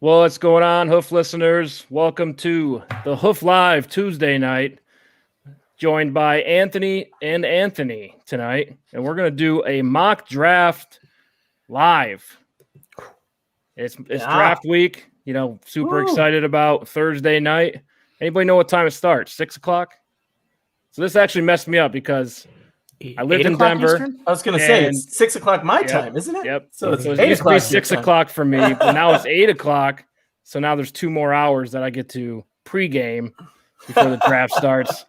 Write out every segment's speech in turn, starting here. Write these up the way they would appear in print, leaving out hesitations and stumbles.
Well, what's going on, Hoof listeners? Welcome to the Hoof Live Tuesday night, joined by Anthony and Anthony tonight, and we're going to do a mock draft live. It's draft week, super excited about Thursday night. Anybody know what time it starts? 6 o'clock? So this actually messed me up because I lived in Denver. Eastern? I was going to say, it's 6 o'clock my time, isn't it? Yep. So it's it 8 used to be o'clock 6 o'clock for me, but now it's 8 o'clock. So now there's 2 more hours that I get to pregame before the draft starts.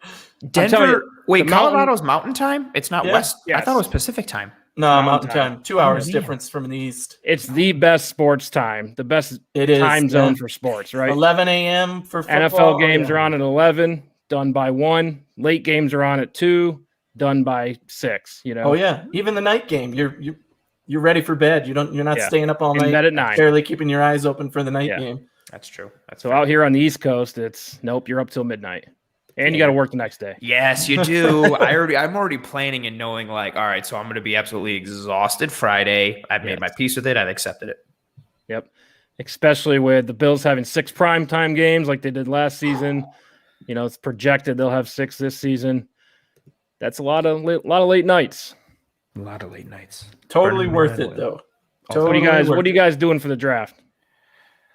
Denver, Colorado's mountain time? It's not west. Yes. I thought it was Pacific time. No, mountain time. 2 hours difference from the east. It's the best sports time, the best time zone for sports, right? 11 a.m. for football. NFL games are on at 11, done by 1. Late games are on at 2, done by 6. Oh yeah, even the night game, you're ready for bed. You're not staying up all night. Bed at 9. Barely keeping your eyes open for the night game. That's true. So out here on the East Coast, it's nope. You're up till midnight, and you got to work the next day. Yes, you do. I'm already planning and knowing, like, all right, so I'm going to be absolutely exhausted Friday. I've made my peace with it. I've accepted it. Yep. Especially with the Bills having 6 primetime games like they did last season. It's projected they'll have 6 this season. That's a lot of late nights. A lot of late nights. Totally worth it, though. Totally what are you guys doing for the draft?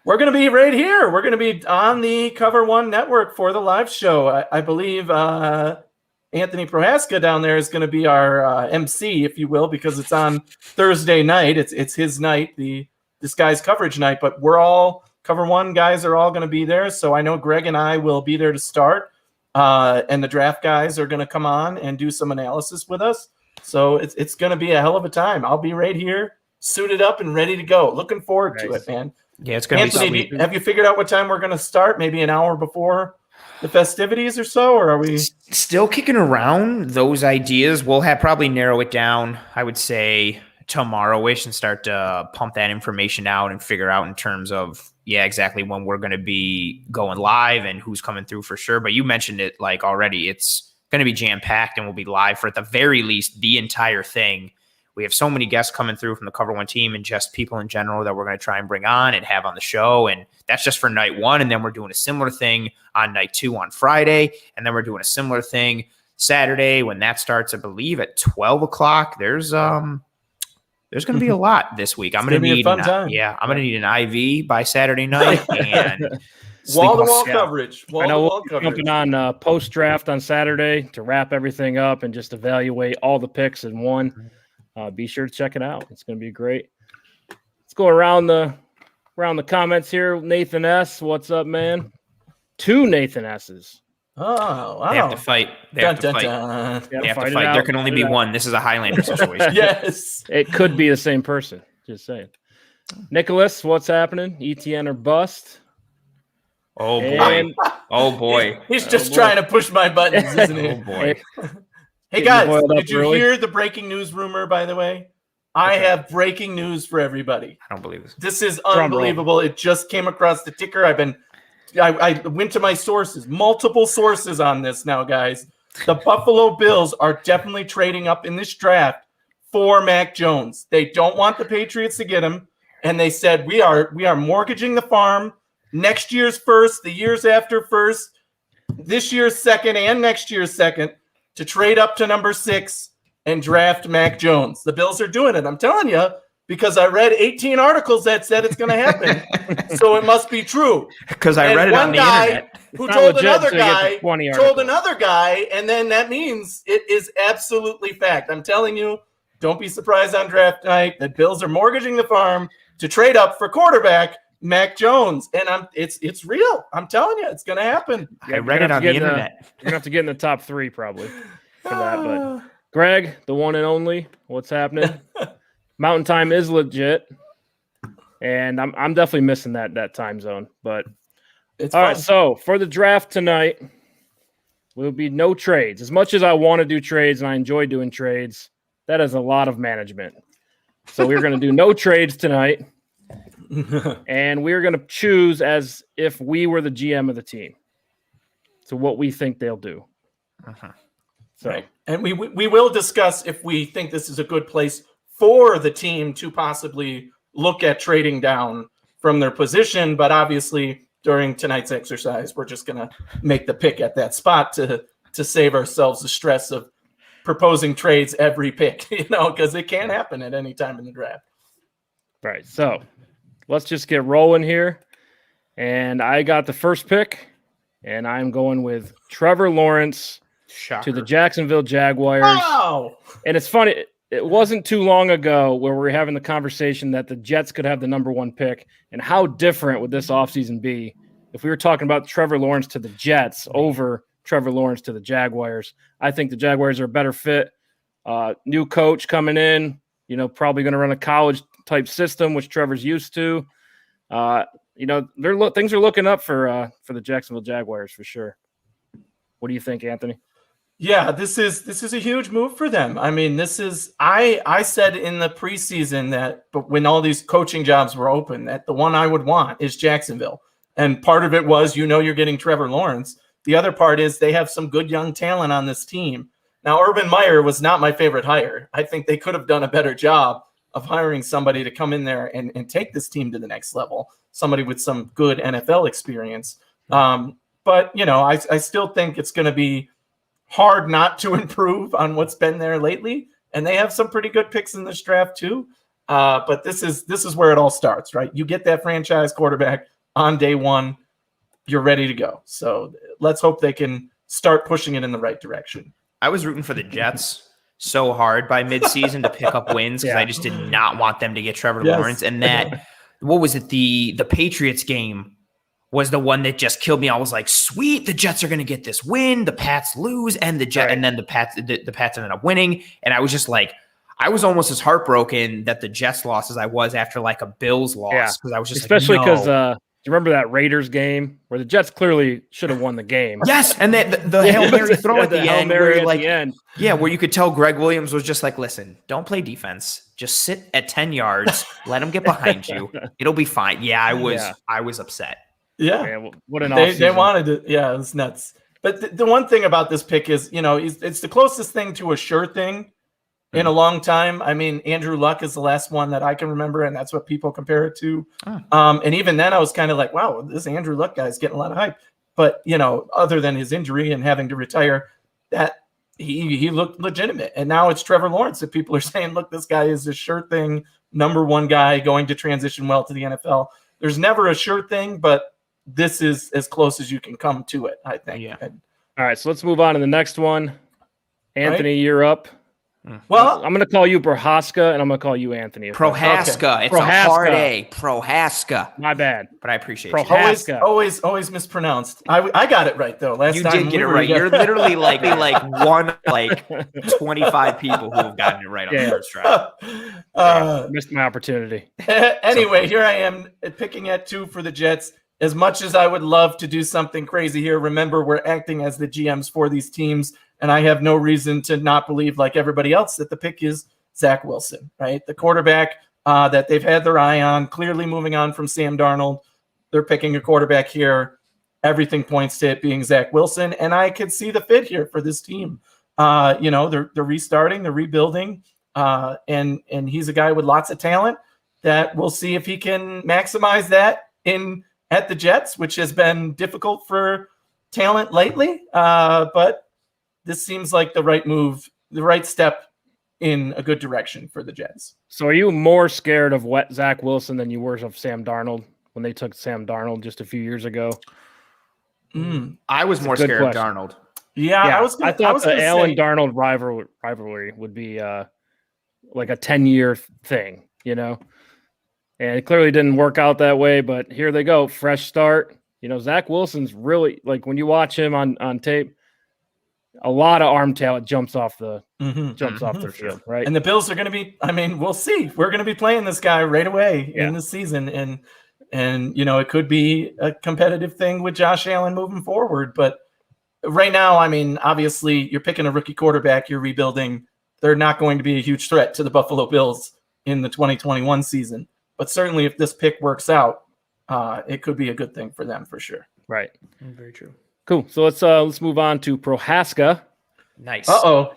We're going to be right here. We're going to be on the Cover One Network for the live show. I believe Anthony Prohaska down there is going to be our MC, if you will, because it's on Thursday night. It's his night, this guy's coverage night. But we're all Cover One guys are all going to be there. So I know Greg and I will be there to start. And the draft guys are going to come on and do some analysis with us. So it's going to be a hell of a time. I'll be right here, suited up and ready to go. Looking forward to it, man. Yeah, it's going to be sweet. Have you figured out what time we're going to start? Maybe an hour before the festivities or so? Or are we still kicking around those ideas? We'll have probably narrow it down, I would say, tomorrow-ish and start to pump that information out and figure out in terms of, exactly when we're going to be going live and who's coming through for sure. But you mentioned it like already. It's going to be jam-packed and we'll be live for, at the very least, the entire thing. We have so many guests coming through from the Cover One team and just people in general that we're going to try and bring on and have on the show. And that's just for night 1. And then we're doing a similar thing on night 2 on Friday. And then we're doing a similar thing Saturday when that starts, I believe, at 12 o'clock. There's going to be a lot this week. I'm going to need I'm going to need an IV by Saturday night and wall-to-wall coverage. I know we'll be jumping on post-draft on Saturday to wrap everything up and just evaluate all the picks in one. Be sure to check it out. It's going to be great. Let's go around the comments here. Nathan S., what's up, man? 2 Nathan S's. Oh, wow. They have to fight. They have to fight. They have to fight. There can only be one. This is a Highlander situation. Yes. It could be the same person. Just saying. Nicholas, what's happening? Etienne or bust? Oh, boy. Oh, boy. He's just trying to push my buttons, isn't he? Oh, boy. Hey, guys, did you hear the breaking news rumor, by the way? I have breaking news for everybody. I don't believe this. This is unbelievable. It just came across the ticker. I went to my sources, multiple sources on this now, guys. The Buffalo Bills are definitely trading up in this draft for Mac Jones. They don't want the Patriots to get him, and they said we are mortgaging the farm, next year's first, the years after first, this year's second, and next year's second, to trade up to number 6 and draft Mac Jones. The Bills are doing it. I'm telling you, because I read 18 articles that said it's going to happen. So it must be true. Because I read it on the internet. Who told another guy, and then that means it is absolutely fact. I'm telling you, don't be surprised on draft night that Bills are mortgaging the farm to trade up for quarterback Mac Jones. And it's real. I'm telling you, it's going to happen. I read it on the internet. You're going to have to get in the top 3 probably for that. But Greg, the one and only, what's happening? Mountain time is legit. And I'm definitely missing that time zone. But it's all fun. right, so for the draft tonight, will be no trades. As much as I want to do trades and I enjoy doing trades, that is a lot of management. So we're going to do no trades tonight. And we're going to choose as if we were the GM of the team. So what we think they'll do. So, right. And we will discuss if we think this is a good place for the team to possibly look at trading down from their position, but obviously during tonight's exercise, we're just going to make the pick at that spot to save ourselves the stress of proposing trades every pick, because it can happen at any time in the draft. Right. So let's just get rolling here. And I got the first pick, and I'm going with Trevor Lawrence to the Jacksonville Jaguars. Wow. And it's funny. It wasn't too long ago where we were having the conversation that the Jets could have the number 1 pick, and how different would this offseason be if we were talking about Trevor Lawrence to the Jets over Trevor Lawrence to the Jaguars. I think the Jaguars are a better fit. New coach coming in, probably going to run a college type system, which Trevor's used to. Things are looking up for the Jacksonville Jaguars for sure. What do you think, Anthony? Yeah, this is a huge move for them. I mean, I said in the preseason but when all these coaching jobs were open, that the one I would want is Jacksonville. And part of it was, you're getting Trevor Lawrence. The other part is they have some good young talent on this team. Now, Urban Meyer was not my favorite hire. I think they could have done a better job of hiring somebody to come in there and take this team to the next level, somebody with some good NFL experience. But, I still think it's going to be hard not to improve on what's been there lately. And they have some pretty good picks in this draft too. But this is where it all starts, right? You get that franchise quarterback on day one, you're ready to go. So let's hope they can start pushing it in the right direction. I was rooting for the Jets so hard by midseason to pick up wins because I just did not want them to get Trevor Lawrence. And what was it? The Patriots game was the one that just killed me. I was like, sweet, the Jets are going to get this win. The Pats lose, and and then the Pats ended up winning. And I was just like, I was almost as heartbroken that the Jets lost as I was after like a Bills loss, because I was just especially because do you remember that Raiders game where the Jets clearly should have won the game? Yes, and the Hail Mary throw at the end, where you could tell Greg Williams was just like, listen, don't play defense. Just sit at 10 yards, let them get behind you. It'll be fine. Yeah, I was upset. Yeah. Man, what an they wanted it. Yeah, it was nuts. But the one thing about this pick is, it's the closest thing to a sure thing in a long time. I mean, Andrew Luck is the last one that I can remember, and that's what people compare it to. And even then I was kind of like, wow, this Andrew Luck guy is getting a lot of hype. But, other than his injury and having to retire, that he looked legitimate. And now it's Trevor Lawrence that people are saying, look, this guy is a sure thing, number 1 guy going to transition well to the NFL. There's never a sure thing, but this is as close as you can come to it, I think. Yeah. All right, so let's move on to the next one. Anthony, you're up. Well, I'm going to call you Prohaska, and I'm going to call you Anthony. Prohaska. Okay. It's Prohaska. A hard A. Prohaska. My bad. But I appreciate Prohaska. Always mispronounced. I got it right, though. Last time you did get it right. You're literally like one 25 people who have gotten it right on the first try. Missed my opportunity. Anyway, here I am picking at 2 for the Jets. As much as I would love to do something crazy here, remember, we're acting as the GMs for these teams, and I have no reason to not believe, like everybody else, that the pick is Zach Wilson, right? The quarterback that they've had their eye on, clearly moving on from Sam Darnold. They're picking a quarterback here. Everything points to it being Zach Wilson, and I could see the fit here for this team. They're restarting, they're rebuilding, and he's a guy with lots of talent that we'll see if he can maximize that at the Jets, which has been difficult for talent lately. But this seems like the right move, the right step in a good direction for the Jets. So are you more scared of Zach Wilson than you were of Sam Darnold when they took Sam Darnold just a few years ago? I was more scared of Darnold. Yeah, I thought the Allen Darnold rivalry would be like a 10-year thing, And it clearly didn't work out that way, but here they go. Fresh start. Zach Wilson's really, like, when you watch him on tape, a lot of arm talent jumps off their field, right? And the Bills are going to be, we'll see. We're going to be playing this guy right away in the season. And it could be a competitive thing with Josh Allen moving forward. But right now, obviously you're picking a rookie quarterback, you're rebuilding. They're not going to be a huge threat to the Buffalo Bills in the 2021 season. But certainly if this pick works out, it could be a good thing for them for sure. Right. Very true. Cool. So let's move on to Prohaska. Nice.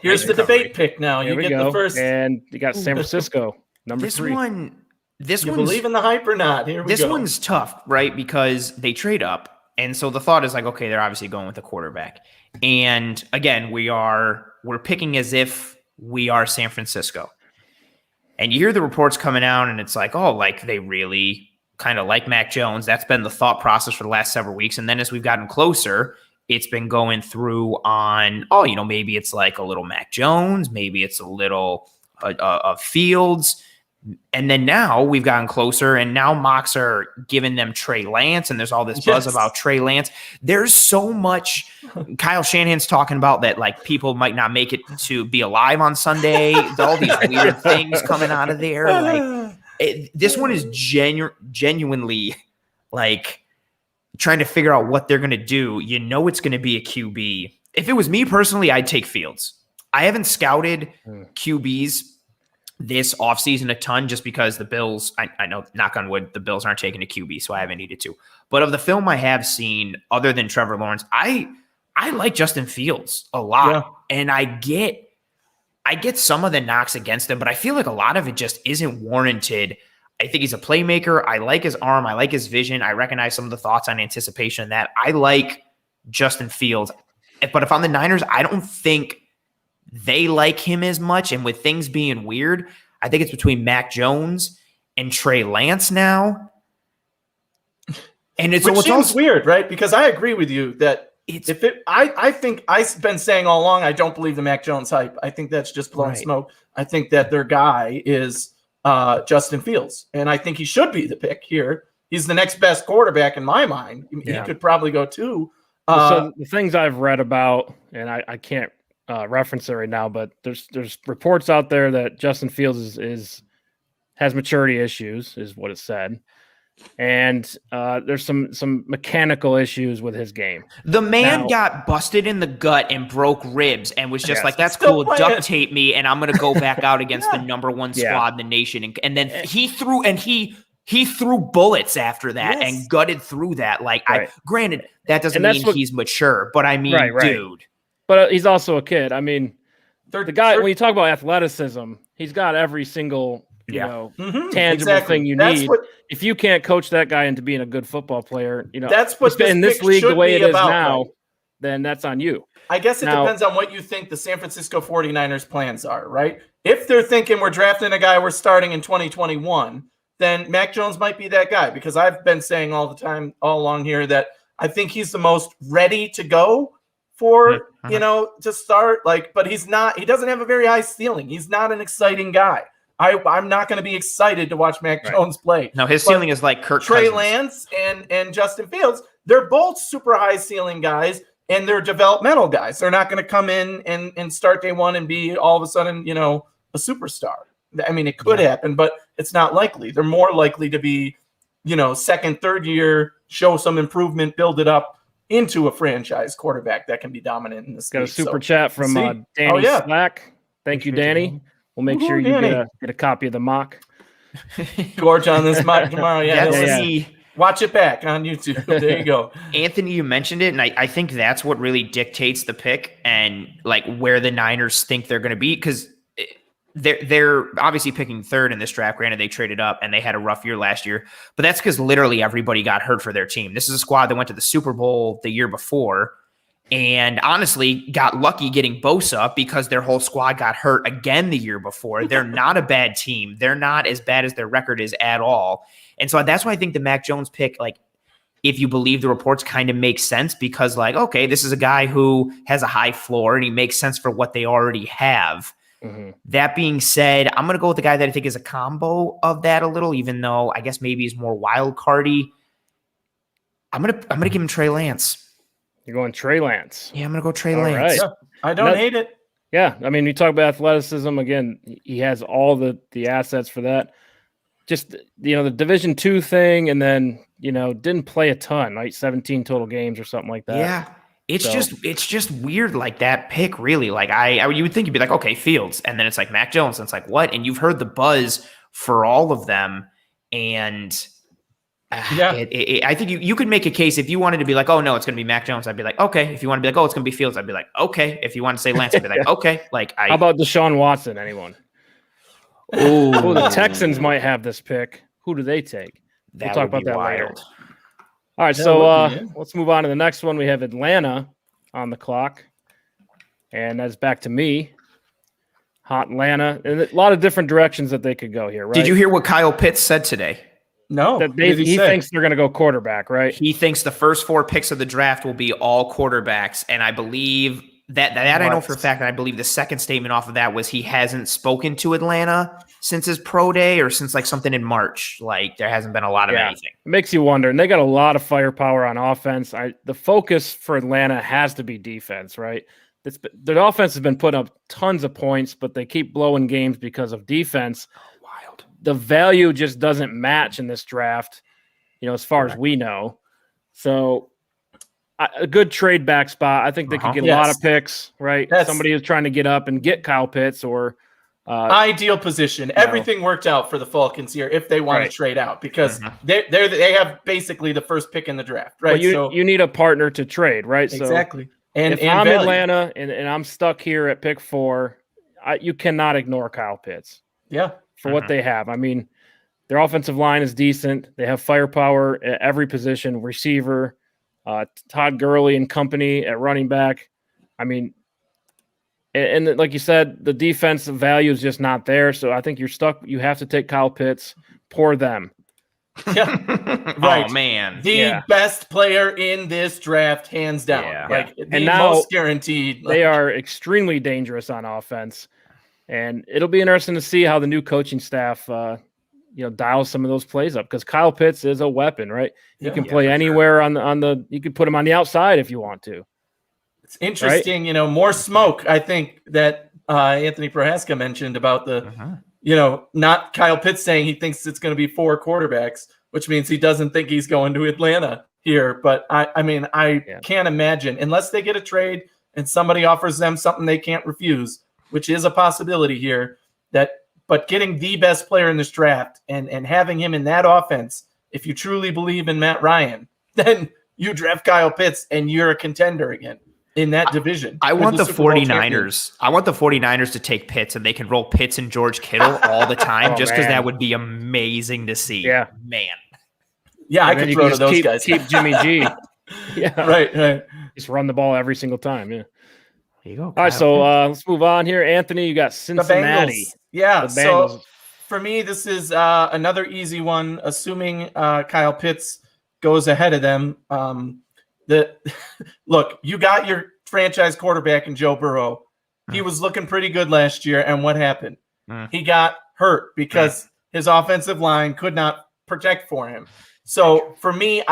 Here's the debate pick now. Here you get the first. And you got San Francisco, number 3. This one, This You one's, believe in the hype or not? Here we this go. one's tough, right? Because they trade up. And so the thought is like, okay, they're obviously going with a quarterback. And again, we're picking as if we are San Francisco. And you hear the reports coming out and it's like, oh, like they really kind of like Mac Jones. That's been the thought process for the last several weeks. And then as we've gotten closer, it's been going through on, oh, maybe it's like a little Mac Jones, maybe it's a little of Fields. And then now we've gotten closer, and now mocks are giving them Trey Lance, and there's all this buzz about Trey Lance. There's so much. Kyle Shanahan's talking about that, like people might not make it to be alive on Sunday. All these weird things coming out of there. Like this one is genuinely like trying to figure out what they're going to do. It's going to be a QB. If it was me personally, I'd take Fields. I haven't scouted QBs this offseason a ton just because the Bills, I know, knock on wood, the Bills aren't taking a QB, so I haven't needed to. But of the film I have seen, other than Trevor Lawrence, I like Justin Fields a lot. Yeah. And I get some of the knocks against him, but I feel like a lot of it just isn't warranted. I think he's a playmaker. I like his arm. I like his vision. I recognize some of the thoughts on anticipation and that. I like Justin Fields. But if I'm the Niners, I don't think they like him as much. And with things being weird, I think it's between Mac Jones and Trey Lance now. And it's also weird, right? Because I agree with you that I think I've been saying all along, I don't believe the Mac Jones hype. I think that's just blown smoke. I think that their guy is Justin Fields, and I think he should be the pick here. He's the next best quarterback in my mind. He could probably go two. So the things I've read about, and I can't reference it right now, but there's reports out there that Justin Fields has maturity issues, is what it said, and there's some mechanical issues with his game. The man got busted in the gut and broke ribs, and was just like, "That's cool, duct tape me, and I'm gonna go back out against the number one squad in the nation." And then he threw bullets after that and gutted through that. Like, granted, that doesn't mean he's mature, but I mean, dude. But he's also a kid. I mean, the guy, when you talk about athleticism, he's got every single, tangible thing you need. If you can't coach that guy into being a good football player, that's what in this league the way it is now, then that's on you. I guess it depends on what you think the San Francisco 49ers plans are, right? If they're thinking we're drafting a guy we're starting in 2021, then Mac Jones might be that guy, because I've been saying all along here that I think he's the most ready to go for, to start, but he doesn't have a very high ceiling. He's not an exciting guy. I'm not going to be excited to watch Mac Jones play. No, his ceiling is like Trey Lance and Justin Fields. They're both super high ceiling guys, and they're developmental guys. They're not going to come in and start day one and be all of a sudden, a superstar. I mean, it could happen, but it's not likely. They're more likely to be, second, third year, show some improvement, build it up into a franchise quarterback that can be dominant in this league. Got a super chat from Danny Slack. Thank you, Danny. We'll make sure you get a copy of the mock. Gorge on this mock tomorrow. Watch it back on YouTube. There you go. Anthony, you mentioned it, and I think that's what really dictates the pick and like where the Niners think they're going to be, because they're obviously picking third in this draft. Granted, they traded up and they had a rough year last year, but that's because literally everybody got hurt for their team. This is a squad that went to the Super Bowl the year before and honestly got lucky getting Bosa because their whole squad got hurt again the year before. They're not a bad team. They're not as bad as their record is at all. And so that's why I think the Mac Jones pick, like, if you believe the reports, kind of makes sense, because like, okay, this is a guy who has a high floor and he makes sense for what they already have. Mm-hmm. That being said, I'm going to go with the guy that I think is a combo of that a little, even though I guess maybe he's more wild cardy. I'm going to give him Trey Lance. You're going Trey Lance. Yeah, I'm going to go Trey Lance. Right. Yeah, I don't hate it. Yeah, I mean, you talk about athleticism again. He has all the assets for that. Just the Division II thing, and then didn't play a ton, right? 17 total games or something like that. Yeah. It's just weird, like that pick, really. Like you would think you'd be like, okay, Fields, and then it's like Mac Jones, and it's like, what? And you've heard the buzz for all of them, and I think you could make a case if you wanted to be like, oh no, it's going to be Mac Jones. I'd be like, okay. If you want to be like, oh, it's going to be Fields, I'd be like, okay. If you want to say Lance, I'd be like, okay. Like, how about Deshaun Watson? Anyone? Oh, the Texans might have this pick. who do they take? That We'll talk would about be that wild. later. All right, That so would be, yeah. let's move on to the next one. We have Atlanta on the clock, and that's back to me. Hot Atlanta, and a lot of different directions that they could go here, right? Did you hear what Kyle Pitts said today? No. That What did he say? thinks they're going to go quarterback, right? He thinks the first 4 picks of the draft will be all quarterbacks, and I believe that I know for a fact, and I believe the second statement off of that was he hasn't spoken to Atlanta since his pro day or since like something in March. Like there hasn't been a lot of anything. It makes you wonder, and they got a lot of firepower on offense. The focus for Atlanta has to be defense, right? Their offense has been putting up tons of points, but they keep blowing games because of defense. Wild. The value just doesn't match in this draft, as far as we know. So a good trade back spot. I think they could get a lot of picks, right? Somebody is trying to get up and get Kyle Pitts or ideal position. Everything worked out for the Falcons here if they want to trade out because they have basically the first pick in the draft, right? Well, you need a partner to trade, right? Exactly. So if I'm Atlanta and I'm stuck here at pick 4, you cannot ignore Kyle Pitts. Yeah. For what they have. I mean, their offensive line is decent. They have firepower at every position, receiver, Todd Gurley and company at running back. I mean, and like you said, the defensive value is just not there. So I think you're stuck. You have to take Kyle Pitts, pour them. Yeah. Right. Oh, man. The best player in this draft, hands down. Yeah. Like the and now most guaranteed. They are extremely dangerous on offense. And it'll be interesting to see how the new coaching staff, dials some of those plays up because Kyle Pitts is a weapon, right? You can play anywhere on the. You can put him on the outside if you want to. It's interesting, more smoke. I think that Anthony Prohaska mentioned about the, not Kyle Pitts saying he thinks it's going to be 4 quarterbacks, which means he doesn't think he's going to Atlanta here. But I can't imagine unless they get a trade and somebody offers them something they can't refuse, which is a possibility here. But getting the best player in this draft and having him in that offense, if you truly believe in Matt Ryan, then you draft Kyle Pitts and you're a contender again in that division. I want the 49ers. I want the 49ers to take Pitts and they can roll Pitts and George Kittle all the time just because that would be amazing to see. Yeah. Man. Yeah, I could throw to those guys. Keep Jimmy G. Yeah. Right. Just run the ball every single time. Yeah. There you go. All right, so let's move on here. Anthony, you got Cincinnati. Yeah, the Bengals. So for me, this is another easy one, assuming Kyle Pitts goes ahead of them. Look, you got your franchise quarterback in Joe Burrow. He was looking pretty good last year, and what happened? He got hurt because his offensive line could not protect for him. So for me,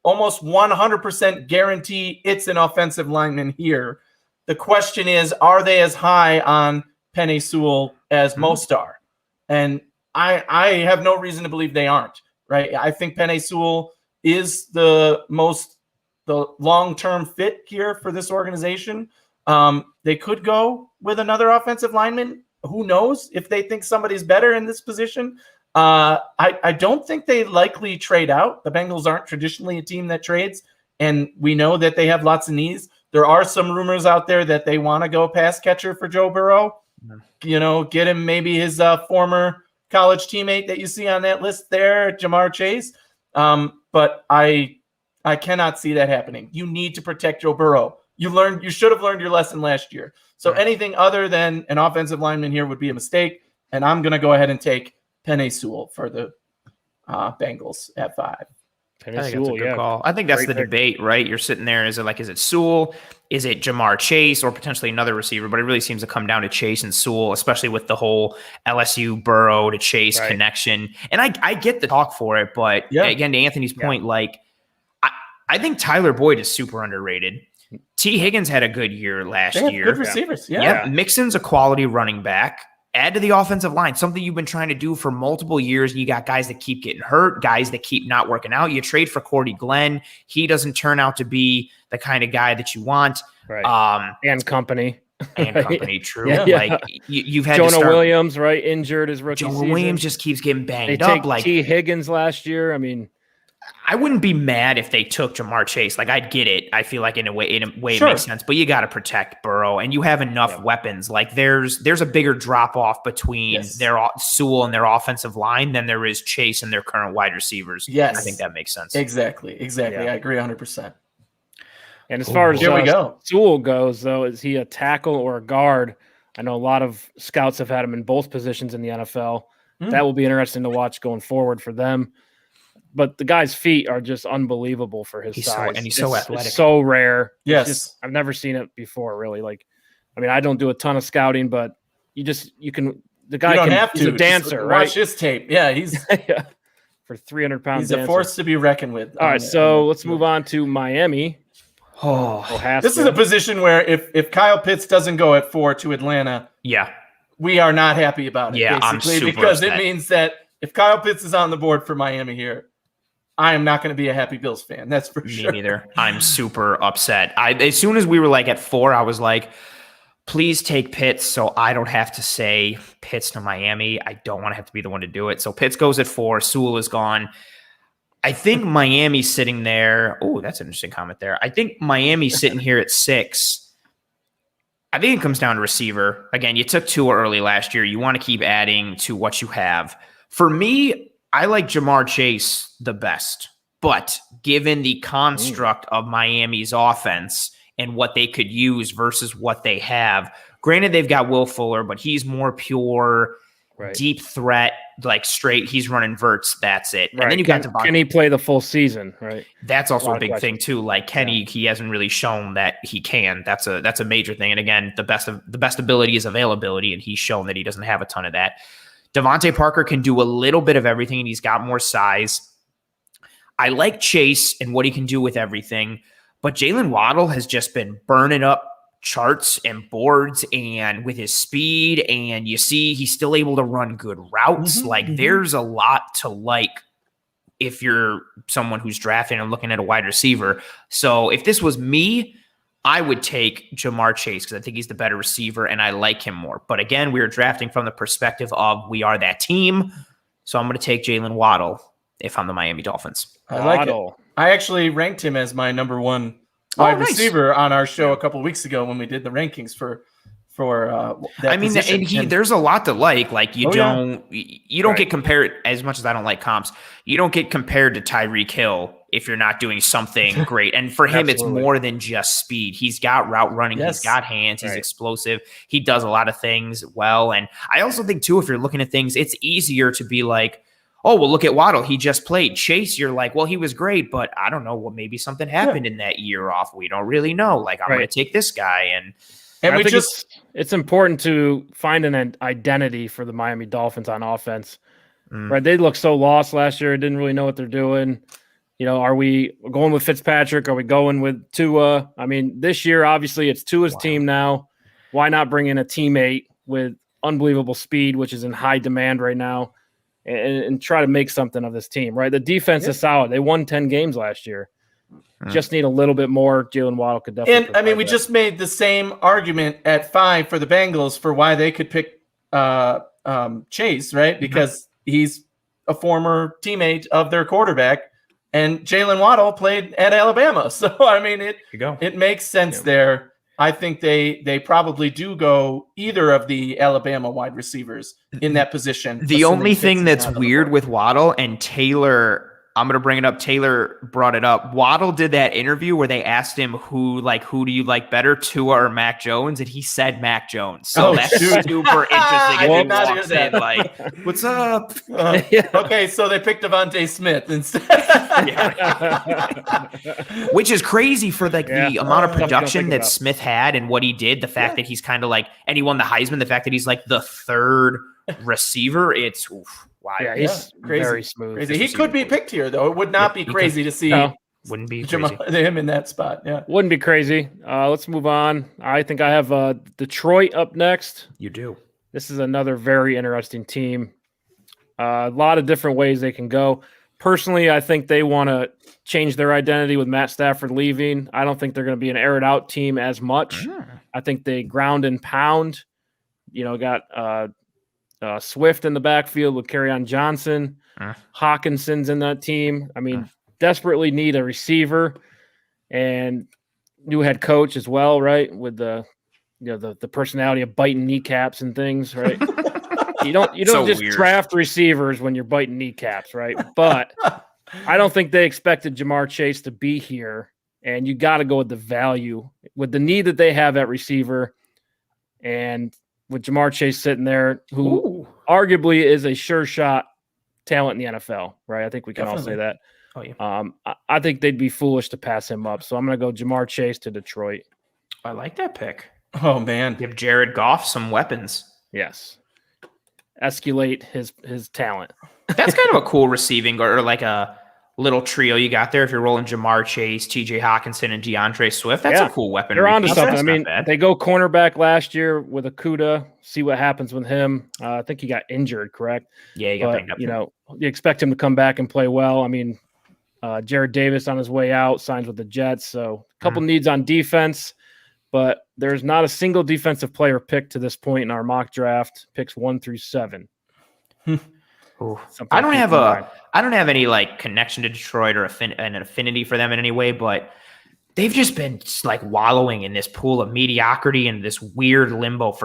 almost 100% guarantee it's an offensive lineman here. The question is, are they as high on Penei Sewell as most are? And I have no reason to believe they aren't, right? I think Penei Sewell is the long-term fit here for this organization. They could go with another offensive lineman. Who knows if they think somebody's better in this position? I don't think they likely trade out. The Bengals aren't traditionally a team that trades, and we know that they have lots of needs. There are some rumors out there that they want to go pass catcher for Joe Burrow. Get him maybe his former college teammate that you see on that list there, Jamar Chase. But I cannot see that happening. You need to protect Joe Burrow. You should have learned your lesson last year. So anything other than an offensive lineman here would be a mistake. And I'm going to go ahead and take Penei Sewell for the Bengals at 5. I think that's a good call. I think that's the debate, right? You're sitting there. Is it Sewell? Is it Jamar Chase or potentially another receiver? But it really seems to come down to Chase and Sewell, especially with the whole LSU Burrow to Chase connection. And I get the talk for it, but again, to Anthony's point, I think Tyler Boyd is super underrated. T. Higgins had a good year last year. Good receivers. Mixon's a quality running back. Add to the offensive line, something you've been trying to do for multiple years. You got guys that keep getting hurt, guys that keep not working out. You trade for Cordy Glenn. He doesn't turn out to be the kind of guy that you want. Right. And company. True. Like you've had Jonah Williams, right? Injured his rookie season. Williams just keeps getting banged up. Like T. Higgins last year. I mean, I wouldn't be mad if they took Jamar Chase. Like, I'd get it. I feel like in a way Sure. it makes sense. But you got to protect Burrow, and you have enough weapons. Like, there's a bigger drop off between their Sewell and their offensive line than there is Chase and their current wide receivers. Yes, I think that makes sense. Exactly. Yeah. I agree 100%. And as far as Here we go. Sewell goes, though, is he a tackle or a guard? I know a lot of scouts have had him in both positions in the NFL. That will be interesting to watch going forward for them. But the guy's feet are just unbelievable for his size. And he's so athletic. It's so rare. Yes. I've never seen it before, really. Like, I mean, I don't do a ton of scouting, but the guy he's a dancer, right? Watch his tape. Yeah, he's for 300 pounds. He's a force to be reckoned with. All right, so let's move on to Miami. This is a position where if Kyle Pitts doesn't go at 4 to Atlanta, we are not happy about it. Yeah, basically, because it means that if Kyle Pitts is on the board for Miami here, I am not going to be a happy Bills fan. That's for sure. Me neither. I'm super upset. As soon as we were like at 4, I was like, please take Pitts so I don't have to say Pitts to Miami. I don't want to have to be the one to do it. So Pitts goes at 4. Sewell is gone. I think Miami's sitting there. Oh, that's an interesting comment there. I think Miami's sitting here at 6. I think it comes down to receiver. Again, you took Tua early last year. You want to keep adding to what you have. For me, I like Jamar Chase the best, but given the construct of Miami's offense and what they could use versus what they have, granted they've got Will Fuller, but he's more pure, deep threat, like straight. He's running verts. That's it. And then you got can he play the full season? Right. That's also a big thing too. Like Kenny, he hasn't really shown that he can. That's a major thing. And again, the best ability is availability, and he's shown that he doesn't have a ton of that. Devontae Parker can do a little bit of everything, and he's got more size. I like Chase and what he can do with everything, but Jalen Waddle has just been burning up charts and boards and with his speed, and you see he's still able to run good routes. There's a lot to like if you're someone who's drafting and looking at a wide receiver. So if this was me, I would take Jamar Chase because I think he's the better receiver and I like him more. But again, we are drafting from the perspective of we are that team. So I'm going to take Jalen Waddle if I'm the Miami Dolphins. I like it. I actually ranked him as my number 1 wide receiver on our show a couple of weeks ago when we did the rankings for that position. There's a lot to like. Like you don't get compared, as much as I don't like comps, you don't get compared to Tyreek Hill if you're not doing something great. And for him, it's more than just speed. He's got route running. He's got hands. He's explosive. He does a lot of things well. And I also think too, if you're looking at things, it's easier to be like, oh, well, look at Waddle. He just played. Chase, you're like, well, he was great, but I don't know. Well, maybe something happened in that year off. We don't really know. Like, I'm going to take this guy. And I think it's important to find an identity for the Miami Dolphins on offense. Right? They looked so lost last year. Didn't really know what they're doing. You know, are we going with Fitzpatrick? Are we going with Tua? I mean, this year, obviously, it's Tua's team now. Why not bring in a teammate with unbelievable speed, which is in high demand right now, and try to make something of this team, right? The defense is solid. They won 10 games last year. Just need a little bit more. Jalen Waddle could definitely. And I mean, we just made the same argument at 5 for the Bengals for why they could pick Chase, right? Because he's a former teammate of their quarterback, and Jalen Waddle played at Alabama. So I mean, it makes sense there. I think they probably do go either of the Alabama wide receivers in that position. The only thing that's weird with Waddle and Taylor, I'm going to bring it up. Taylor brought it up. Waddle did that interview where they asked him who do you like better, Tua or Mac Jones? And he said Mac Jones. So that's super interesting. He walks in like, what's up? Okay, so they picked Devontae Smith instead. Which is crazy for like the amount of production that Smith had and what he did. The fact that he's kind of like, and he won the Heisman, the fact that he's like the 3rd receiver, it's wow. Yeah, he's very smooth. Crazy. He could be picked here, though. It would not be crazy to see wouldn't be him in that spot. Yeah, wouldn't be crazy. Let's move on. I think I have Detroit up next. You do. This is another very interesting team. A lot of different ways they can go. Personally, I think they want to change their identity with Matt Stafford leaving. I don't think they're going to be an aired out team as much. I think they ground and pound. You know, got Swift in the backfield with Kerryon Johnson. Hawkinson's in that team. I mean, desperately need a receiver and new head coach as well, right? With the personality of biting kneecaps and things, right? You don't So just weird. draft receivers when you're biting kneecaps, right? But I don't think they expected Jamar Chase to be here, and you got to go with the value, with the need that they have at receiver, and with Jamar Chase sitting there, who arguably is a sure shot talent in the NFL, right? I think we can all say that. Oh, yeah. I think they'd be foolish to pass him up, so I'm going to go Jamar Chase to Detroit. I like that pick. Oh, man. Give Jared Goff some weapons. Yes. Escalate his talent. That's kind of a cool receiving or like a little trio you got there. If you're rolling Jamar Chase, TJ Hawkinson, and DeAndre Swift, that's a cool weapon. They're onto something. I mean, they go cornerback last year with Akuda. See what happens with him. I think he got injured, correct? Yeah, he got banged up. You expect him to come back and play well. I mean, Jared Davis on his way out, signs with the Jets. So a couple needs on defense. But there's not a single defensive player picked to this point in our mock draft, picks 1 through 7. I don't have any like connection to Detroit or an affinity for them in any way, but they've just been like wallowing in this pool of mediocrity and this weird limbo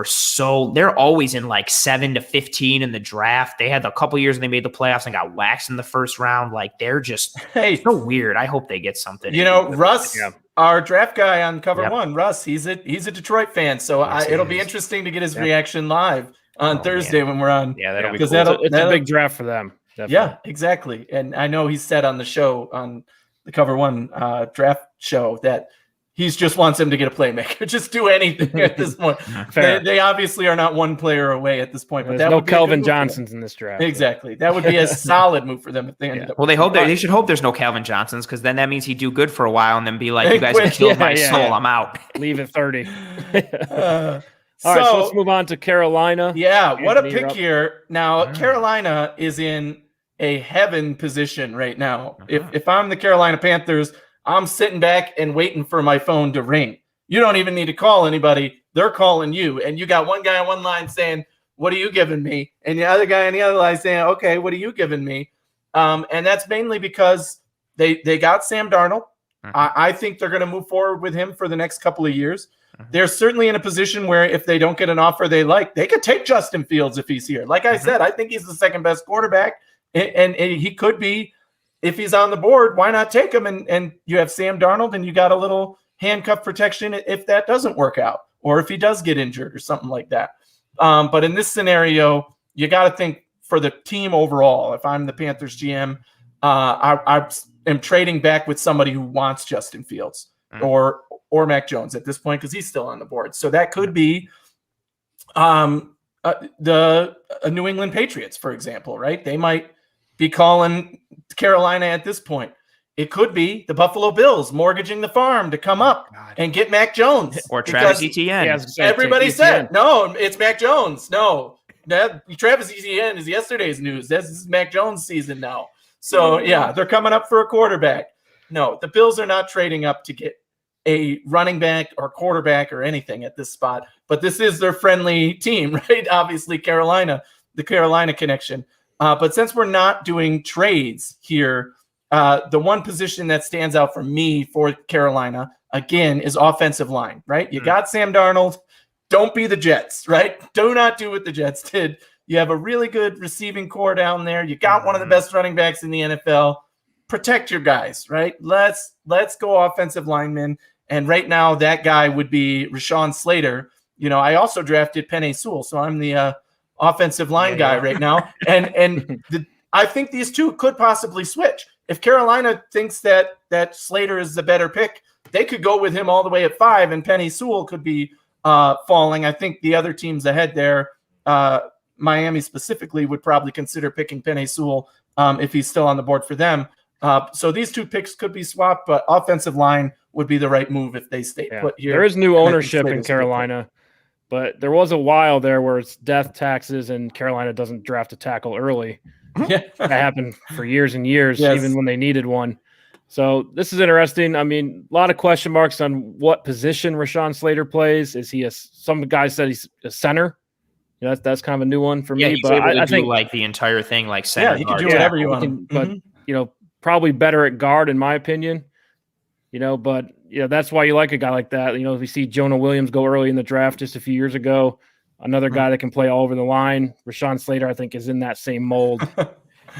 they're always in like 7 to 15 in the draft. They had a couple years when they made the playoffs and got waxed in the first round. Like they're just so weird. I hope they get something. Russ, our draft guy on cover one, Russ, he's a Detroit fan. So it'll be interesting to get his reaction live on Thursday when we're on. Yeah, that'll be cool. It's a big draft for them. Definitely. Yeah, exactly. And I know he said on the show, on the cover one draft show, that he just wants him to get a playmaker. Just do anything at this point. They obviously are not one player away at this point. But there's no Kelvin Johnsons in this draft. Exactly. That would be a solid move for them if they ended up. Well, they should hope there's no Calvin Johnsons, because then that means he'd do good for a while and then be like, you guys have killed my soul. I'm out. Leave at 30. All right, so let's move on to Carolina. Yeah, what a pick here. Now, Carolina is in a heaven position right now. If I'm the Carolina Panthers, I'm sitting back and waiting for my phone to ring. You don't even need to call anybody. They're calling you. And you got one guy on one line saying, what are you giving me? And the other guy on the other line saying, okay, what are you giving me? And that's mainly because they got Sam Darnold. I think they're going to move forward with him for the next couple of years. They're certainly in a position where if they don't get an offer they like, they could take Justin Fields if he's here. Like I said, I think he's the second best quarterback, and he could be, if he's on the board, why not take him? And you have Sam Darnold, and you got a little handcuff protection if that doesn't work out, or if he does get injured or something like that. But in this scenario, you got to think for the team overall. If I'm the Panthers GM, I am trading back with somebody who wants Justin Fields or Mac Jones at this point, because he's still on the board. So that could be the New England Patriots, for example, right? They might be calling Carolina at this point. It could be the Buffalo Bills mortgaging the farm to come up and get Mac Jones. Or Travis Etienne. Yeah, everybody said, no, it's Mac Jones. No, Travis Etienne is yesterday's news. This is Mac Jones season now. So, yeah, they're coming up for a quarterback. No, the Bills are not trading up to get a running back or quarterback or anything at this spot. But this is their friendly team, right? Obviously, Carolina, the Carolina connection. But since we're not doing trades here, the one position that stands out for me for Carolina, again, is offensive line, right? You got Sam Darnold. Don't be the Jets, right? Do not do what the Jets did. You have a really good receiving core down there. You got one of the best running backs in the NFL. Protect your guys, right? Let's go offensive linemen. And right now, that guy would be Rashawn Slater. I also drafted Penei Sewell, so I'm the offensive line guy right now. And I think these two could possibly switch. If Carolina thinks that Slater is the better pick, they could go with him all the way at 5, and Penei Sewell could be falling. I think the other teams ahead there, Miami specifically, would probably consider picking Penei Sewell if he's still on the board for them. So these two picks could be swapped, but offensive line would be the right move if they stay put here. There is new ownership in Carolina, but there was a while there where it's death taxes and Carolina doesn't draft a tackle early. Yeah. That happened for years and years, even when they needed one. So this is interesting. I mean, a lot of question marks on what position Rashawn Slater plays. Is he some guys said he's a center. That's kind of a new one for me. But I think like the entire thing, like center. Yeah, you can do whatever you want. But probably better at guard, in my opinion. But that's why you like a guy like that. We see Jonah Williams go early in the draft just a few years ago. Another guy that can play all over the line. Rashawn Slater, I think, is in that same mold.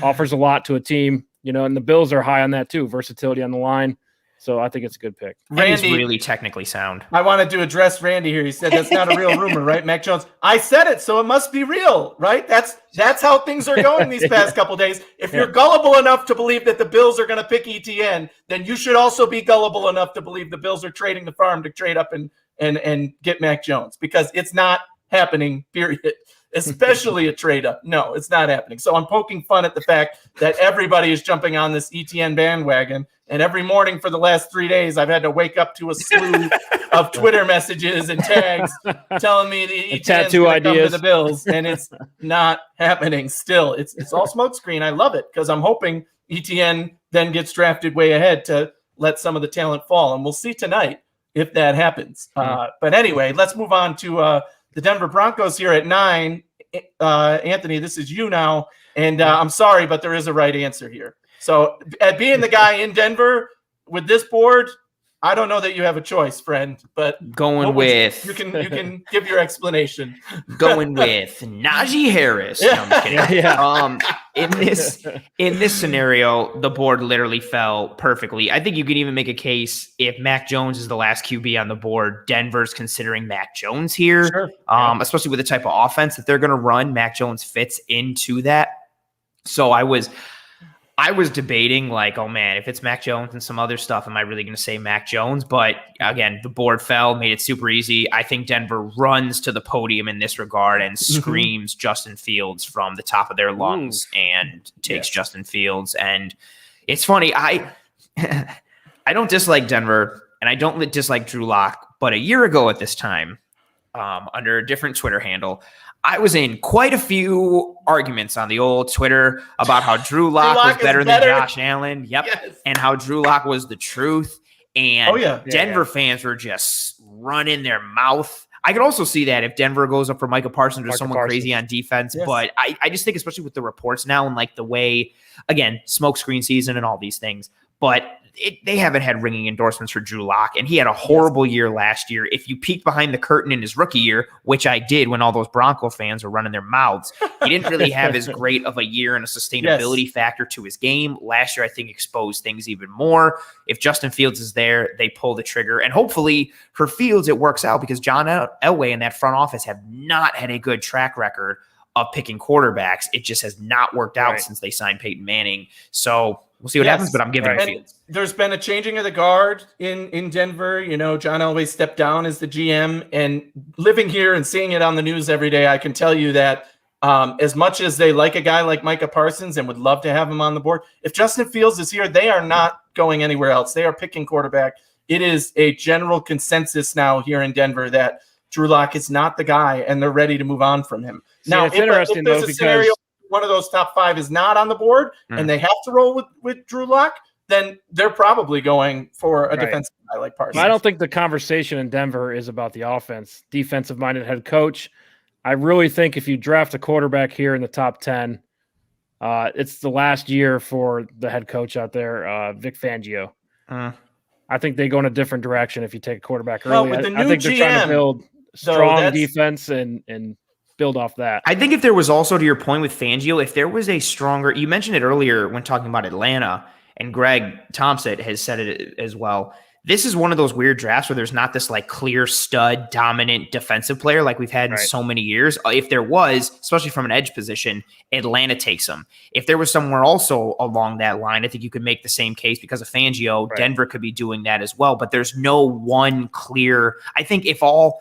Offers a lot to a team, and the Bills are high on that too. Versatility on the line. So I think it's a good pick. Randy's really technically sound. I wanted to address Randy here. He said that's not a real rumor, right? Mac Jones. I said it, so it must be real, right? That's how things are going these past couple days. If you're gullible enough to believe that the Bills are going to pick Etienne, then you should also be gullible enough to believe the Bills are trading the farm to trade up and get Mac Jones, because it's not happening, period. Especially a trade up. No, it's not happening. So I'm poking fun at the fact that everybody is jumping on this Etienne bandwagon. And every morning for the last 3 days, I've had to wake up to a slew of Twitter messages and tags telling me the Etienne's tattoo going to come ideas to the Bills, and it's not happening still. It's all smokescreen. I love it, because I'm hoping Etienne then gets drafted way ahead to let some of the talent fall. And we'll see tonight if that happens. But anyway, let's move on to the Denver Broncos here at 9. Anthony, this is you now. And I'm sorry, but there is a right answer here. So at being the guy in Denver with this board, I don't know that you have a choice, friend. But you can give your explanation. Going with Najee Harris. No, I'm kidding. Yeah. In this scenario, the board literally fell perfectly. I think you could even make a case if Mac Jones is the last QB on the board, Denver's considering Mac Jones here. Sure. Especially with the type of offense that they're going to run. Mac Jones fits into that. So I was debating, like, oh man, if it's Mac Jones and some other stuff, am I really going to say Mac Jones? But again, the board fell, made it super easy. I think Denver runs to the podium in this regard and screams Justin Fields from the top of their lungs and takes Justin Fields. And it's funny, I don't dislike Denver and I don't dislike Drew Lock, but a year ago at this time, under a different Twitter handle, I was in quite a few arguments on the old Twitter about how Drew Lock was better than Josh Allen. Yep. Yes. And how Drew Lock was the truth. And Denver fans were just running their mouth. I could also see that if Denver goes up for Micah Parsons or someone crazy on defense. Yes. But I just think, especially with the reports now and like the way, again, smoke screen season and all these things, but they haven't had ringing endorsements for Drew Lock, and he had a horrible year last year. If you peek behind the curtain in his rookie year, which I did when all those Bronco fans were running their mouths, he didn't really have as great of a year and a sustainability factor to his game. Last year, I think, exposed things even more. If Justin Fields is there, they pull the trigger. And hopefully for Fields, it works out, because John Elway and that front office have not had a good track record of picking quarterbacks. It just has not worked out since they signed Peyton Manning. So we'll see what happens, but I'm giving it Fields. There's been a changing of the guard in Denver. John Elway stepped down as the GM, and living here and seeing it on the news every day, I can tell you that as much as they like a guy like Micah Parsons and would love to have him on the board, if Justin Fields is here, they are not going anywhere else. They are picking quarterback. It is a general consensus now here in Denver that Drew Lock is not the guy, and they're ready to move on from him. Now, it's interesting, if there's though, a scenario one of those top 5 is not on the board and they have to roll with Drew Lock, then they're probably going for a defensive guy like Parsons. I don't think the conversation in Denver is about the offense. Defensive-minded head coach. I really think if you draft a quarterback here in the top 10, it's the last year for the head coach out there, Vic Fangio. I think they go in a different direction if you take a quarterback early. With the new I think they're GM, trying to build strong defense and build off that. I think if there was also, to your point with Fangio, if there was a stronger, you mentioned it earlier when talking about Atlanta, and Greg Thompson has said it as well. This is one of those weird drafts where there's not this like clear stud dominant defensive player like we've had in so many years. If there was, especially from an edge position, Atlanta takes them. If there was somewhere also along that line, I think you could make the same case because of Fangio. Denver could be doing that as well, but there's no one clear. I think if all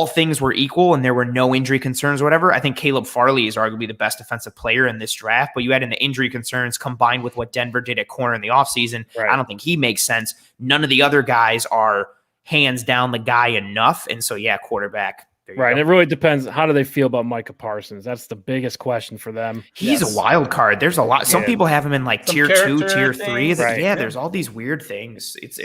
things were equal and there were no injury concerns or whatever, I think Caleb Farley is arguably the best defensive player in this draft. But you add in the injury concerns combined with what Denver did at corner in the offseason. I don't think he makes sense. None of the other guys are hands down the guy enough. And so, quarterback. And it really depends. How do they feel about Micah Parsons? That's the biggest question for them. He's a wild card. There's a lot. Some people have him in like tier 2, tier 3. There's all these weird things. It's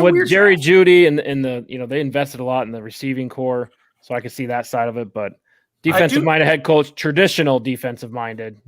with Jerry Jeudy and the they invested a lot in the receiving core, so I could see that side of it. But defensive minded head coach, traditional defensive minded,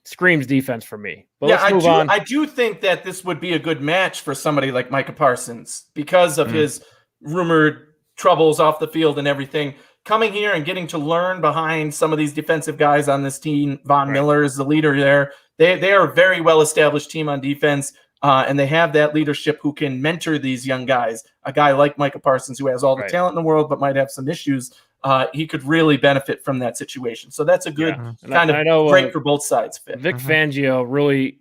screams defense for me. But Yeah, let's move on. I do think that this would be a good match for somebody like Micah Parsons because of his rumored troubles off the field and everything. Coming here and getting to learn behind some of these defensive guys on this team. Von Miller is the leader there. They are a very well-established team on defense, and they have that leadership who can mentor these young guys. A guy like Micah Parsons who has all the talent in the world but might have some issues. He could really benefit from that situation. So that's a good kind of break for both sides fit. Vic Fangio really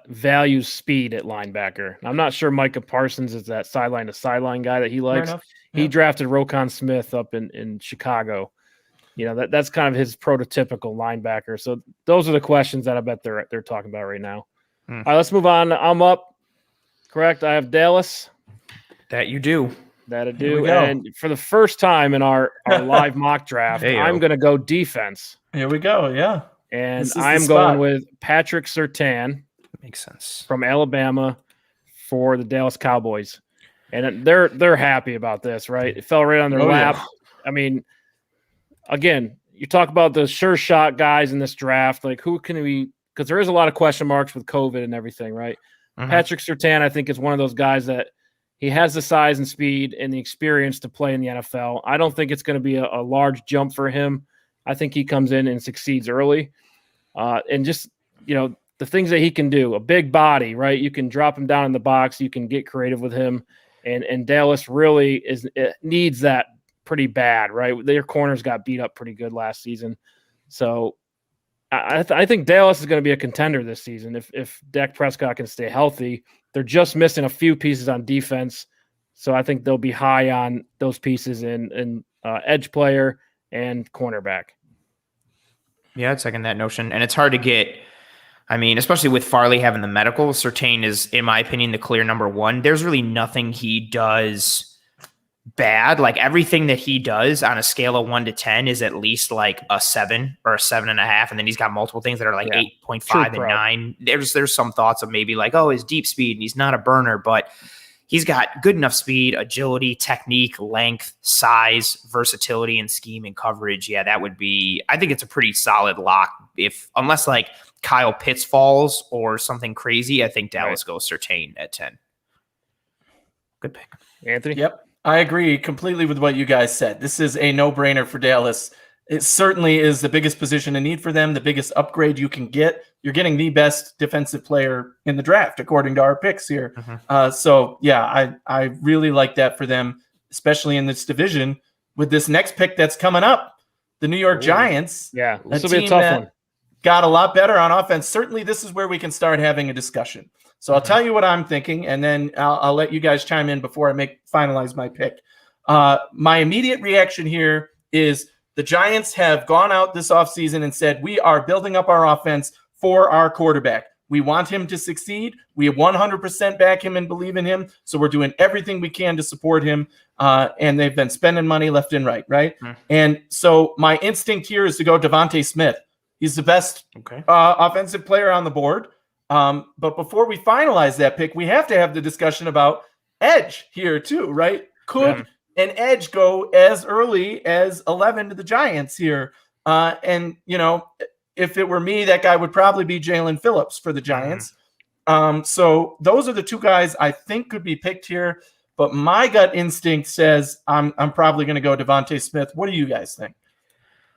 values speed at linebacker. I'm not sure Micah Parsons is that sideline to sideline guy that he likes. He drafted Roquan Smith up in Chicago. That's kind of his prototypical linebacker. So those are the questions that I bet they're talking about right now. All right, let's move on. I'm up. Correct. I have Dallas. That you do. That I do. And for the first time in our live mock draft, I'm going to go defense. Here we go. Yeah. And I'm going with Patrick Surtain. Makes sense. From Alabama for the Dallas Cowboys. And they're happy about this, right? It fell right on their lap. Yeah. I mean, again, you talk about the sure shot guys in this draft. Like, who can we – because there is a lot of question marks with COVID and everything, right? Patrick Surtain, I think, is one of those guys that he has the size and speed and the experience to play in the NFL. I don't think it's going to be a large jump for him. I think he comes in and succeeds early. And just, the things that he can do, a big body, right? You can drop him down in the box. You can get creative with him. And Dallas really needs that pretty bad, right? Their corners got beat up pretty good last season. So I think Dallas is going to be a contender this season if Dak Prescott can stay healthy. They're just missing a few pieces on defense. So I think they'll be high on those pieces in edge player and cornerback. Yeah, I'd second that notion. And it's hard to get – I mean, especially with Farley having the medical, Surtain is, in my opinion, the clear number one. There's really nothing he does bad. Like, everything that he does on a scale of 1 to 10 is at least like a 7 or a 7.5. And then he's got multiple things that are like 8.5 and 9. There's some thoughts of maybe like, his deep speed and he's not a burner, but he's got good enough speed, agility, technique, length, size, versatility, and scheme and coverage. Yeah, that would be, I think it's a pretty solid lock. Unless like Kyle Pitts falls or something crazy, I think Dallas goes Surtain at 10. Good pick. Anthony? Yep. I agree completely with what you guys said. This is a no-brainer for Dallas. It certainly is the biggest position in need for them, the biggest upgrade you can get. You're getting the best defensive player in the draft, according to our picks here. So, yeah, I really like that for them, especially in this division. With this next pick that's coming up, the New York Giants. Yeah, this will be a tough one. Got a lot better on offense. Certainly, this is where we can start having a discussion. So I'll tell you what I'm thinking, and then I'll let you guys chime in before I finalize my pick. My immediate reaction here is the Giants have gone out this offseason and said, we are building up our offense for our quarterback. We want him to succeed. We 100% back him and believe in him. So we're doing everything we can to support him. And they've been spending money left and right? And so my instinct here is to go Devontae Smith. He's the best offensive player on the board. But before we finalize that pick, we have to have the discussion about edge here too, right? Could an edge go as early as 11 to the Giants here? And, if it were me, that guy would probably be Jalen Phillips for the Giants. So those are the two guys I think could be picked here. But my gut instinct says I'm probably going to go Devontae Smith. What do you guys think?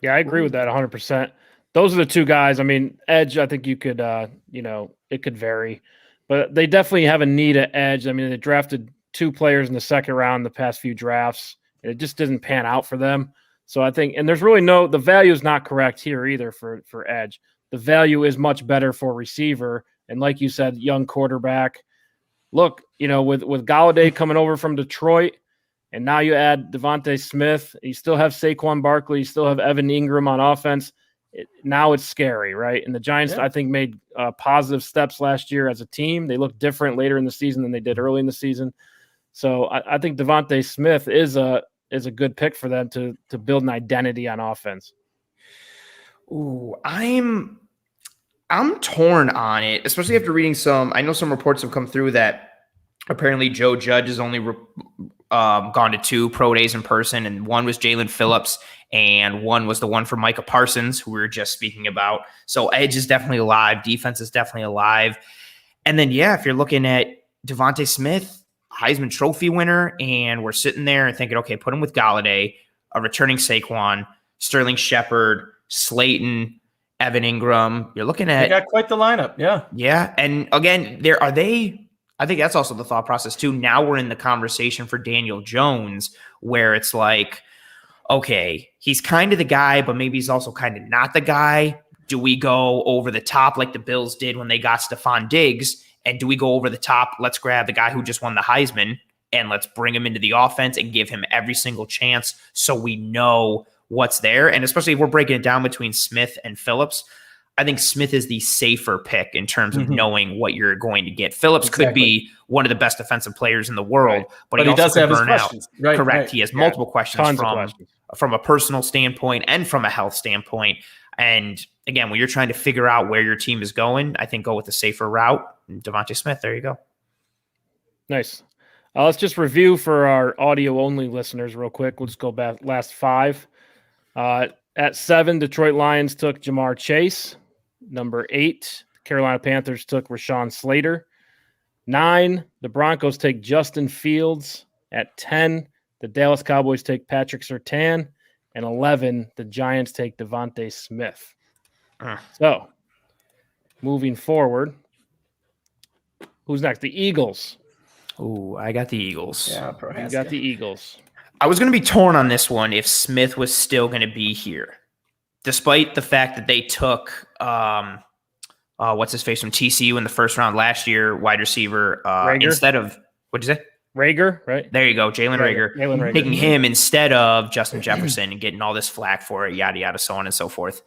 Yeah, I agree with that 100%. Those are the two guys. I mean, edge, I think you could, it could vary. But they definitely have a need at edge. I mean, they drafted 2 players in the second round the past few drafts. It just didn't pan out for them. So I think, and there's really the value is not correct here either for edge. The value is much better for receiver. And like you said, young quarterback. Look, with Golladay coming over from Detroit, and now you add Devontae Smith, you still have Saquon Barkley, you still have Evan Ingram on offense. Now it's scary, right? And the Giants, I think, made positive steps last year as a team. They looked different later in the season than they did early in the season. So I think Devontae Smith is a good pick for them to build an identity on offense. Ooh, I'm torn on it, especially after reading I know some reports have come through that apparently Joe Judge is only gone to 2 pro days in person, and one was Jalen Phillips, and one was the one for Micah Parsons, who we were just speaking about. So edge is definitely alive. Defense is definitely alive. And then, if you're looking at Devontae Smith, Heisman Trophy winner, and we're sitting there and thinking, okay, put him with Galladay, a returning Saquon, Sterling Shepard, Slayton, Evan Ingram. You're looking at... They got quite the lineup, yeah. Yeah, and again, I think that's also the thought process too. Now we're in the conversation for Daniel Jones, where it's like, okay, he's kind of the guy, but maybe he's also kind of not the guy. Do we go over the top like the Bills did when they got Stephon Diggs? And do we go over the top? Let's grab the guy who just won the Heisman and let's bring him into the offense and give him every single chance so we know what's there. And especially if we're breaking it down between Smith and Phillips, I think Smith is the safer pick in terms of knowing what you're going to get. Phillips could be one of the best defensive players in the world, but he also does have his burn out. questions. Right, Correct. Right. He has multiple questions Tons from a personal standpoint and from a health standpoint. And again, when you're trying to figure out where your team is going, I think go with the safer route. Devontae Smith, there you go. Nice. Let's just review for our audio-only listeners real quick. We'll just go back last 5. At 7, Detroit Lions took Jamar Chase. Number 8, Carolina Panthers took Rashawn Slater. 9, the Broncos take Justin Fields. At 10, the Dallas Cowboys take Patrick Surtain. And 11, the Giants take Devontae Smith. So, moving forward, who's next? The Eagles. Ooh, I got the Eagles. Yeah, You got the Eagles. I was going to be torn on this one if Smith was still going to be here, despite the fact that they took what's his face from TCU in the first round last year, wide receiver, instead of what'd you say? Rager, right? There you go, Jalen Rager. Taking him instead of Justin Jefferson and getting all this flack for it, yada yada, so on and so forth.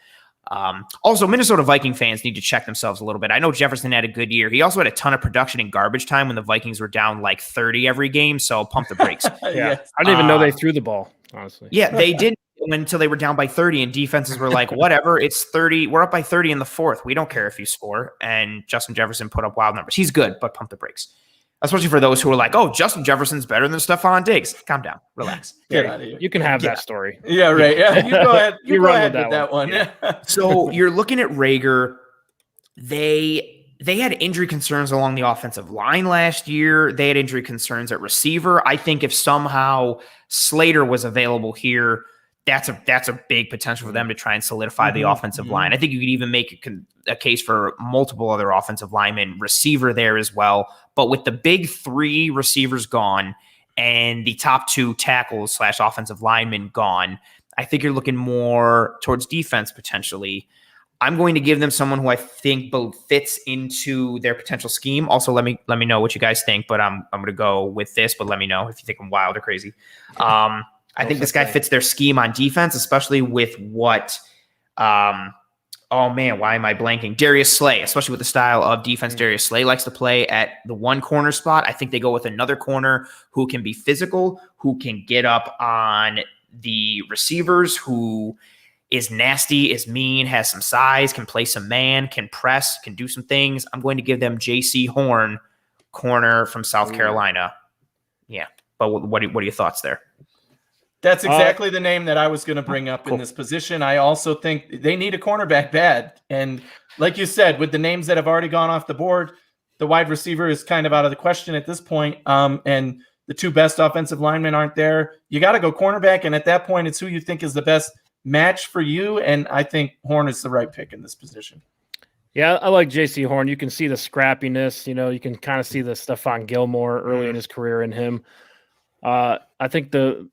Also, Minnesota Viking fans need to check themselves a little bit. I know Jefferson had a good year. He also had a ton of production in garbage time when the Vikings were down like 30 every game, so pump the brakes. Yeah, I didn't even know they threw the ball, honestly. Yeah, they did until they were down by 30, and defenses were like, whatever, it's 30. We're up by 30 in the 4th. We don't care if you score. And Justin Jefferson put up wild numbers. He's good, but pump the brakes. Especially for those who are like, oh, Justin Jefferson's better than Stephon Diggs. Calm down. Relax. Get out of here. You can have that story. Yeah, right. Yeah, you go ahead. You go run ahead with with that one. Yeah. So you're looking at Rager. They had injury concerns along the offensive line last year. They had injury concerns at receiver. I think if somehow Slater was available here, that's a big potential for them to try and solidify the offensive line. I think you could even make a case for multiple other offensive linemen, receiver there as well. But with the big 3 receivers gone and the top 2 tackles / offensive linemen gone, I think you're looking more towards defense potentially. I'm going to give them someone who I think both fits into their potential scheme. Also, let me know what you guys think, but I'm going to go with this, but let me know if you think I'm wild or crazy. I think this guy fits their scheme on defense, especially with what oh man, why am I blanking? Darius Slay, especially with the style of defense Darius Slay likes to play at the 1 corner spot. I think they go with another corner who can be physical, who can get up on the receivers, who is nasty, is mean, has some size, can play some man, can press, can do some things. I'm going to give them J.C. Horn, corner from South Carolina. Yeah, but what are your thoughts there? That's exactly the name that I was going to bring up in this position. I also think they need a cornerback bad. And like you said, with the names that have already gone off the board, the wide receiver is kind of out of the question at this point. And the 2 best offensive linemen aren't there. You got to go cornerback. And at that point, it's who you think is the best match for you. And I think Horn is the right pick in this position. Yeah, I like J.C. Horn. You can see the scrappiness. You can kind of see the Stephon Gilmore early in his career in him. I think the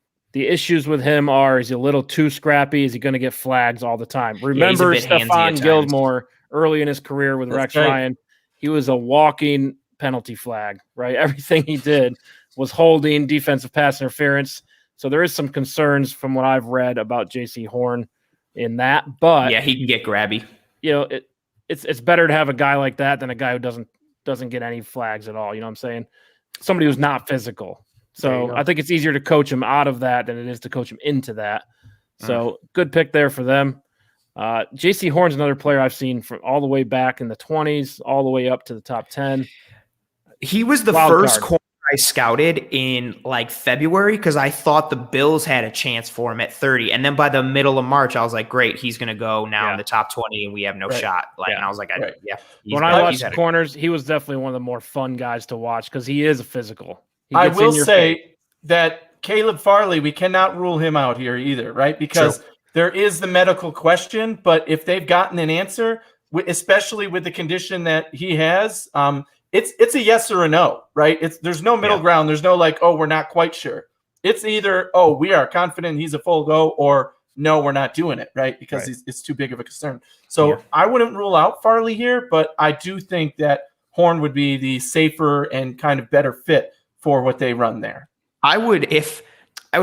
issues with him are, is he a little too scrappy? Is he going to get flags all the time? Remember Stephon Gilmore early in his career with Rex Ryan? He was a walking penalty flag, right? Everything he did was holding, defensive pass interference. So there is some concerns from what I've read about J.C. Horn in that. But yeah, he can get grabby. It's better to have a guy like that than a guy who doesn't get any flags at all. You know what I'm saying? Somebody who's not physical. So I think it's easier to coach him out of that than it is to coach him into that. So good pick there for them. J.C. Horn's another player I've seen from all the way back in the 20s, all the way up to the top 10. He was the first corner I scouted in like February because I thought the Bills had a chance for him at 30. And then by the middle of March, I was like, great, he's going to go now in the top 20 and we have no shot. And I was like, When I watched the corners, he was definitely one of the more fun guys to watch because he is a physical. I will say that Caleb Farley, we cannot rule him out here either, right? Because there is the medical question, but if they've gotten an answer, especially with the condition that he has, it's a yes or a no, right? There's no middle ground. There's no like, oh, we're not quite sure. It's either, oh, we are confident he's a full go, or no, we're not doing it, right? Because it's too big of a concern. So I wouldn't rule out Farley here, but I do think that Horn would be the safer and kind of better fit for what they run there. I would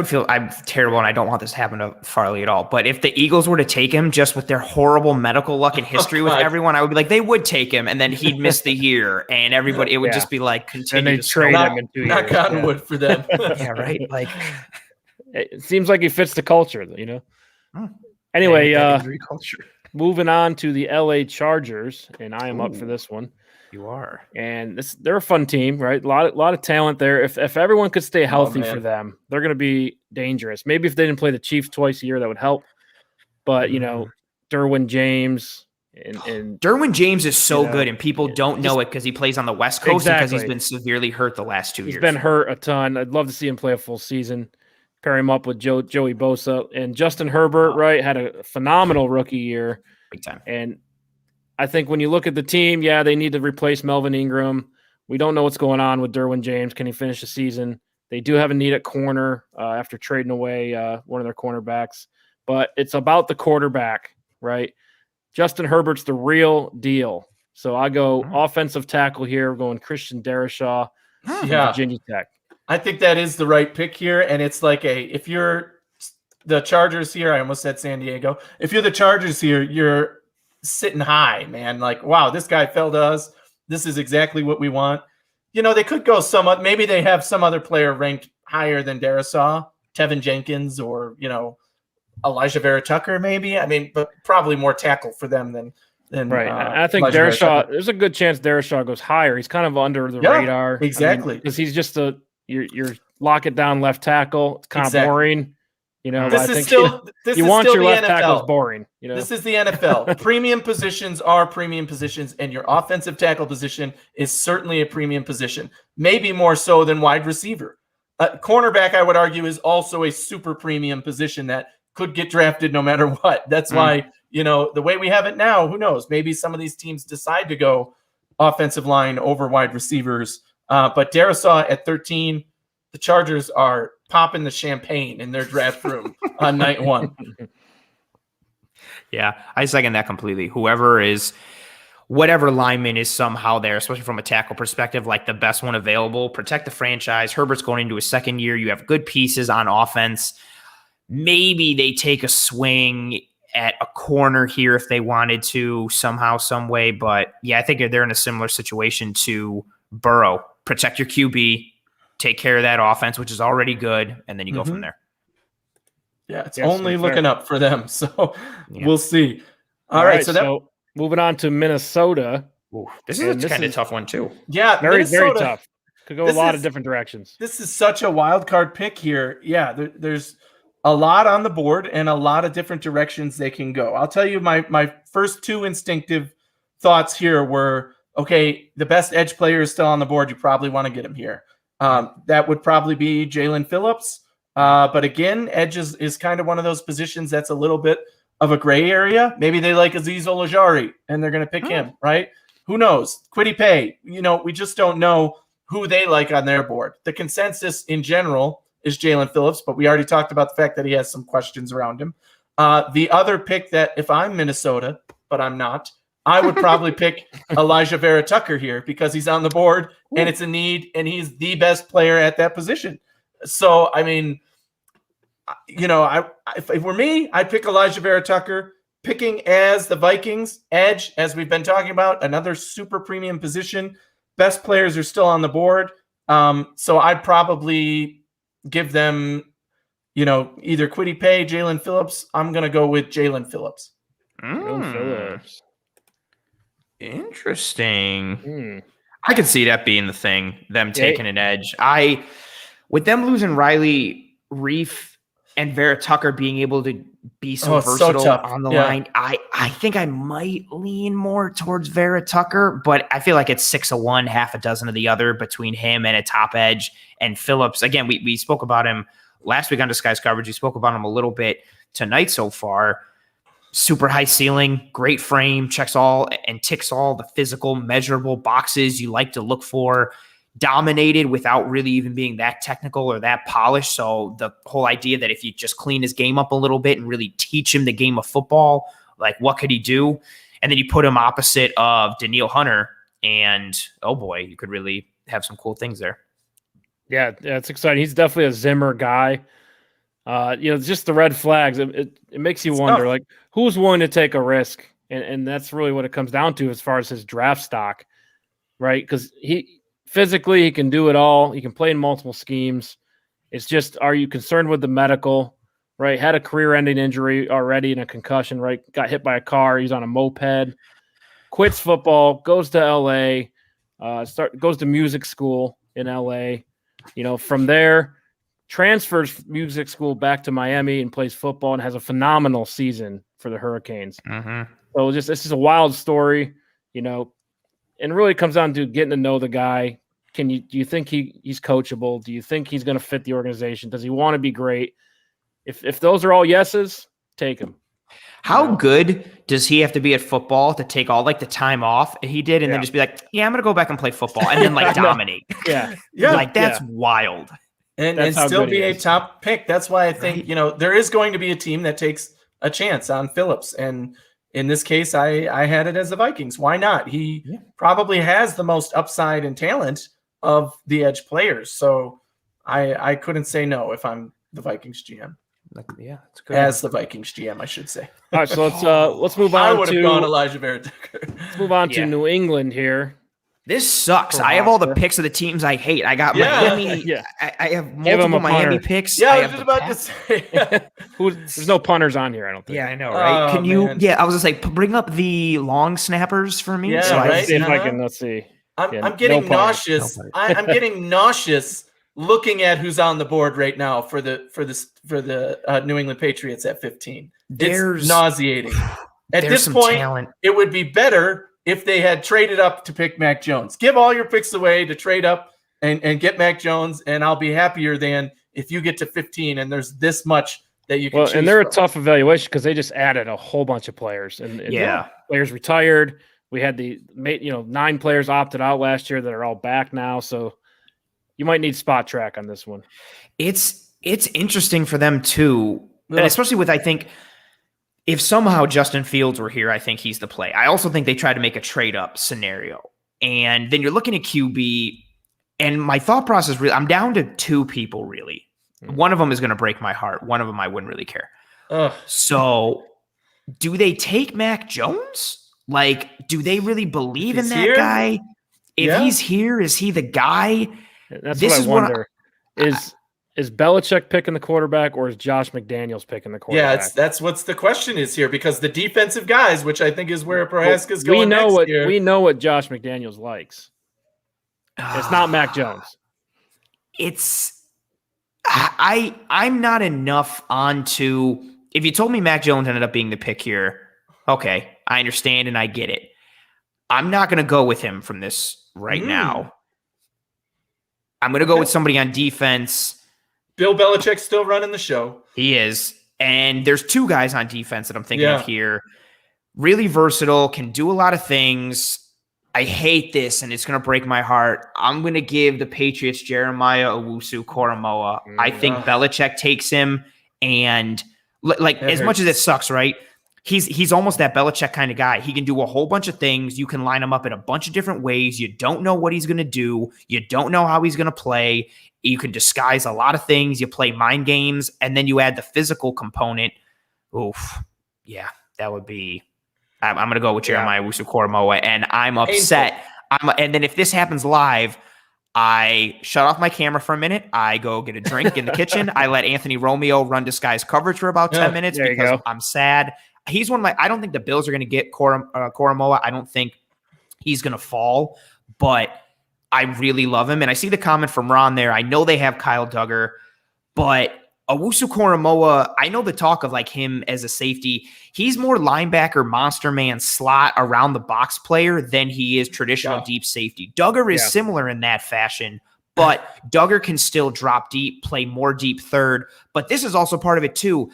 feel I'm terrible and I don't want this to happen to Farley at all. But if the Eagles were to take him just with their horrible medical luck and history with everyone, I would be like, they would take him and then he'd miss the year and everybody, it would just be like, continue and they trade him in 2 years. Not Cottonwood for them. Right. Like, it seems like he fits the culture, Anyway, culture. Moving on to the LA Chargers, and I am up for this one. You are. And they're a fun team, right? A lot of talent there. If everyone could stay healthy for them, they're going to be dangerous. Maybe if they didn't play the Chiefs twice a year, that would help. But, Derwin James and Derwin James is so good, and people don't know it because he plays on the West Coast because he's been severely hurt the last 2 years. He's been hurt a ton. I'd love to see him play a full season. Pair him up with Joey Bosa. And Justin Herbert, right, had a phenomenal rookie year. Big time. And I think when you look at the team, they need to replace Melvin Ingram. We don't know what's going on with Derwin James. Can he finish the season? They do have a need at corner after trading away one of their cornerbacks. But it's about the quarterback, right? Justin Herbert's the real deal. So I go offensive tackle here. We're going Christian Darrisaw from Virginia Tech. I think that is the right pick here. And it's like if you're the Chargers here, I almost said San Diego. If you're the Chargers here, you're sitting high, man. Like, wow, this guy fell to us. This is exactly what we want. They could go maybe they have some other player ranked higher than Darrisaw, Tevin Jenkins, or, Elijah Vera-Tucker, maybe. I mean, but probably more tackle for them than right. I think Darrisaw, there's a good chance Darrisaw goes higher. He's kind of under the radar. Exactly. Because he's just your lock it down left tackle. It's kind of boring. You want your left tackles boring. This is the NFL. Premium positions are premium positions, and your offensive tackle position is certainly a premium position, maybe more so than wide receiver. Cornerback, I would argue, is also a super premium position that could get drafted no matter what. That's why, the way we have it now, who knows? Maybe some of these teams decide to go offensive line over wide receivers. But Darrisaw at 13, the Chargers are popping the champagne in their draft room on night one. Yeah, I second that completely. Whatever lineman is somehow there, especially from a tackle perspective, like the best one available, protect the franchise. Herbert's going into his second year. You have good pieces on offense. Maybe they take a swing at a corner here if they wanted to somehow, some way. But I think they're in a similar situation to Burrow. Protect your QB, take care of that offense, which is already good, and then you go from there. Yeah, it's only looking up for them. So we'll see. All right. So moving on to Minnesota. This is kind of tough one too. Yeah, very tough. Could go a lot of different directions. This is such a wild card pick here. Yeah, there's a lot on the board and a lot of different directions they can go. I'll tell you my first two instinctive thoughts here were, okay, the best edge player is still on the board. You probably want to get him here. That would probably be Jalen Phillips. But again, edge is kind of one of those positions that's a little bit of a gray area. Maybe they like Azeez Ojulari and they're going to pick him, right? Who knows? Kwity Paye. We just don't know who they like on their board. The consensus in general is Jalen Phillips, but we already talked about the fact that he has some questions around him. The other pick that if I'm Minnesota, but I'm not, I would probably pick Elijah Vera-Tucker here because he's on the board and it's a need and he's the best player at that position. So, I mean, if it were me, I'd pick Elijah Vera-Tucker. Picking as the Vikings edge, as we've been talking about, another super premium position. Best players are still on the board. So I'd probably give them, either Kwity Paye, Jalen Phillips. I'm going to go with Jalen Phillips. Interesting. I could see that being the thing, them taking an edge. With them losing Riley, Reef, and Vera-Tucker being able to be so versatile on the line, I think I might lean more towards Vera-Tucker, but I feel like it's 6 of one, half a dozen of the other between him and a top edge. And Phillips, again, we spoke about him last week on Disguise Coverage. We spoke about him a little bit tonight so far. Super high ceiling, great frame, ticks all the physical, measurable boxes you like to look for. Dominated without really even being that technical or that polished. So the whole idea that if you just clean his game up a little bit and really teach him the game of football, like what could he do? And then you put him opposite of Danielle Hunter, and oh boy, you could really have some cool things there. Yeah, it's exciting. He's definitely a Zimmer guy. Just the red flags. It makes you wonder, like, who's willing to take a risk, and that's really what it comes down to as far as his draft stock, right? Because physically, he can do it all. He can play in multiple schemes. It's just, are you concerned with the medical, right? Had a career-ending injury already and a concussion, right? Got hit by a car. He's on a moped. Quits football, goes to L.A., goes to music school in L.A. From there, transfers music school back to Miami and plays football and has a phenomenal season for the Hurricanes. Mm-hmm. So this is a wild story, and really comes down to getting to know the guy. Do you think he's coachable? Do you think he's going to fit the organization? Does he want to be great? If those are all yeses, take him. How good does he have to be at football to take all like the time off he did and then just be like, yeah, I'm going to go back and play football and then like dominate. Yeah. Like that's wild. And still be a top pick. That's why I think, there is going to be a team that takes a chance on Phillips. And in this case, I had it as the Vikings. Why not? He probably has the most upside and talent of the edge players. So I couldn't say no if I'm the Vikings GM. Yeah, it's good. As the Vikings GM, I should say. All right, so let's move on. I would have gone Elijah Vera-Tucker. Let's move on to New England here. This sucks. I have all the picks of the teams I hate. I got Miami. Yeah. I have multiple Miami picks. Yeah, I was just about to say. There's no punters on here, I don't think. Yeah, I know, right? Can you? Man. Yeah, I was just like, bring up the long snappers for me. Yeah, so right. Let's see. I'm getting nauseous. I'm getting nauseous looking at who's on the board right now for the New England Patriots at 15. It's nauseating. At this point, it would be better if they had traded up to pick Mac Jones. Give all your picks away to trade up and get Mac Jones, and I'll be happier than if you get to 15 and there's this much that you can choose and they're from. A tough evaluation because they just added a whole bunch of players. And players retired. We had 9 players opted out last year that are all back now, so you might need spot track on this one. It's interesting for them too, and especially with, I think, if somehow Justin Fields were here, I think he's the play. I also think they tried to make a trade-up scenario. And then you're looking at QB, and my thought process, really, I'm down to 2 people, really. One of them is going to break my heart. One of them I wouldn't really care. So do they take Mac Jones? Like, do they really believe in that guy? If he's here, is he the guy? That's what I wonder. Is Belichick picking the quarterback, or is Josh McDaniels picking the quarterback? Yeah, that's what's the question is here, because the defensive guys, which I think is where Prohaska's going we know what Josh McDaniels likes. It's not Mac Jones. I'm not enough onto. If you told me Mac Jones ended up being the pick here, okay, I understand and I get it. I'm not going to go with him from this right now. I'm going to go with somebody on defense. Bill Belichick's still running the show. He is. And there's 2 guys on defense that I'm thinking of here. Really versatile, can do a lot of things. I hate this, and it's going to break my heart. I'm going to give the Patriots Jeremiah Owusu-Koramoah. I think Belichick takes him, and as much as it sucks, right? He's almost that Belichick kind of guy. He can do a whole bunch of things. You can line him up in a bunch of different ways. You don't know what he's going to do. You don't know how he's going to play. You can disguise a lot of things. You play mind games, and then you add the physical component. Oof. Yeah, that would be – I'm going to go with Jeremiah Owusu-Koramoah, and I'm upset. And then if this happens live, I shut off my camera for a minute. I go get a drink in the kitchen. I let Anthony Romeo run disguise coverage for about 10 minutes because I'm sad. He's one of my – I don't think the Bills are going to get Koramoah. I don't think he's going to fall, but – I really love him. And I see the comment from Ron there. I know they have Kyle Duggar, but Owusu-Koramoah, I know the talk of like him as a safety. He's more linebacker, monster man, slot around the box player than he is traditional deep safety. Duggar is similar in that fashion, but Duggar can still drop deep, play more deep third. But this is also part of it too.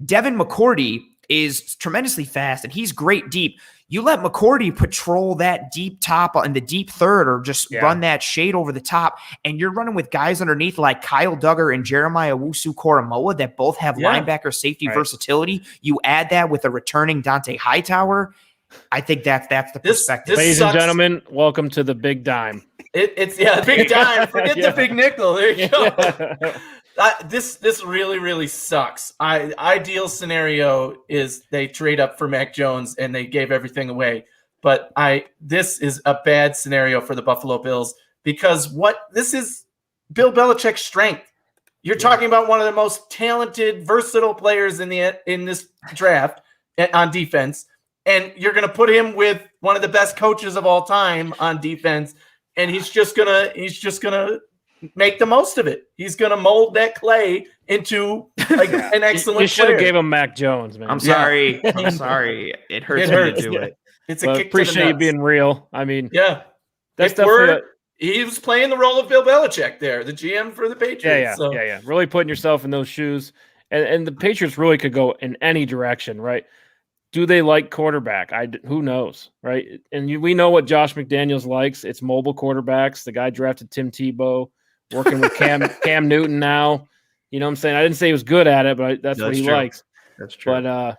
Devin McCourty is tremendously fast, and he's great deep. You let McCourty patrol that deep top and the deep third or just run that shade over the top, and you're running with guys underneath like Kyle Duggar and Jeremiah Owusu-Koramoah that both have linebacker safety versatility. You add that with a returning Dante Hightower. I think that's the perspective. Ladies and gentlemen, welcome to the big dime. It's big dime. Forget the big nickel. There you go. This really, really sucks. Ideal scenario is they trade up for Mac Jones and they gave everything away. But this is a bad scenario for the Buffalo Bills because this is Bill Belichick's strength. You're talking about one of the most talented, versatile players in this draft on defense, and you're going to put him with one of the best coaches of all time on defense, and he's just gonna make the most of it. He's going to mold that clay into like an excellent You should have player. gave him Mac Jones, man. I'm sorry. I'm sorry. It hurts me to do it. It's a But kick appreciate to the you nuts. being real. I mean, that's If definitely he was playing the role of Bill Belichick there, the GM for the Patriots. yeah. Really putting yourself in those shoes. And the Patriots really could go in any direction, right? Do they like quarterback? Who knows, right? And we know what Josh McDaniels likes. It's mobile quarterbacks. The guy drafted Tim Tebow, working with Cam Newton now. You know what I'm saying? I didn't say he was good at it, but that's what he likes. That's true. But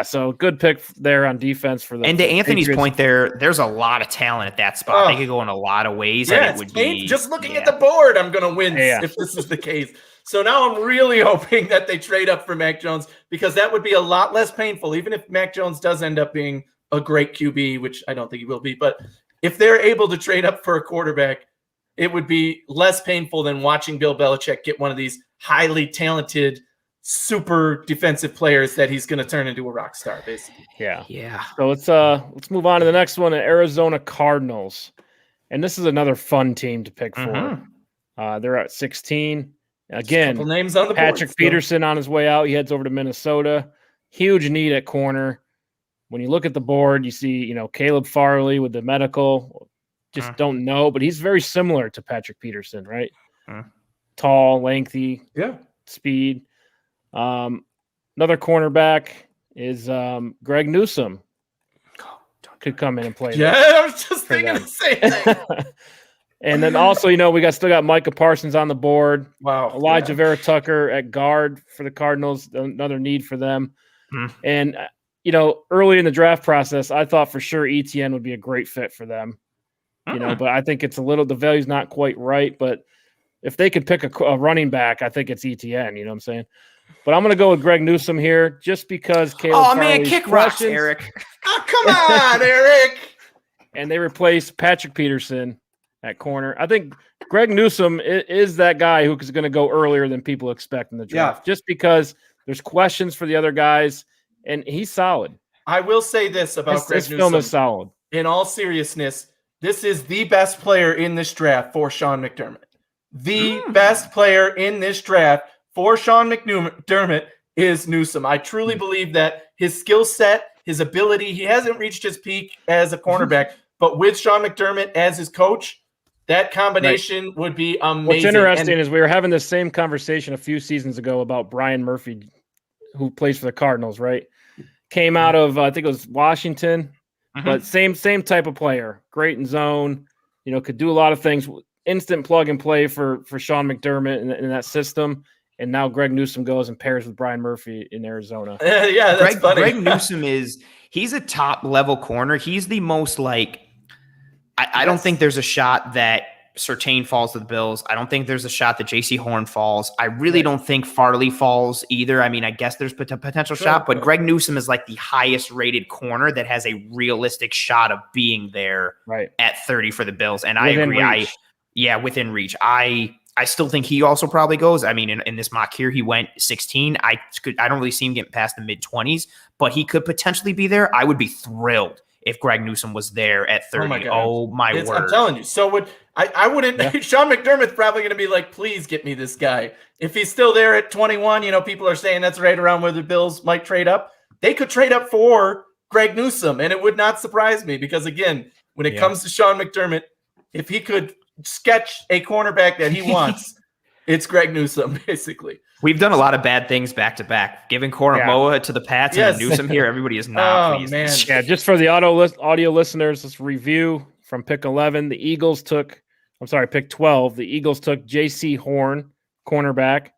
so good pick there on defense for the. And to Anthony's Patriots. point there's a lot of talent at that spot. They could go in a lot of ways. Yeah, and it would be just looking at the board, I'm going to win if this is the case. So now I'm really hoping that they trade up for Mac Jones because that would be a lot less painful, even if Mac Jones does end up being a great QB, which I don't think he will be. But if they're able to trade up for a quarterback, it would be less painful than watching Bill Belichick get one of these highly talented, super defensive players that he's going to turn into a rock star, basically. Yeah. So let's move on to the next one, the Arizona Cardinals. And this is another fun team to pick for. They're at 16. Again, couple names on the Patrick board, Peterson on his way out. He heads over to Minnesota. Huge need at corner. When you look at the board, you see, Caleb Farley with the medical. Just don't know, but he's very similar to Patrick Peterson, right? Tall, lengthy, speed. Another cornerback is Greg Newsome. Could come in and play. Yeah, I was just thinking the same thing. And then also, we still got Micah Parsons on the board. Wow. Elijah Vera-Tucker at guard for the Cardinals, another need for them. And, early in the draft process, I thought for sure Etienne would be a great fit for them. But I think it's the value's not quite right. But if they could pick a running back, I think it's Etienne, you know what I'm saying? But I'm going to go with Greg Newsome here just because Caleb Farley's kick rocks, Eric. Oh, come on, Eric. And they replaced Patrick Peterson at corner. I think Greg Newsome is that guy who is going to go earlier than people expect in the draft, just because there's questions for the other guys, and he's solid. I will say this about Greg Newsome. This film is solid. In all seriousness, this is the best player in this draft for Sean McDermott. The best player in this draft for Sean McDermott is Newsome. I truly believe that his skill set, his ability, he hasn't reached his peak as a cornerback, but with Sean McDermott as his coach, that combination would be amazing. What's interesting is we were having this same conversation a few seasons ago about Brian Murphy, who plays for the Cardinals, right? Came out of, I think it was Washington, but same type of player. Great in zone, could do a lot of things. Instant plug and play for Sean McDermott in that system. And now Greg Newsome goes and pairs with Brian Murphy in Arizona. That's funny. Greg Newsome he's a top level corner. He's the most I don't think there's a shot that Surtain falls to the Bills. I don't think there's a shot that JC Horn falls. I really don't think Farley falls either. I mean, I guess there's potential shot, but Greg Newsome is like the highest rated corner that has a realistic shot of being there at 30 for the Bills. And I agree. Within reach. I still think he also probably goes. I mean, in this mock here, he went 16. I don't really see him getting past the mid-20s, but he could potentially be there. I would be thrilled if Greg Newsome was there at 30. Oh my word. I'm telling you. So I wouldn't. Yeah. Sean McDermott's probably going to be like, please get me this guy. If he's still there at 21, people are saying that's right around where the Bills might trade up. They could trade up for Greg Newsome, and it would not surprise me because, again, when it comes to Sean McDermott, if he could sketch a cornerback that he wants, it's Greg Newsome, basically. We've done a lot of bad things back to back. Giving Koromoa to the Pats and Newsome here, everybody is not pleased. Man. Yeah, just for the audio listeners, let's review from pick 11. Pick 12. The Eagles took J.C. Horn, cornerback.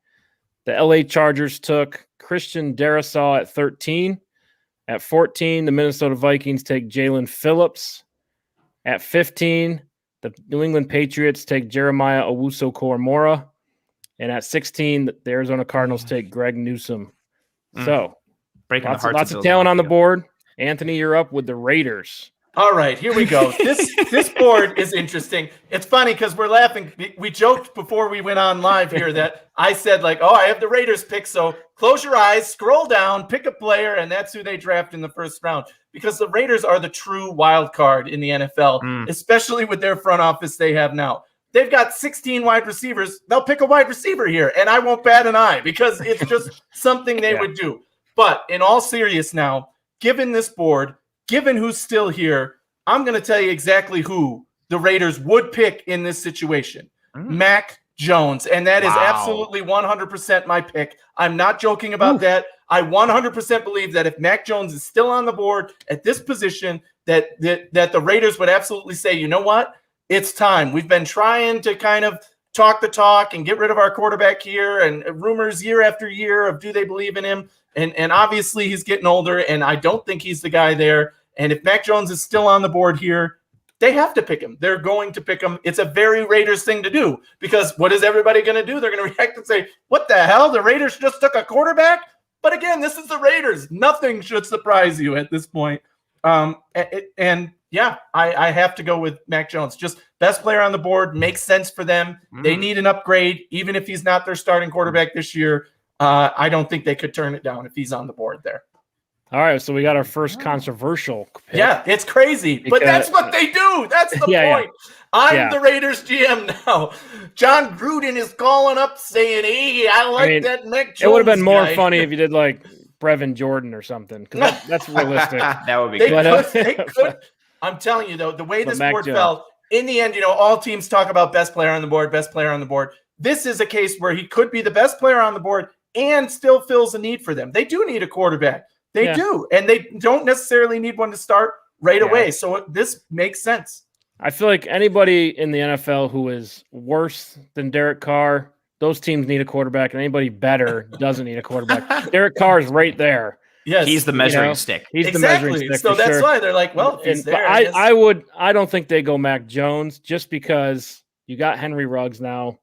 The L.A. Chargers took Christian Darrisaw at 13. At 14, the Minnesota Vikings take Jalen Phillips. At 15, the New England Patriots take Jeremiah Owusu-Koramoah. And at 16, the Arizona Cardinals take Greg Newsome. So, lots of talent on the board. Anthony, you're up with the Raiders. All right, here we go. This board is interesting. It's funny because we're laughing. We joked before we went on live here that I said, I have the Raiders pick. So close your eyes, scroll down, pick a player, and that's who they draft in the first round. Because the Raiders are the true wild card in the NFL, especially with their front office they have now. They've got 16 wide receivers. They'll pick a wide receiver here, and I won't bat an eye because it's just something they would do. But in all seriousness now, given this board, given who's still here, I'm going to tell you exactly who the Raiders would pick in this situation. Mac Jones. And that is absolutely 100% my pick. I'm not joking about that. I 100% believe that if Mac Jones is still on the board at this position, that the Raiders would absolutely say, you know what? It's time. We've been trying to kind of talk the talk and get rid of our quarterback here, and rumors year after year of do they believe in him? And obviously he's getting older, and I don't think he's the guy there. And if Mac Jones is still on the board here, they have to pick him. They're going to pick him. It's a very Raiders thing to do because what is everybody going to do? They're going to react and say, what the hell? The Raiders just took a quarterback? But again, this is the Raiders. Nothing should surprise you at this point. I have to go with Mac Jones. Just best player on the board, makes sense for them. They need an upgrade, even if he's not their starting quarterback this year. I don't think they could turn it down if he's on the board there. All right, so we got our first controversial pick. Yeah, it's crazy, but that's what they do. That's the point. Yeah. I'm the Raiders GM now. John Gruden is calling up saying, hey, I like that Mac Jones. It would have been more funny if you did like Brevin Jordan or something, because that's realistic. That would be They could. I'm telling you, though, the way this board fell, in the end, all teams talk about best player on the board, best player on the board. This is a case where he could be the best player on the board and still fills a need for them. They do need a quarterback. They do, and they don't necessarily need one to start right away. So this makes sense. I feel like anybody in the NFL who is worse than Derek Carr, those teams need a quarterback, and anybody better doesn't need a quarterback. Derek Carr is right there. Yes, he's the measuring stick. He's the measuring stick. So that's why they're like, well, if he's there. I don't think they go Mac Jones just because you got Henry Ruggs now.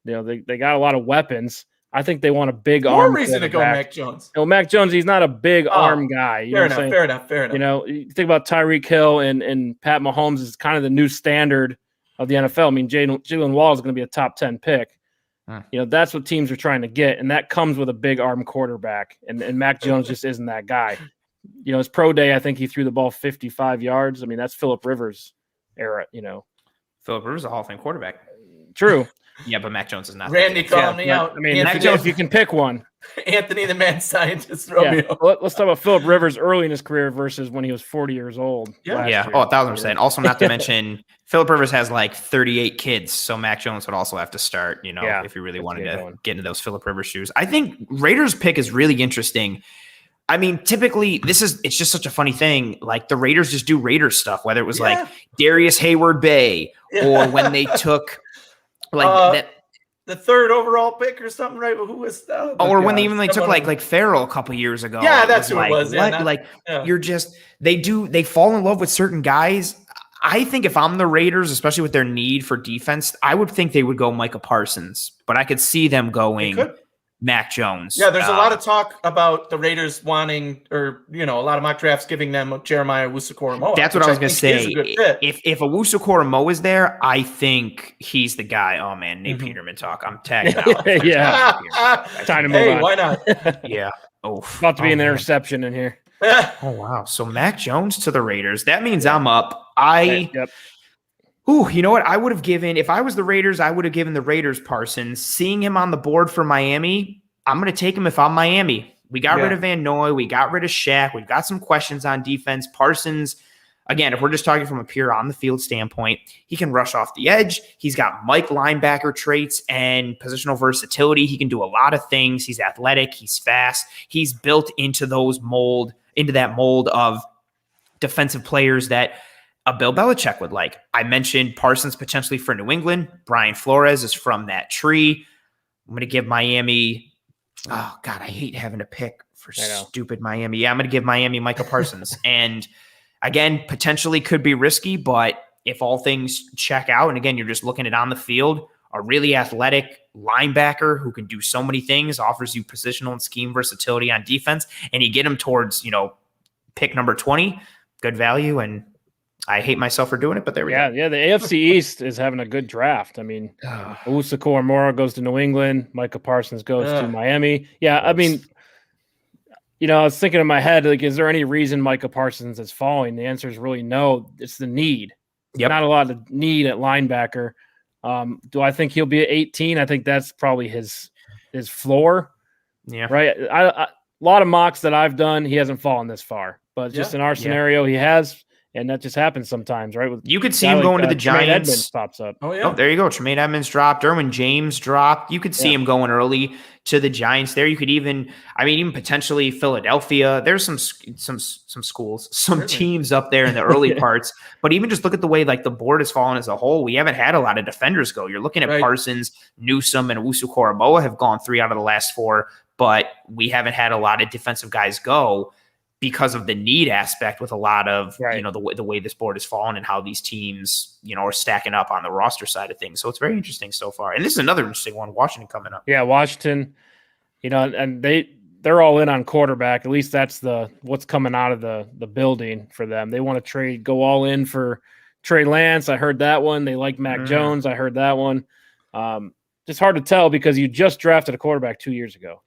They got a lot of weapons. I think they want a big arm. More reason to go Mac Jones. Mac Jones, he's not a big arm guy. Fair enough. You think about Tyreek Hill and Pat Mahomes is kind of the new standard of the NFL. I mean, Jalen Wall is going to be a top 10 pick. That's what teams are trying to get, and that comes with a big arm quarterback. And Mac Jones just isn't that guy. His pro day, I think he threw the ball 55 yards. I mean, that's Phillip Rivers era. Phillip Rivers is a Hall of Fame quarterback. True. Yeah, but Mac Jones is not. Randy calling me out. I mean, Mac Jones, you can pick one. Anthony, the mad scientist, Romeo. Let's talk about Phillip Rivers early in his career versus when he was 40 years old. Yeah. 1,000%. Also, not to mention, Phillip Rivers has like 38 kids, so Mac Jones would also have to start. If you really wanted to get into those Phillip Rivers shoes. I think Raiders pick is really interesting. I mean, typically it's just such a funny thing. Like the Raiders just do Raiders stuff, whether it was like Darius Hayward-Bay or when they took. The third overall pick or something, right? Who was that? When they took like Farrell a couple years ago. Yeah, that's who it was. They fall in love with certain guys. I think if I'm the Raiders, especially with their need for defense, I would think they would go Micah Parsons, but I could see them going Mac Jones. Yeah, there's a lot of talk about the Raiders wanting, or a lot of mock drafts giving them Jeremiah Owusu-Koramoah. That's what I was going to say. If Owusu-Koramoah is there, I think he's the guy. Oh man, Nate Peterman talk. I'm tagging out. Time to move on. Why not? Yeah. About to be an interception in here. Oh, wow. So Mac Jones to the Raiders. That means I'm up. You know what? I would have given, if I was the Raiders, I would have given the Raiders Parsons. Seeing him on the board for Miami, I'm going to take him if I'm Miami. We got rid of Van Noy. We got rid of Shaq. We've got some questions on defense. Parsons, again, if we're just talking from a pure on-the-field standpoint, he can rush off the edge. He's got Mike linebacker traits and positional versatility. He can do a lot of things. He's athletic. He's fast. He's built into that mold of defensive players that Bill Belichick would like. I mentioned Parsons potentially for New England. Brian Flores is from that tree. I'm going to give Miami. Oh, God, I hate having to pick for stupid Miami. Yeah, I'm going to give Miami Micah Parsons. And again, potentially could be risky, but if all things check out, and again, you're just looking at on the field, a really athletic linebacker who can do so many things, offers you positional and scheme versatility on defense, and you get him towards, pick number 20, good value. And I hate myself for doing it, but there we go. Yeah, the AFC East is having a good draft. I mean, Owusu Mora goes to New England. Micah Parsons goes to Miami. Yeah, I mean, I was thinking in my head, like, is there any reason Micah Parsons is falling? The answer is really no. It's the need. Yep. Not a lot of need at linebacker. Do I think he'll be at 18? I think that's probably his floor. Yeah. Right. A lot of mocks that I've done, he hasn't fallen this far. But just in our scenario, he has. And that just happens sometimes, right? You could see him going to the Giants. Edmonds pops up. Oh, yeah. Oh, there you go. Tremaine Edmonds dropped. Derwin James dropped. You could see him going early to the Giants there. You could even potentially Philadelphia. There's some schools, some teams up there in the early parts. But even just look at the way like the board has fallen as a whole. We haven't had a lot of defenders go. You're looking at Parsons, Newsome, and Owusu-Koramoah have gone 3 out of the last 4, but we haven't had a lot of defensive guys go, because of the need aspect with a lot of, the way this board has fallen and how these teams, are stacking up on the roster side of things. So it's very interesting so far. And this is another interesting one, Washington coming up. Yeah, Washington, and they're all in on quarterback. At least that's what's coming out of the building for them. They want to go all in for Trey Lance. I heard that one. They like Mac Jones. I heard that one. Just hard to tell because you just drafted a quarterback 2 years ago.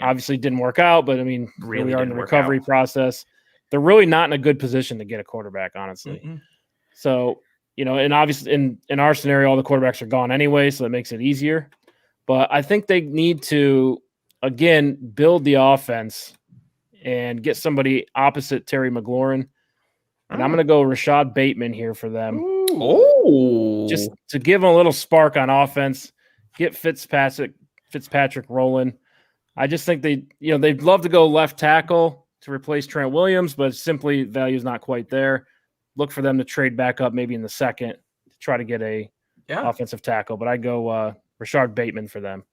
Obviously didn't work out, but I mean, really we are in the recovery process. They're really not in a good position to get a quarterback, honestly. Mm-hmm. So, and obviously in our scenario, all the quarterbacks are gone anyway, so that makes it easier. But I think they need to, again, build the offense and get somebody opposite Terry McLaurin. And I'm going to go Rashad Bateman here for them. Just to give them a little spark on offense, get Fitzpatrick rolling. I just think they'd love to go left tackle to replace Trent Williams, but simply value is not quite there. Look for them to trade back up maybe in the second to try to get a offensive tackle. But I go Rashad Bateman for them.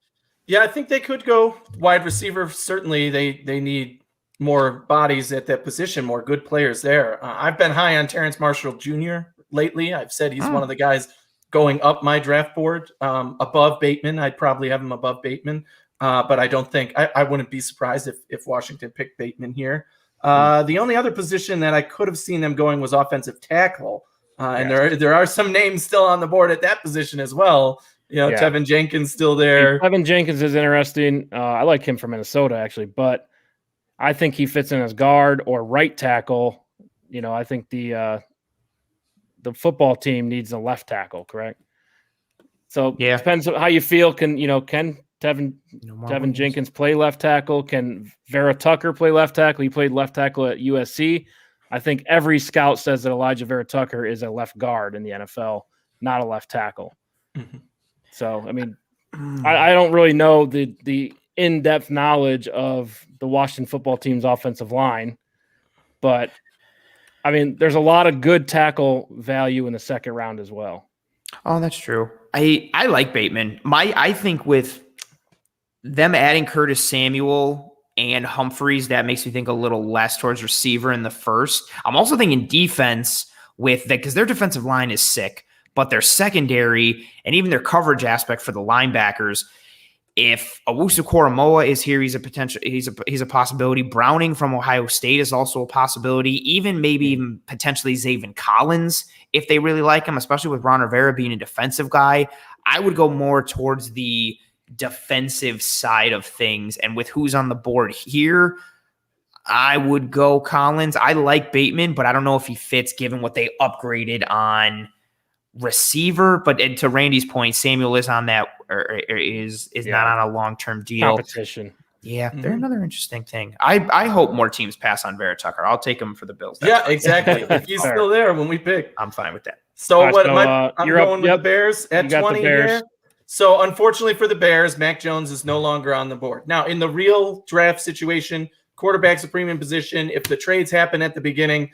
Yeah, I think they could go wide receiver. Certainly, they need more bodies at that position, more good players there. I've been high on Terrence Marshall Jr. lately. I've said he's one of the guys going up my draft board above Bateman. I'd probably have him above Bateman. But I don't think I wouldn't be surprised if Washington picked Bateman here. The only other position that I could have seen them going was offensive tackle. And there are some names still on the board at that position as well. Tevin Jenkins still there. Tevin Jenkins is interesting. I like him from Minnesota, actually, but I think he fits in as guard or right tackle. I think the football team needs a left tackle, correct? So it depends on how you feel. Can Tevin Jenkins play left tackle? Can Vera-Tucker play left tackle? He played left tackle at USC. I think every scout says that Elijah Vera-Tucker is a left guard in the NFL, not a left tackle. Mm-hmm. So, I mean, I don't really know the in-depth knowledge of the Washington football team's offensive line, but, I mean, there's a lot of good tackle value in the second round as well. Oh, that's true. I like Bateman. I think with them adding Curtis Samuel and Humphreys, that makes me think a little less towards receiver in the first. I'm also thinking defense with that because their defensive line is sick, but their secondary and even their coverage aspect for the linebackers. If Owusu-Koramoah is here, he's a possibility. Browning from Ohio State is also a possibility. Maybe even potentially Zaven Collins if they really like him, especially with Ron Rivera being a defensive guy. I would go more towards the defensive side of things, and with who's on the board here, I would go Collins. I like Bateman, but I don't know if he fits given what they upgraded on receiver. But to Randy's point, Samuel is on that or is not on a long-term deal. Competition. Yeah, they're another interesting thing. I hope more teams pass on Vera-Tucker. I'll take him for the Bills. Yeah, exactly. If he's still there when we pick, I'm fine with that. So right, what? so, I'm going with the Bears at 20 here. So unfortunately for the Bears, Mac Jones is no longer on the board. Now, in the real draft situation, quarterback's a premium position. If the trades happen at the beginning,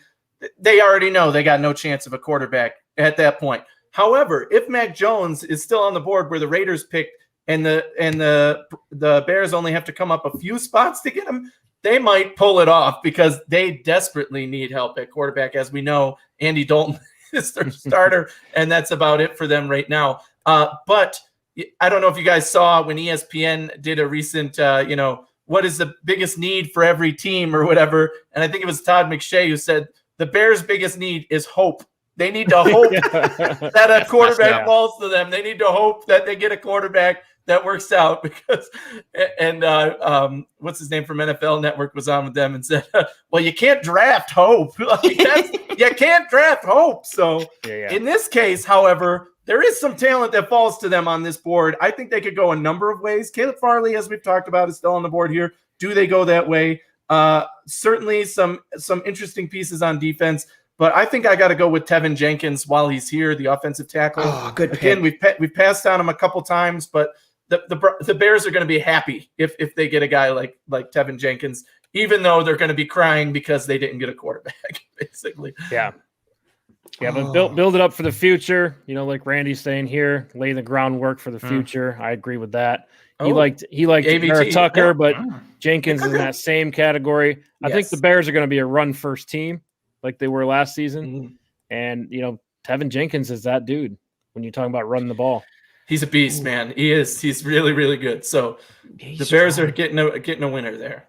they already know they got no chance of a quarterback at that point. However, if Mac Jones is still on the board where the Raiders picked and the Bears only have to come up a few spots to get him, they might pull it off because they desperately need help at quarterback. As we know, Andy Dalton is their starter, and that's about it for them right now. But I don't know if you guys saw when ESPN did a recent, what is the biggest need for every team or whatever. And I think it was Todd McShay who said the Bears' biggest need is hope. They need to hope that a quarterback falls to them. They need to hope that they get a quarterback that works out because, what's his name from NFL Network was on with them and said, well, you can't draft hope. You can't draft hope. So in this case, however, there is some talent that falls to them on this board. I think they could go a number of ways. Caleb Farley, as we've talked about, is still on the board here. Do they go that way? Certainly some interesting pieces on defense, but I think I got to go with Tevin Jenkins while he's here, the offensive tackle. Oh, good pick. Again, we've passed on him a couple times, but the Bears are going to be happy if they get a guy like Tevin Jenkins, even though they're going to be crying because they didn't get a quarterback, basically. Yeah. Yeah, but build it up for the future. Like Randy's saying here, lay the groundwork for the future. I agree with that. He liked Vera-Tucker, but Jenkins is in that same category. I think the Bears are going to be a run-first team like they were last season. And, Tevin Jenkins is that dude when you're talking about running the ball. He's a beast, man. He is. He's really, really good. So the Bears are getting a winner there.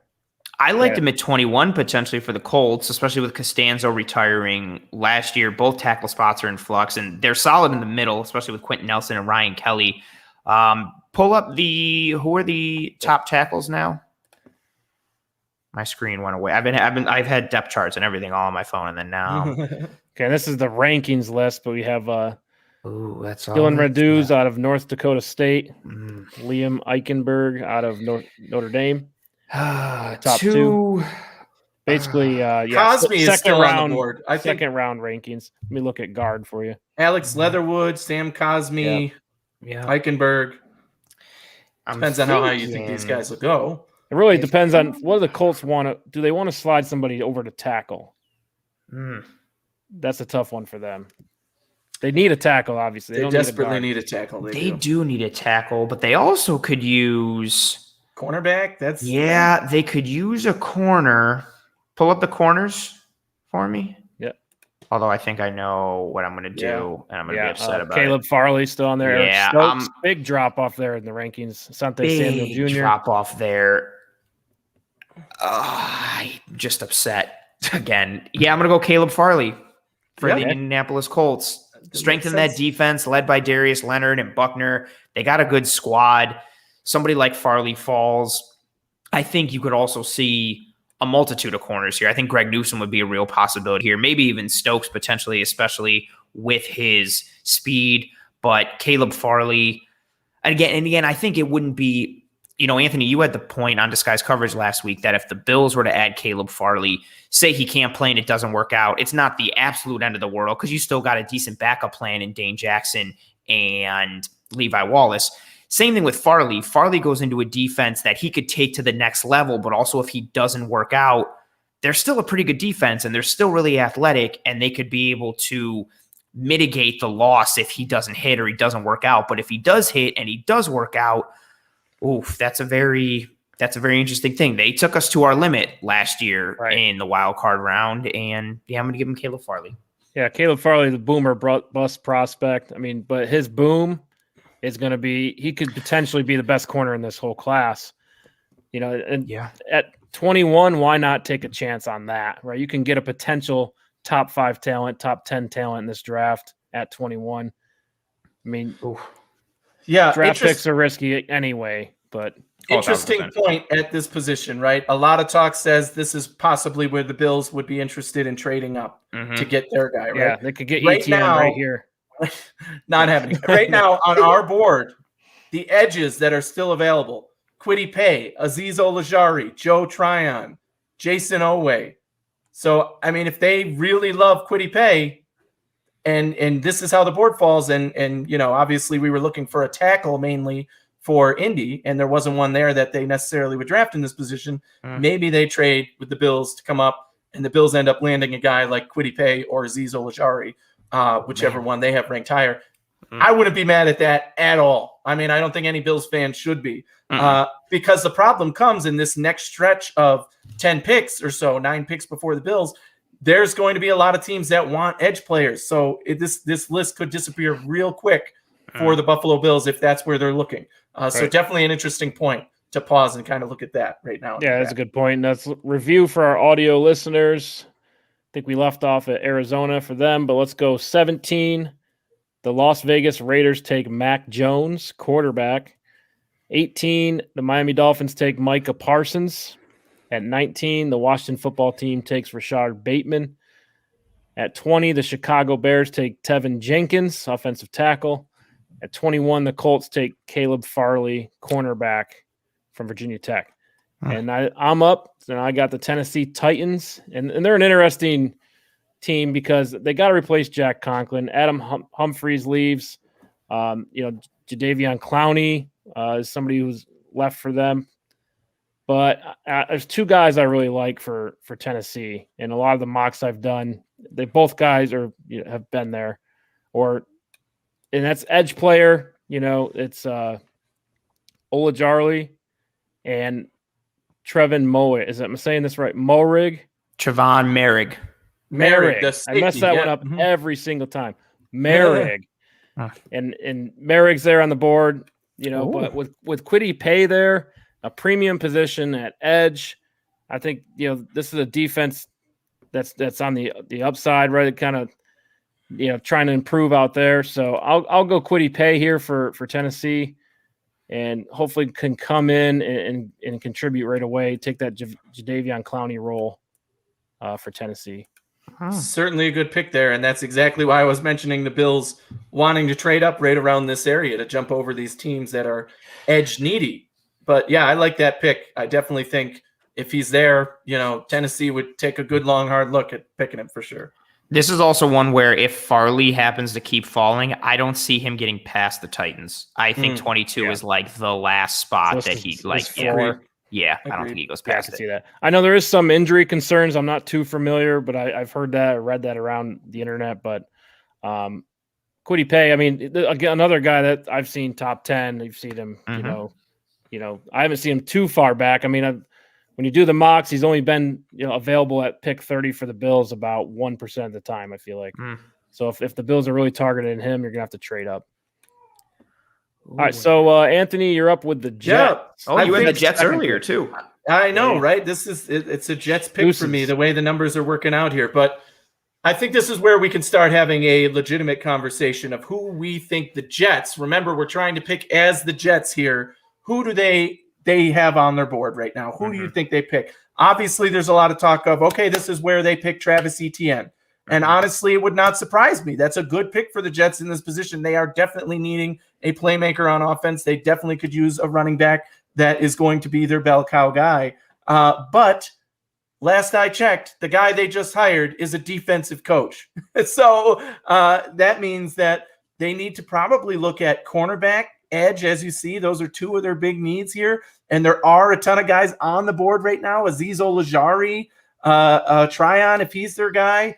I liked him at 21 potentially for the Colts, especially with Costanzo retiring last year. Both tackle spots are in flux, and they're solid in the middle, especially with Quentin Nelson and Ryan Kelly. Pull up who are the top tackles now? My screen went away. I've had depth charts and everything all on my phone, and then now. Okay, this is the rankings list, but we have that's Dylan Raduz out of North Dakota State, Liam Eichenberg out of Notre Dame. Top two. Basically, Cosme is still on the board. Second round rankings. Let me look at guard for you. Alex Leatherwood, Sam Cosme, Eichenberg. Depends on how you think these guys will go. It really depends on what do the Colts want to do. They want to slide somebody over to tackle. That's a tough one for them. They need a tackle, obviously. They desperately need a tackle. They do need a tackle, but they also could use cornerback. They could use a corner. Pull up the corners for me. Yeah. Although I think I know what I'm going to do, and I'm going to be upset about Caleb Farley still on there. Yeah, Stokes, big drop off there in the rankings. Asante Samuel Jr. drop off there. I'm just upset again. Yeah, I'm going to go Caleb Farley for the Indianapolis Colts. Strengthen that defense led by Darius Leonard and Buckner. They got a good squad. Somebody like Farley falls. I think you could also see a multitude of corners here. I think Greg Newsome would be a real possibility here. Maybe even Stokes potentially, especially with his speed. But Caleb Farley, and again, I think it wouldn't be, Anthony, you had the point on Disguised Coverage last week that if the Bills were to add Caleb Farley, say he can't play and it doesn't work out, it's not the absolute end of the world because you still got a decent backup plan in Dane Jackson and Levi Wallace. Same thing with Farley. Farley goes into a defense that he could take to the next level, but also if he doesn't work out, they're still a pretty good defense and they're still really athletic and they could be able to mitigate the loss if he doesn't hit or he doesn't work out. But if he does hit and he does work out, that's a very interesting thing. They took us to our limit last year in the wild card round, and I'm going to give him Caleb Farley. Yeah, Caleb Farley, the boomer bust prospect. I mean, but his boom is going to be, he could potentially be the best corner in this whole class. At 21, why not take a chance on that, right? You can get a potential top 5 talent, top 10 talent in this draft at 21. I mean, draft picks are risky anyway, but interesting 1,000%. point at this position, right? A lot of talk says this is possibly where the Bills would be interested in trading up to get their guy, right? yeah, they could get Right Etienne now- right here. Not happening. Right now on our board, the edges that are still available: Kwity Paye, Azeez Ojulari, Joe Tryon, Jason Owe. So, I mean, if they really love Kwity Paye, and this is how the board falls, and you know, obviously we were looking for a tackle mainly for Indy, and there wasn't one there that they necessarily would draft in this position. Maybe they trade with the Bills to come up, and the Bills end up landing a guy like Kwity Paye or Azeez Ojulari, whichever one they have ranked higher. I wouldn't be mad at that at all. I mean, I don't think any Bills fan should be, because the problem comes in this next stretch of 10 picks or so, 9 picks before the Bills. There's going to be a lot of teams that want edge players. So this list could disappear real quick for the Buffalo Bills if that's where they're looking. So definitely an interesting point to pause and kind of look at that right now. Yeah, that's a good point. And that's review for our audio listeners. I think we left off at Arizona for them, but let's go 17. The Las Vegas Raiders take Mac Jones, quarterback. 18, the Miami Dolphins take Micah Parsons. At 19, the Washington football team takes Rashard Bateman. At 20, the Chicago Bears take Tevin Jenkins, offensive tackle. At 21, the Colts take Caleb Farley, cornerback from Virginia Tech. And I'm up, and I got the Tennessee Titans. And they're an interesting team because they got to replace Jack Conklin. Adam Humphries leaves. Jadeveon Clowney is somebody who's left for them. But there's 2 guys I really like for Tennessee, and a lot of the mocks I've done, they both guys have been there, and that's edge player. It's Ojulari and Trevin Moe. Am I saying this right? Moerig? Trevon Merrick. Merrick. I mess that one up every single time. Merrick. And Merrick's there on the board, but with Kwity Paye there, a premium position at edge. I think, this is a defense that's on the upside, right? Kind of, trying to improve out there. So I'll go Kwity Paye here for Tennessee, and hopefully can come in and contribute right away. Take that Jadeveon Clowney role for Tennessee. Certainly a good pick there, and that's exactly why I was mentioning the Bills wanting to trade up right around this area to jump over these teams that are edge needy. But yeah, I like that pick. I definitely think if he's there, Tennessee would take a good, long, hard look at picking him for sure. This is also one where if Farley happens to keep falling, I don't see him getting past the Titans. I think 22 is like the last spot that he I don't think he goes past it. See that. I know there is some injury concerns. I'm not too familiar, but I've heard that or read that around the internet. But Kwity Paye, I mean, again, another guy that I've seen top 10. You've seen him, I haven't seen him too far back. I mean, when you do the mocks, he's only been available at pick 30 for the Bills about 1% of the time, I feel like. So if the Bills are really targeting him, you're going to have to trade up. All right, so Anthony, you're up with the Jets. Yeah. Oh, you had the Jets earlier too. I know, right? It's a Jets pick for me, the way the numbers are working out here. But I think this is where we can start having a legitimate conversation of who we think the Jets. Remember, we're trying to pick as the Jets here. Who do they have on their board right now? Who do you think they pick? Obviously, there's a lot of talk of, okay, this is where they pick Travis Etienne. And honestly, it would not surprise me. That's a good pick for the Jets in this position. They are definitely needing a playmaker on offense. They definitely could use a running back that is going to be their bell cow guy. But last I checked, the guy they just hired is a defensive coach. So that means that they need to probably look at cornerback, edge, as you see. Those are 2 of their big needs here. And there are a ton of guys on the board right now. Azeez Ojulari, Tryon, if he's their guy.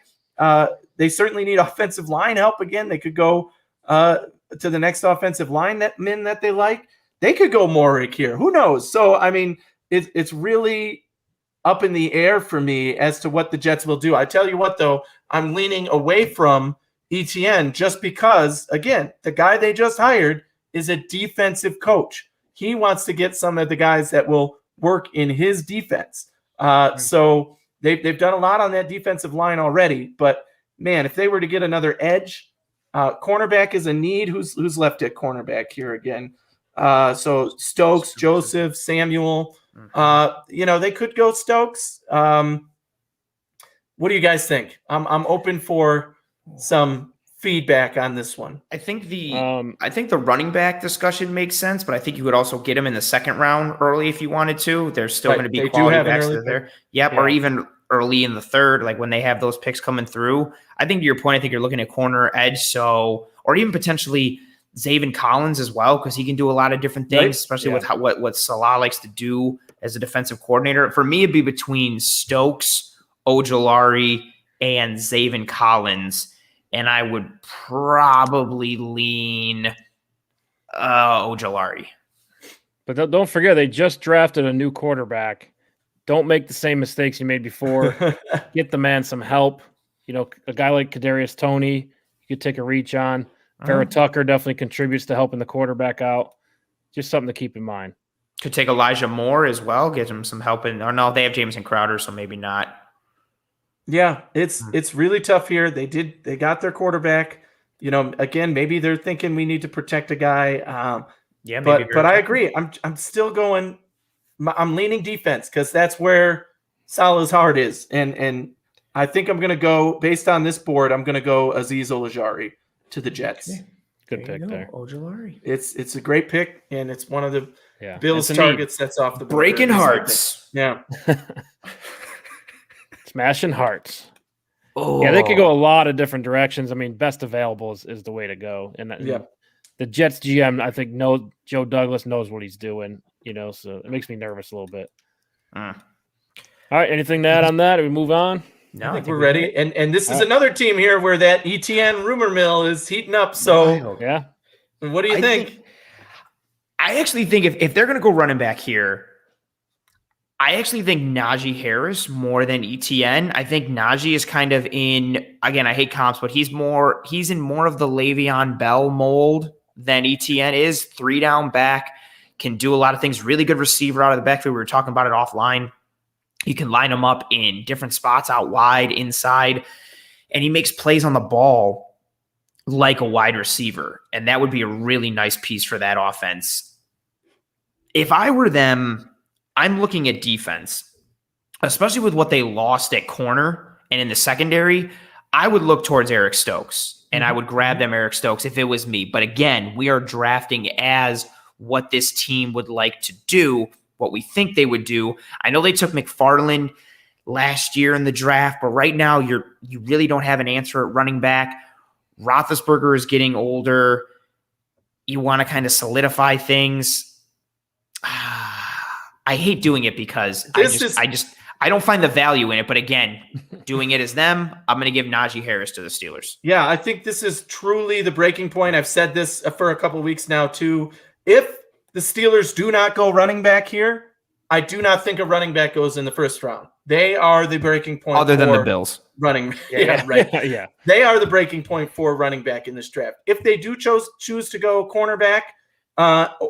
They certainly need offensive line help again. They could go to the next offensive line that they like. They could go Morik here. Who knows? So, I mean, it's really up in the air for me as to what the Jets will do. I tell you what, though, I'm leaning away from Etienne just because, again, the guy they just hired is a defensive coach. He wants to get some of the guys that will work in his defense. So they've done a lot on that defensive line already. But, man, if they were to get another edge, cornerback is a need. Who's left at cornerback here again? So Stokes, Joseph, Samuel. They could go Stokes. What do you guys think? I'm open for some feedback on this one. I think the running back discussion makes sense, but I think you would also get him in the second round early if you wanted to. There's still going to be quality backs that are there. Yep, or even early in the third, like when they have those picks coming through. I think to your point, I think you're looking at corner, edge, or even potentially Zaven Collins as well, because he can do a lot of different things, especially with what Salah likes to do as a defensive coordinator. For me, it'd be between Stokes, Ojulari, and Zaven Collins. And I would probably lean Ojulari. But don't forget, they just drafted a new quarterback. Don't make the same mistakes you made before. Get the man some help. A guy like Kadarius Toney, you could take a reach on. Vera-Tucker definitely contributes to helping the quarterback out. Just something to keep in mind. Could take Elijah Moore as well, get him some help. Or no, they have Jameson Crowder, so maybe not. Yeah, it's really tough here. They got their quarterback. Again, maybe they're thinking we need to protect a guy. But I agree. I'm still going. I'm leaning defense because that's where Salah's heart is, and I think I'm going to go based on this board. I'm going to go Azeez Ojulari to the Jets. Okay. Good pick there. Ojulari. It's a great pick, and it's one of the Bills targets that's off the board. Breaking hearts. Yeah. Smashing hearts. Oh. Yeah, they could go a lot of different directions. I mean, best available is the way to go. And the Jets GM, I think, Joe Douglas knows what he's doing, so it makes me nervous a little bit. All right, anything to add on that? We move on? No, I think we're ready. And this is another team here where that Etienne rumor mill is heating up. So, yeah. What do you think? I actually think if they're going to go running back here, I actually think Najee Harris more than Etienne. I think Najee is kind of again, I hate comps, but he's in more of the Le'Veon Bell mold than Etienne is. 3 down back, can do a lot of things. Really good receiver out of the backfield. We were talking about it offline. You can line him up in different spots out wide, inside, and he makes plays on the ball like a wide receiver. And that would be a really nice piece for that offense. If I were them, I'm looking at defense, especially with what they lost at corner and in the secondary. I would look towards Eric Stokes, and I would grab them Eric Stokes if it was me. But again, we are drafting as what this team would like to do, what we think they would do. I know they took McFarland last year in the draft, but right now you really don't have an answer at running back. Roethlisberger is getting older. You want to kind of solidify things. I hate doing it because I don't find the value in it. But again, doing it as them, I'm going to give Najee Harris to the Steelers. Yeah, I think this is truly the breaking point. I've said this for a couple of weeks now too. If the Steelers do not go running back here, I do not think a running back goes in the first round. They are the breaking point. Other than the Bills. Running. Yeah, right. Yeah. They are the breaking point for running back in this draft. If they do choose to go cornerback,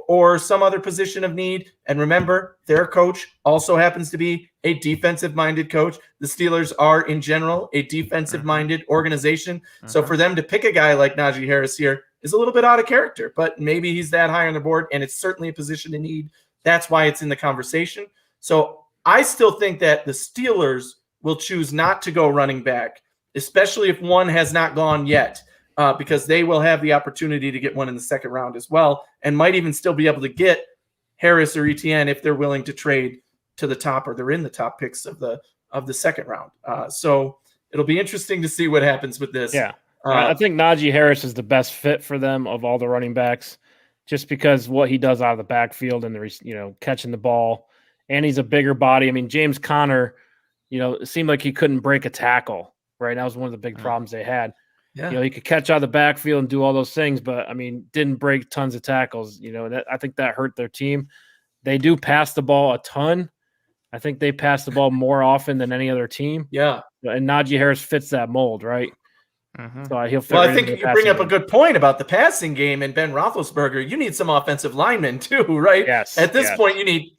or some other position of need. And remember, their coach also happens to be a defensive-minded coach. The Steelers are, in general, a defensive-minded organization. So for them to pick a guy like Najee Harris here is a little bit out of character, but maybe he's that high on the board, and it's certainly a position to need. That's why it's in the conversation. So I still think that the Steelers will choose not to go running back, especially if one has not gone yet. Because they will have the opportunity to get one in the second round as well, and might even still be able to get Harris or Etienne if they're willing to trade to the top, or they're in the top picks of the second round. So it'll be interesting to see what happens with this. Yeah, I think Najee Harris is the best fit for them of all the running backs, just because what he does out of the backfield and catching the ball, and he's a bigger body. I mean, James Conner, it seemed like he couldn't break a tackle. Right, that was one of the big problems they had. Yeah. He could catch out of the backfield and do all those things, but didn't break tons of tackles. I think that hurt their team. They do pass the ball a ton. I think they pass the ball more often than any other team. Yeah. And Najee Harris fits that mold, right? So he'll fit I think you bring up a good point about the passing game and Ben Roethlisberger. You need some offensive linemen too, right? Yes. At this point, you need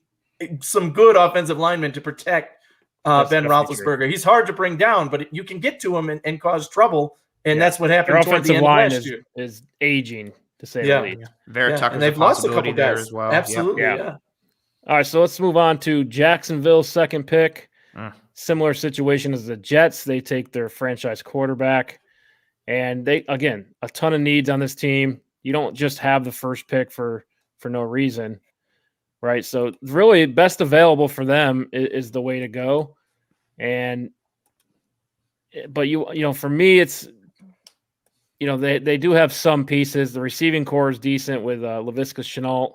some good offensive linemen to protect Ben Roethlisberger. True. He's hard to bring down, but you can get to him and cause trouble. And that's what happened toward the end of last year. Is aging. to say the least. Vera-Tucker's and they've a lost a possibility couple there guys as well. Absolutely, Yep. yeah. All right, so let's move on to Jacksonville's second pick. Similar situation as the Jets. They take their franchise quarterback, and they, again, a ton of needs on this team. You don't just have the first pick for no reason, right? So really best available for them is the way to go. But for me, it's, they do have some pieces. The receiving core is decent with Laviska Shenault,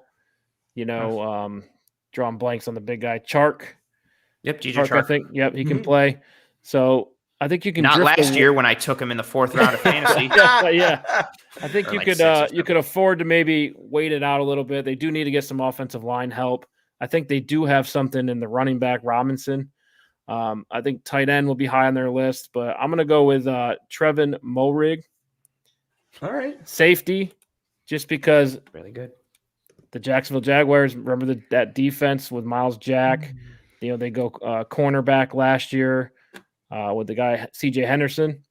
drawing blanks on the big guy. Chark. Yep, DJ Chark, Chark. I think. Yep, he can play. So I think you can Not drift last year when I took him in the 4th round of fantasy. yeah. I think Or you like could 6th or you could afford to maybe wait it out a little bit. They do need to get some offensive line help. I think they do have something in the running back, Robinson. I think tight end will be high on their list, but I'm going to go with Trevin Moehrig. All right. Safety, just because Really good. the Jacksonville Jaguars, remember that defense with Miles Jack. They go cornerback last year with the guy C.J. Henderson.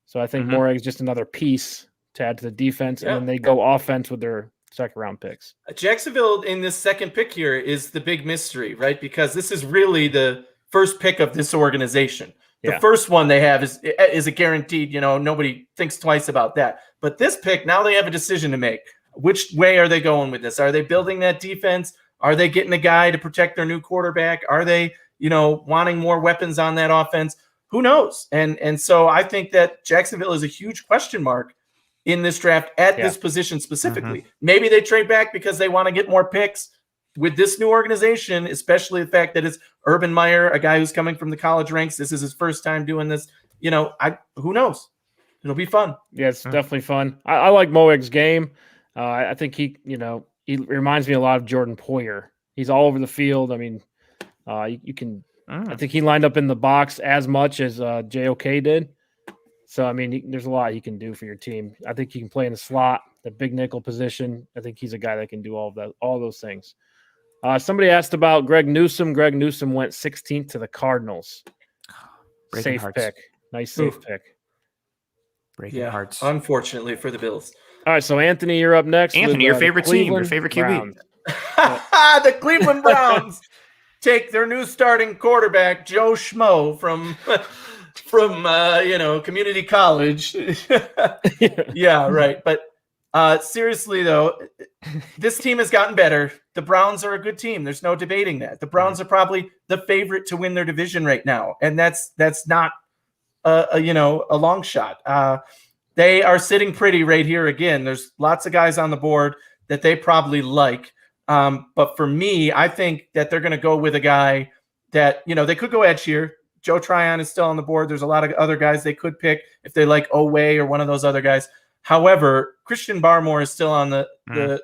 So I think Moehrig is just another piece to add to the defense, and then they go offense with their second-round picks. Jacksonville in this second pick here is the big mystery, right? Because this is really the first pick of this organization. The first one they have is a guaranteed, nobody thinks twice about that. But this pick, now they have a decision to make. Which way are they going with this? Are they building that defense? Are they getting a guy to protect their new quarterback? Are they, wanting more weapons on that offense? Who knows? And so I think that Jacksonville is a huge question mark in this draft at this position specifically. Maybe they trade back because they want to get more picks with this new organization, especially the fact that it's Urban Meyer, a guy who's coming from the college ranks. This is his first time doing this. Who knows? It'll be fun. Yeah, it's definitely fun. I like Moehrig's game. I think he reminds me a lot of Jordan Poyer. He's all over the field. I mean, you can. I think he lined up in the box as much as JOK did. So I mean, there's a lot he can do for your team. I think he can play in the slot, the big nickel position. I think he's a guy that can do all those things. Somebody asked about Greg Newsome. Greg Newsome went 16th to the Cardinals. Safe pick. Nice safe pick. Breaking hearts. Unfortunately for the Bills. All right, so Anthony, you're up next. Anthony, your favorite team, your favorite QB. The Cleveland Browns take their new starting quarterback, Joe Schmo from community college. Yeah, right. But seriously though, this team has gotten better. The Browns are a good team. There's no debating that. The Browns are probably the favorite to win their division right now, and that's not a long shot. They are sitting pretty right here again. There's lots of guys on the board that they probably like. But for me, I think that they're going to go with a guy that, they could go edge here. Joe Tryon is still on the board. There's a lot of other guys they could pick if they like Oweh or one of those other guys. However, Christian Barmore is still on the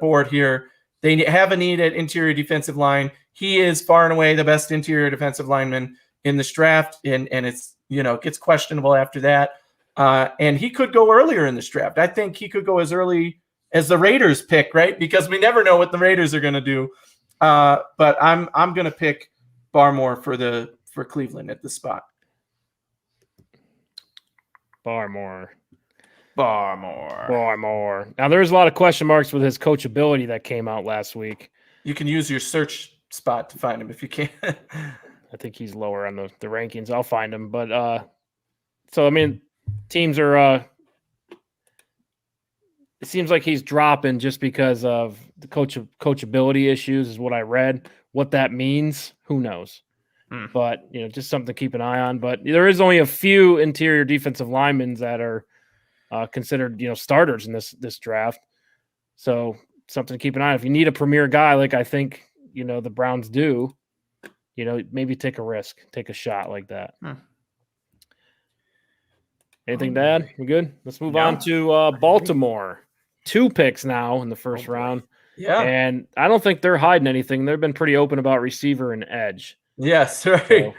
board here. They have a need at interior defensive line. He is far and away the best interior defensive lineman in this draft. And it's, gets questionable after that. And he could go earlier in this draft. I think he could go as early as the Raiders pick, right? Because we never know what the Raiders are going to do. But I'm going to pick Barmore for Cleveland at the spot. Barmore. Barmore. Now there's a lot of question marks with his coachability that came out last week. You can use your search spot to find him if you can. I think he's lower on the rankings. I'll find him. But so I mean, teams are it seems like he's dropping just because of the coachability issues is what I read. What that means, who knows? But just something to keep an eye on. But there is only a few interior defensive linemen that are considered starters in this draft. So something to keep an eye on. If you need a premier guy, like I think the Browns do, maybe take a risk, take a shot like that. Anything to add? We good? Let's move on to Baltimore. 2 picks now in the first round. Yeah. And I don't think they're hiding anything. They've been pretty open about receiver and edge. Yes, right. So,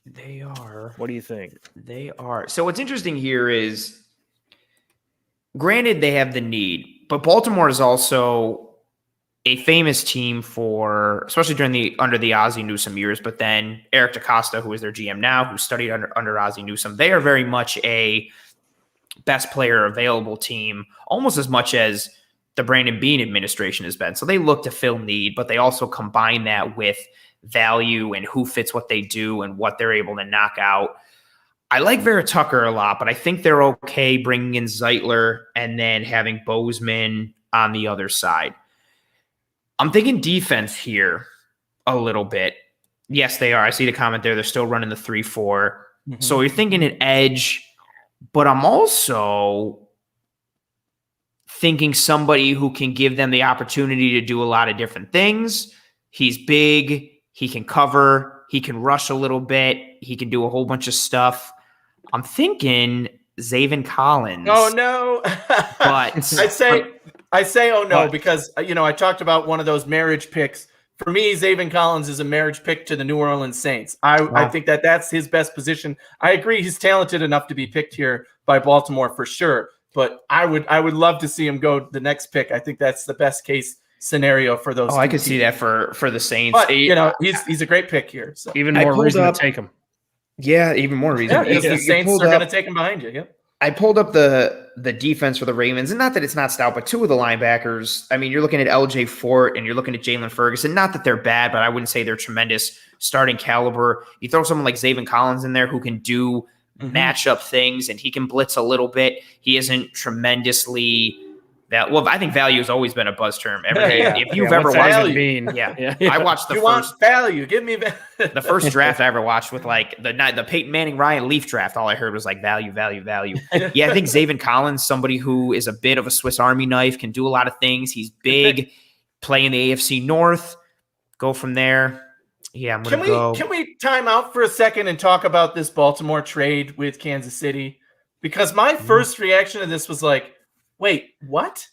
They are. what do you think? They are. So what's interesting here is, granted, they have the need, but Baltimore is also a famous team for, especially under the Ozzie Newsome years, but then Eric DaCosta, who is their GM now, who studied under Ozzie Newsome, they are very much a best player available team, almost as much as the Brandon Beane administration has been. So they look to fill need, but they also combine that with value and who fits what they do and what they're able to knock out. I like Vera-Tucker a lot, but I think they're okay bringing in Zeitler and then having Bozeman on the other side. I'm thinking defense here a little bit. Yes, they are. I see the comment there. They're still running the 3-4. So you're thinking an edge, but I'm also thinking somebody who can give them the opportunity to do a lot of different things. He's big. He can cover. He can rush a little bit. He can do a whole bunch of stuff. I'm thinking Zaven Collins. Oh, no. But I say, oh, no, because, I talked about one of those marriage picks. For me, Zaven Collins is a marriage pick to the New Orleans Saints. I think that's his best position. I agree he's talented enough to be picked here by Baltimore for sure. But I would love to see him go the next pick. I think that's the best case scenario for those. Oh, I could see that for the Saints. But, he's a great pick here. So. Even more reason to take him. Yeah, even more reason. Yeah, the Saints are going to take him behind you. Yep. I pulled up the defense for the Ravens, and not that it's not stout, but two of the linebackers. I mean, you're looking at LJ Fort and you're looking at Jalen Ferguson. Not that they're bad, but I wouldn't say they're tremendous starting caliber. You throw someone like Zaven Collins in there who can do matchup things, and he can blitz a little bit. He isn't tremendously well. I think value has always been a buzz term. If you've ever watched I watched the first value. Give me the first draft I ever watched with like the Peyton Manning Ryan Leaf draft. All I heard was like value. Yeah, I think Zaven Collins, somebody who is a bit of a Swiss Army knife, can do a lot of things. He's big, play in the AFC North. Go from there. Yeah, I'm gonna go. Can we time out for a second and talk about this Baltimore trade with Kansas City? Because my first reaction to this was like, wait, what?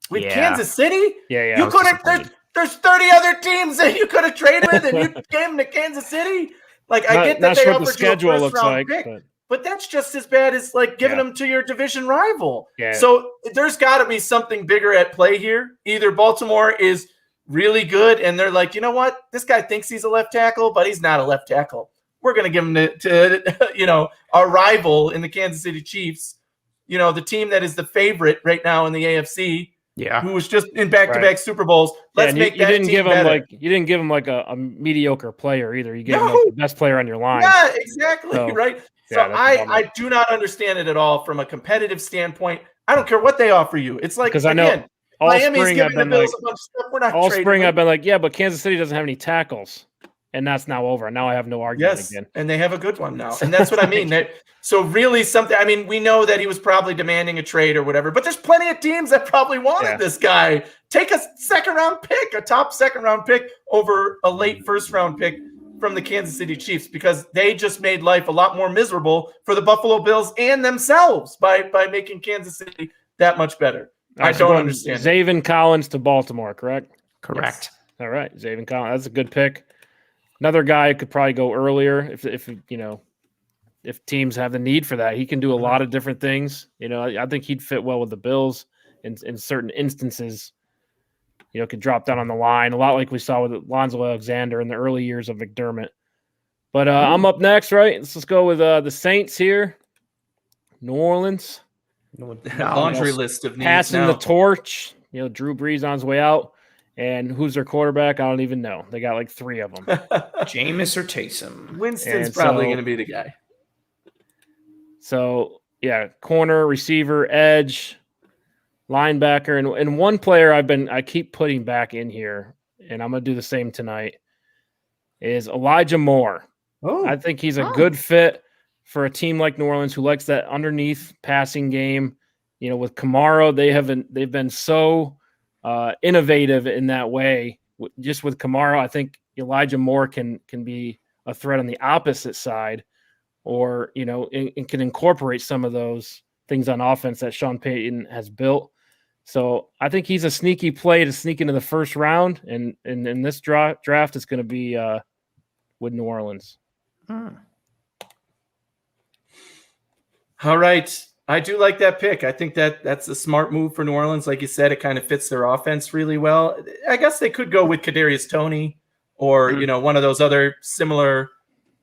With Kansas City? Yeah. You could have. There's 30 other teams that you could have traded with, and you came to Kansas City. Like, I get that they offered you a first-round pick, but that's just as bad as like giving them to your division rival. Yeah. So there's got to be something bigger at play here. Either Baltimore is really good, and they're like, you know what? This guy thinks he's a left tackle, but he's not a left tackle. We're going to give him to our rival in the Kansas City Chiefs, the team that is the favorite right now in the AFC, who was just in back-to-back Super Bowls. Let's make that team better. You didn't give him like a mediocre player either. You gave him like the best player on your line. Yeah, exactly, right? So I do not understand it at all from a competitive standpoint. I don't care what they offer you. It's like, because I know Miami's giving the Bills a bunch of stuff. We're not all spring I've been like, yeah, but Kansas City doesn't have any tackles, and that's now over. Now I have no argument again. And they have a good one now, and that's what I mean. So really something. I mean, we know that he was probably demanding a trade or whatever, but there's plenty of teams that probably wanted this guy. Take a second-round pick, a top second-round pick over a late first-round pick from the Kansas City Chiefs, because they just made life a lot more miserable for the Buffalo Bills and themselves by making Kansas City that much better. I don't understand. Zaven Collins to Baltimore, correct? Correct. Yes. All right, Zaven Collins. That's a good pick. Another guy could probably go earlier if teams have the need for that. He can do a lot of different things. I think he'd fit well with the Bills in certain instances. Could drop down on the line, a lot like we saw with Lonzo Alexander in the early years of McDermott. But I'm up next, right? Let's go with the Saints here. New Orleans. Laundry list of needs passing now. The torch. Drew Brees on his way out. And who's their quarterback? I don't even know. They got like 3 of them. Jameis or Taysom. Winston's probably going to be the guy. So, corner, receiver, edge, linebacker, and one player I keep putting back in here, and I'm going to do the same tonight, is Elijah Moore. Oh, I think he's a good fit for a team like New Orleans who likes that underneath passing game. With Kamara, they've been so innovative in that way. Just with Kamara, I think Elijah Moore can be a threat on the opposite side, or and can incorporate some of those things on offense that Sean Payton has built. So I think he's a sneaky play to sneak into the first round, and in this draft, it's going to be with New Orleans. All right. I do like that pick. I think that's a smart move for New Orleans. Like you said, it kind of fits their offense really well. I guess they could go with Kadarius Toney or, one of those other similar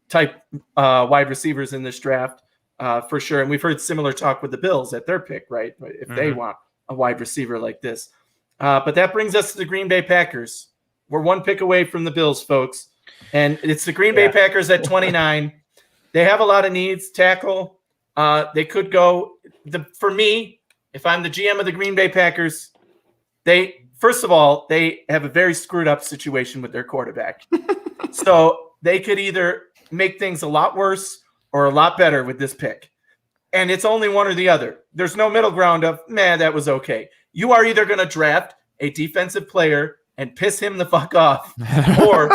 type wide receivers in this draft. for sure. And we've heard similar talk with the Bills at their pick, right? If they want a wide receiver like this. But that brings us to the Green Bay Packers. We're one pick away from the Bills, folks. And it's the Green Bay Packers at 29. They have a lot of needs. Tackle. They could go. For me, if I'm the GM of the Green Bay Packers, first of all, they have a very screwed up situation with their quarterback. So they could either make things a lot worse or a lot better with this pick. And it's only one or the other. There's no middle ground of, man, that was okay. You are either going to draft a defensive player and piss him the fuck off, or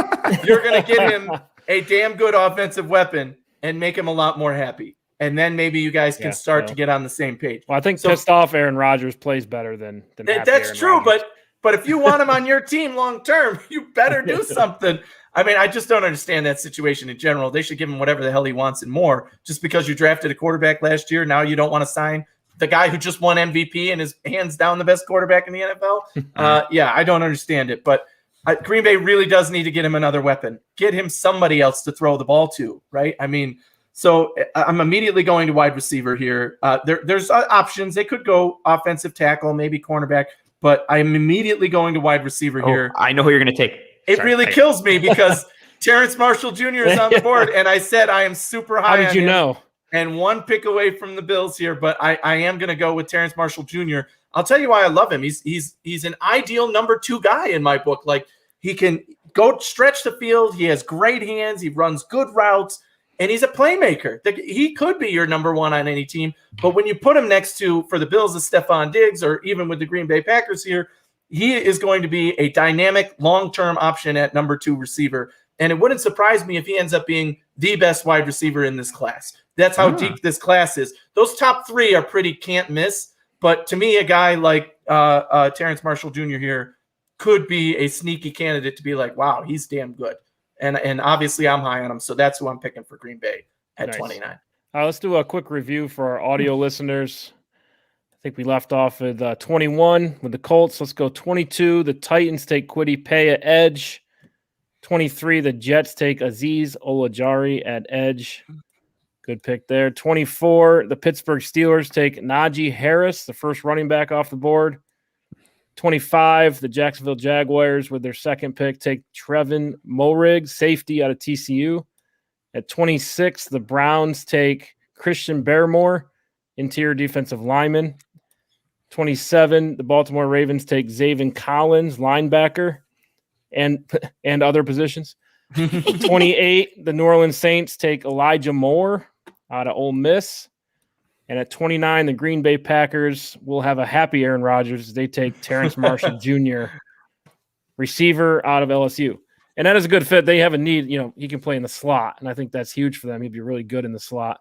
you're going to get him a damn good offensive weapon and make him a lot more happy. And then maybe you guys can start to get on the same page. Well, I think pissed off Aaron Rodgers plays better than that's Aaron true, Rodgers. but if you want him on your team long term, you better do something. I mean, I just don't understand that situation in general. They should give him whatever the hell he wants and more. Just because you drafted a quarterback last year, now you don't want to sign the guy who just won MVP and is hands down the best quarterback in the NFL. I don't understand it. But Green Bay really does need to get him another weapon. Get him somebody else to throw the ball to, right? I mean, so I'm immediately going to wide receiver here. There's options. They could go offensive tackle, maybe cornerback, but I'm immediately going to wide receiver here. I know who you're going to take. It really kills me because Terrence Marshall Jr. is on the board, and I said I am super high. How did you know? And one pick away from the Bills here, but I am going to go with Terrence Marshall Jr. I'll tell you why I love him. He's an ideal number 2 guy in my book. Like, he can go stretch the field. He has great hands. He runs good routes, and he's a playmaker. He could be your number 1 on any team. But when you put him next to, for the Bills, is Stephon Diggs, or even with the Green Bay Packers here, he is going to be a dynamic long-term option at number 2 receiver. And it wouldn't surprise me if he ends up being the best wide receiver in this class. That's how deep this class is. Those top 3 are pretty can't miss. But to me, a guy like Terrence Marshall Jr. here could be a sneaky candidate to be like, wow, he's damn good. And obviously I'm high on him. So that's who I'm picking for Green Bay at 29. Let's do a quick review for our audio listeners. I think we left off with 21 with the Colts. Let's go 22. The Titans take Kwity Paye at edge. 23. The Jets take Azeez Ojulari at edge. Good pick there. 24. The Pittsburgh Steelers take Najee Harris, the first running back off the board. 25. The Jacksonville Jaguars, with their second pick, take Trevin Moehrig, safety out of TCU. At 26, the Browns take Christian Barmore, interior defensive lineman. 27, the Baltimore Ravens take Zaven Collins, linebacker, and other positions. 28, the New Orleans Saints take Elijah Moore out of Ole Miss. And at 29, the Green Bay Packers will have a happy Aaron Rodgers. They take Terrence Marshall Jr., receiver out of LSU. And that is a good fit. They have a need, he can play in the slot, and I think that's huge for them. He'd be really good in the slot.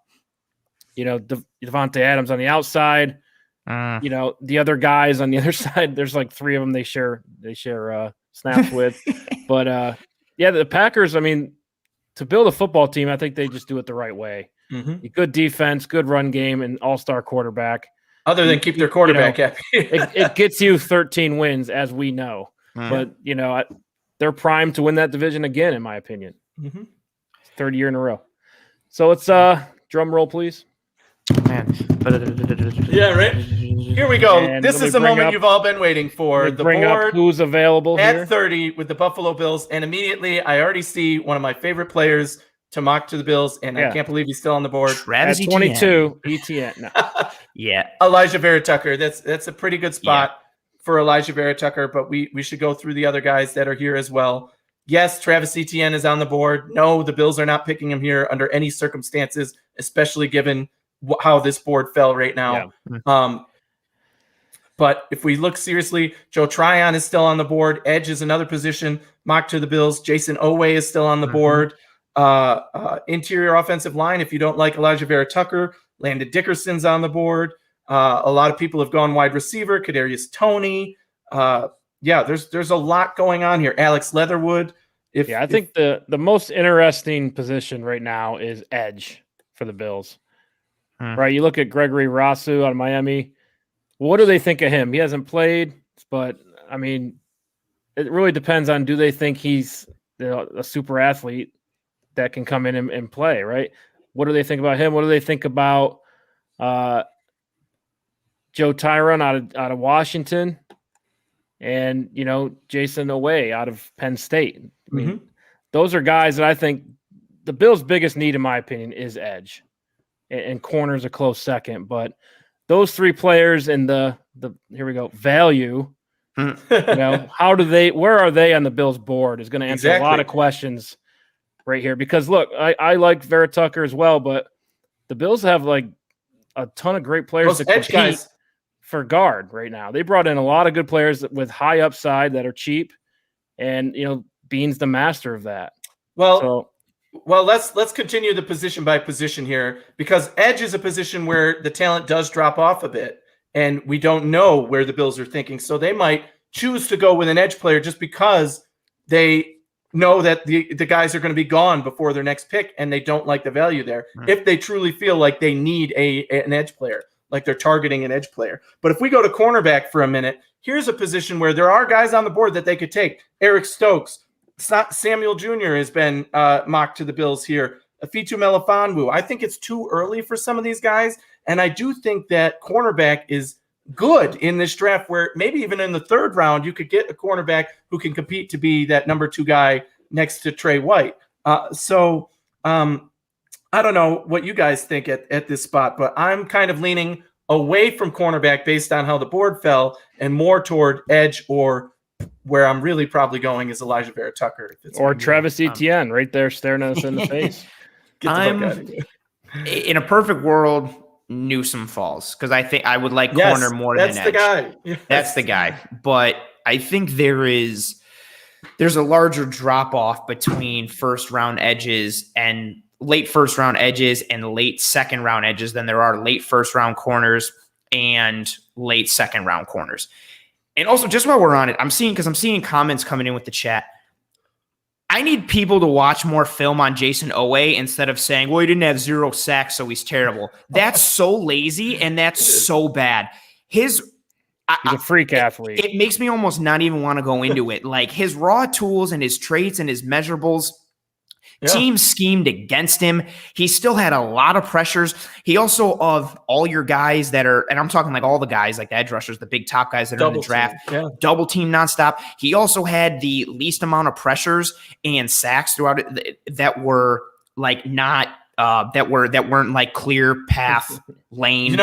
Devontae Adams on the outside. The other guys on the other side, there's like 3 of them they share snaps with. But the Packers, to build a football team, I think they just do it the right way. Mm-hmm. Good defense, good run game, and all-star quarterback. Other than keep their quarterback happy. it gets you 13 wins, as we know. But, they're primed to win that division again, in my opinion. Mm-hmm. 3rd year in a row. So it's drum roll, please. Man. Yeah, right? Here we go. And this is the moment you've all been waiting for. The bring board up who's available at here. 30 with the Buffalo Bills. And immediately I already see one of my favorite players to mock to the Bills, and I can't believe he's still on the board. Travis Etienne. 22, Etienne. No. Yeah. Elijah Vera-Tucker. That's a pretty good spot for Elijah Vera-Tucker, but we should go through the other guys that are here as well. Yes, Travis Etienne is on the board. No, the Bills are not picking him here under any circumstances, especially given how this board fell right now. Yeah. But if we look seriously, Joe Tryon is still on the board. Edge is another position mocked to the Bills. Jason Owe is still on the board. Interior offensive line, if you don't like Elijah Vera-Tucker, Landon Dickerson's on the board. A lot of people have gone wide receiver. Kadarius Toney. There's a lot going on here. Alex Leatherwood. I think the most interesting position right now is edge for the Bills. Right, you look at Gregory Rousseau out of Miami. What do they think of him? He hasn't played, but it really depends on, do they think he's a super athlete that can come in and play, right? What do they think about him? What do they think about Joe Tyron out of Washington? And, Jason Oweh out of Penn State. I mean, those are guys that I think the Bills' biggest need, in my opinion, is edge. And corner's a close second. But those three players and the here we go, value, where are they on the Bills' board is going to answer a lot of questions right here. Because, look, I like Vera-Tucker as well, but the Bills have, like, a ton of great players to compete for guard right now. They brought in a lot of good players with high upside that are cheap, and Bean's the master of that. Well, let's continue the position by position here, because edge is a position where the talent does drop off a bit, and we don't know where the Bills are thinking. So they might choose to go with an edge player just because they know that the guys are going to be gone before their next pick, and they don't like the value there. If they truly feel like they need an edge player, like they're targeting an edge player. But if we go to cornerback for a minute, here's a position where there are guys on the board that they could take. Eric Stokes, Samuel Jr. has been mocked to the Bills here. Afitu Melifonwu. I think it's too early for some of these guys, and I do think that cornerback is good in this draft, where maybe even in the third round you could get a cornerback who can compete to be that number 2 guy next to Trey White. I don't know what you guys think at this spot, but I'm kind of leaning away from cornerback based on how the board fell and more toward edge, or where I'm really probably going is Elijah Vera-Tucker. Or Travis Etienne right there staring us in the face. In a perfect world, Newsome falls, because I think I would like corner more than edge. That's the guy. Yes. That's the guy. But I think there's a larger drop-off between first-round edges and late first-round edges and late second-round edges than there are late first-round corners and late second-round corners. And also, just while we're on it, I'm seeing comments coming in with the chat. I need people to watch more film on Jason Oweh instead of saying, well, he didn't have 0 sacks, so he's terrible. That's so lazy, and that's so bad. He's a freak athlete. It makes me almost not even want to go into it. Like, his raw tools and his traits and his measurables, teams schemed against him. He still had a lot of pressures. He also, of all your guys that are, and I'm talking like all the guys, like the edge rushers, the big top guys that are in the draft, double team nonstop. He also had the least amount of pressures and sacks throughout it that were like not that weren't like clear path lane.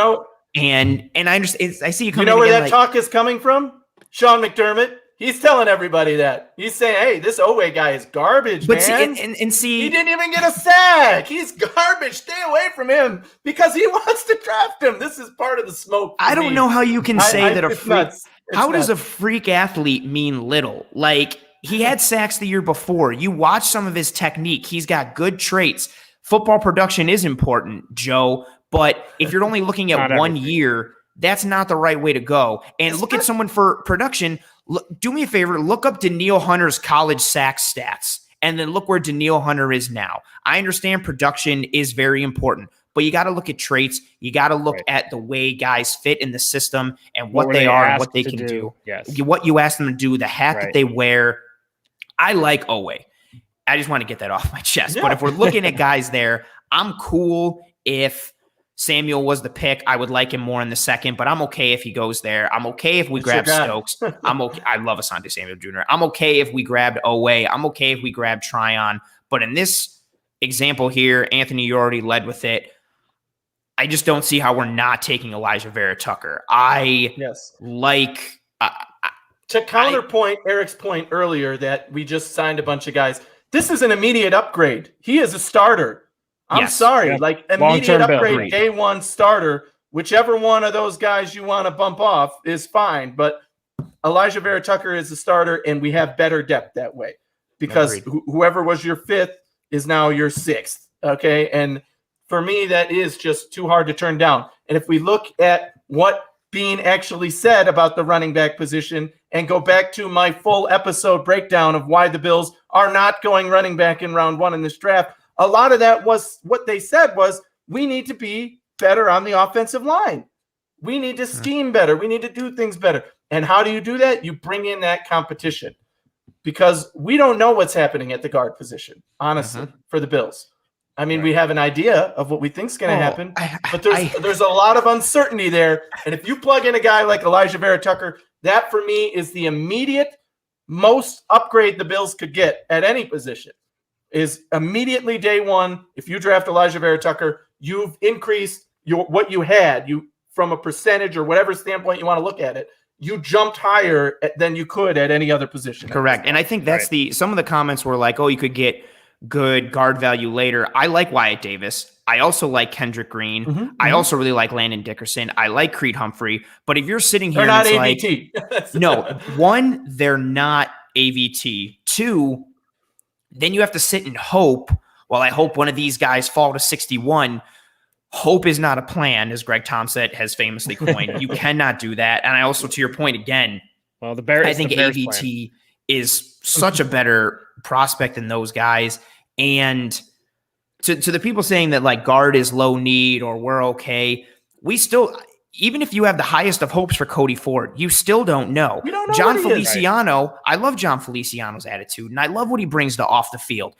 And I understand. I see you coming. You know where that talk is coming from? Sean McDermott. He's telling everybody that. He's saying, hey, this Oweh guy is garbage, man. See, he didn't even get a sack. He's garbage. Stay away from him because he wants to draft him. This is part of the smoke. I don't know how you can say that a freak. How does a freak athlete mean little? Like, he had sacks the year before. You watch some of his technique. He's got good traits. Football production is important, Joe. But if you're only looking at 1 year, that's not the right way to go. And look at someone for production. Do me a favor, look up Danielle Hunter's college sack stats, and then look where Danielle Hunter is now. I understand production is very important, but you got to look at traits. You got to look at the way guys fit in the system and what they are and what they can do. Yes. What you ask them to do, the hat that they wear. I like Oweh. I just want to get that off my chest. Yeah. But if we're looking at guys there, I'm cool if Samuel was the pick. I would like him more in the second, but I'm okay if he goes there. I'm okay if we grab Stokes. I'm okay. I love Asante Samuel Jr. I'm okay if we grabbed Oweh. I'm okay if we grab Tryon. But in this example here, Anthony, you already led with it. I just don't see how we're not taking Elijah Vera-Tucker. To counterpoint Eric's point earlier that we just signed a bunch of guys, this is an immediate upgrade. He is a starter. I'm sorry, like immediate upgrade, day one starter. Whichever one of those guys you want to bump off is fine. But Elijah Vera-Tucker is a starter, and we have better depth that way because whoever was your 5th is now your 6th. Okay, and for me, that is just too hard to turn down. And if we look at what Bean actually said about the running back position and go back to my full episode breakdown of why the Bills are not going running back in round 1 in this draft, a lot of that was what they said was we need to be better on the offensive line. We need to scheme better. We need to do things better. And how do you do that? You bring in that competition because we don't know what's happening at the guard position, honestly, for the Bills. I mean, we have an idea of what we think is going to happen, but there's a lot of uncertainty there. And if you plug in a guy like Elijah Vera-Tucker, that for me is the immediate most upgrade the Bills could get at any position. Is immediately day one. If you draft Elijah Vera-Tucker, you've increased what you had. You from a percentage or whatever standpoint you want to look at it. You jumped higher than you could at any other position. Correct. And I think that's some of the comments were like, oh, you could get good guard value later. I like Wyatt Davis. I also like Kendrick Green. I also really like Landon Dickerson. I like Creed Humphrey. But if you're sitting here, they're not and AVT. Like, no, one, they're not AVT. Two, then you have to sit and hope. Well, I hope one of these guys fall to 61. Hope is not a plan, as Greg Thompson has famously coined. You cannot do that. And I also, to your point again, well, the Bears, I think AVT is such a better prospect than those guys. And to the people saying that like guard is low need or we're okay, we still, even if you have the highest of hopes for Cody Ford, you still don't know. We don't know John what he is. Feliciano, I love John Feliciano's attitude, and I love what he brings to off the field.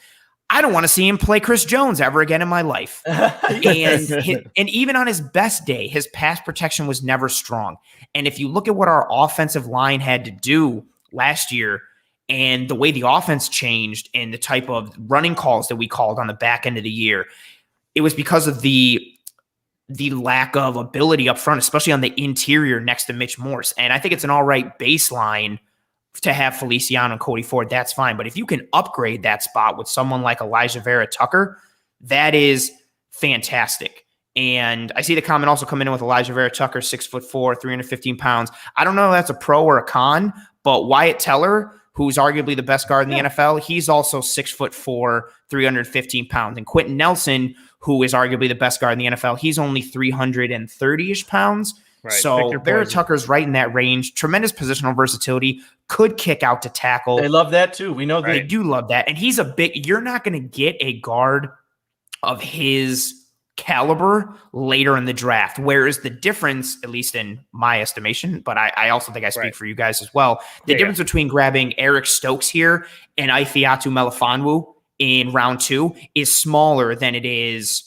I don't want to see him play Chris Jones ever again in my life. And even on his best day, his pass protection was never strong. And if you look at what our offensive line had to do last year and the way the offense changed and the type of running calls that we called on the back end of the year, it was because of the lack of ability up front, especially on the interior next to Mitch Morse. And I think it's an all right baseline to have Feliciano and Cody Ford. That's fine. But if you can upgrade that spot with someone like Elijah Vera-Tucker, that is fantastic. And I see the comment also coming in with Elijah Vera-Tucker, 6'4", 315 pounds. I don't know if that's a pro or a con, but Wyatt Teller, who's arguably the best guard in the NFL, he's also 6'4", 315 pounds. And Quentin Nelson, who is arguably the best guard in the NFL, he's only 330-ish pounds. Right. So Vera-Tucker's right in that range. Tremendous positional versatility. Could kick out to tackle. They love that too. We know they do love that. And he's you're not going to get a guard of his caliber later in the draft. Whereas the difference, at least in my estimation, but I also think I speak for you guys as well, the difference between grabbing Eric Stokes here and Ifeatu Melifonwu in round 2 is smaller than it is,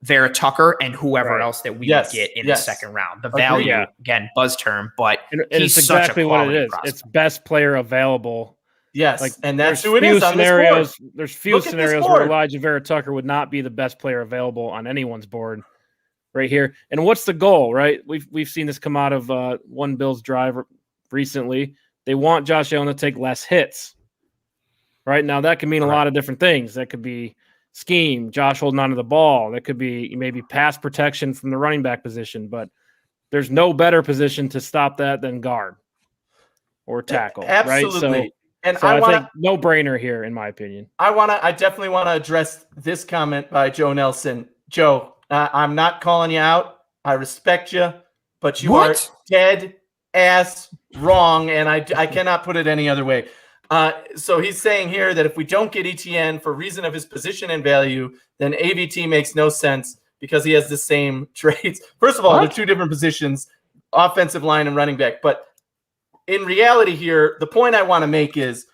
Vera-Tucker and whoever else that we would get in the second round. The value, again, buzz term, but he's it's exactly such a what it is. prospect. It's best player available. Yes, and that's who it is on this board. There's few scenarios where Elijah Vera-Tucker would not be the best player available on anyone's board right here. And what's the goal, right? We've seen this come out of one Bills drive recently. They want Josh Allen to take less hits. Right now, that can mean a lot of different things. That could be scheme, Josh holding onto the ball. That could be maybe pass protection from the running back position, but there's no better position to stop that than guard or tackle. Absolutely. Right? And I think no brainer here, in my opinion. I definitely want to address this comment by Joe Nelson. Joe, I'm not calling you out. I respect you, but you are dead ass wrong, and I cannot put it any other way. So he's saying here that if we don't get Etienne for reason of his position and value, then AVT makes no sense because he has the same traits. First of all, they're two different positions, offensive line and running back. But in reality here, the point I want to make is,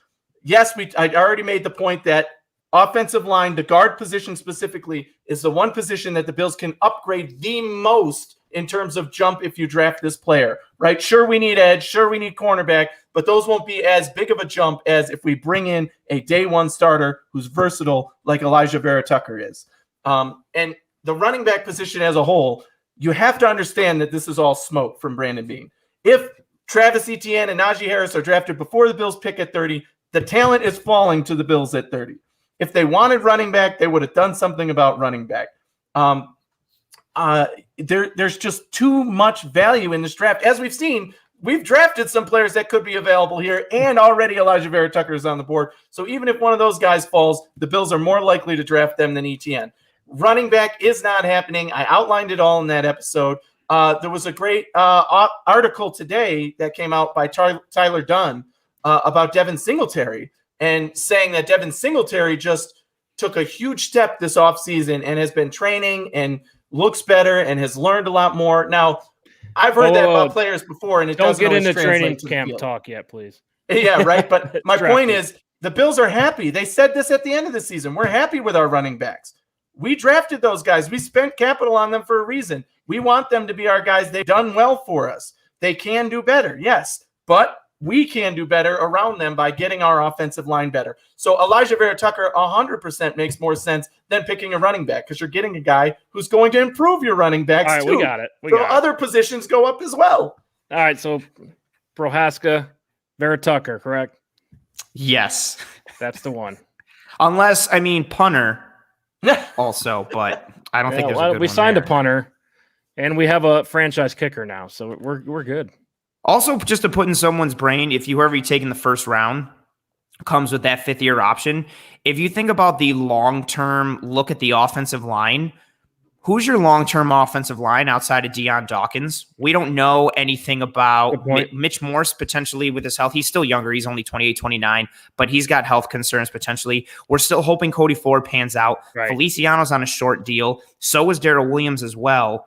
yes, I already made the point that offensive line, the guard position specifically, is the one position that the Bills can upgrade the most in terms of jump if you draft this player, right? Sure, we need edge. Sure, we need cornerback, but those won't be as big of a jump as if we bring in a day one starter who's versatile like Elijah Vera-Tucker is. And the running back position as a whole, you have to understand that this is all smoke from Brandon Beane. If Travis Etienne and Najee Harris are drafted before the Bills pick at 30, the talent is falling to the Bills at 30. If they wanted running back, they would have done something about running back. There's just too much value in this draft. As we've seen, we've drafted some players that could be available here, and already Elijah Vera-Tucker is on the board. So even if one of those guys falls, the Bills are more likely to draft them than Etienne. Running back is not happening. I outlined it all in that episode. There was a great article today that came out by Tyler Dunn about Devin Singletary, and saying that Devin Singletary just took a huge step this offseason and has been training and looks better and has learned a lot more. Now, I've heard that about players before, and it doesn't get always into training to camp talk yet, please. Yeah, right. But my point is, the Bills are happy. They said this at the end of the season. We're happy with our running backs. We drafted those guys. We spent capital on them for a reason. We want them to be our guys. They've done well for us. They can do better, yes, but we can do better around them by getting our offensive line better. So Elijah Vera-Tucker 100% makes more sense than picking a running back because you're getting a guy who's going to improve your running backs. All right, too. we got it. Other positions go up as well. All right, so Prohaska, Vera-Tucker, correct? Yes. That's the one. Unless, punter also, but I don't think there's a good we one signed there. a punter, and we have a franchise kicker now, so we're good. Also, just to put in someone's brain, if whoever you take in the first round comes with that fifth-year option, if you think about the long-term look at the offensive line, who's your long-term offensive line outside of Deion Dawkins? We don't know anything about Mitch Morse potentially with his health. He's still younger. He's only 28, 29, but he's got health concerns potentially. We're still hoping Cody Ford pans out. Right. Feliciano's on a short deal. So is Darrell Williams as well.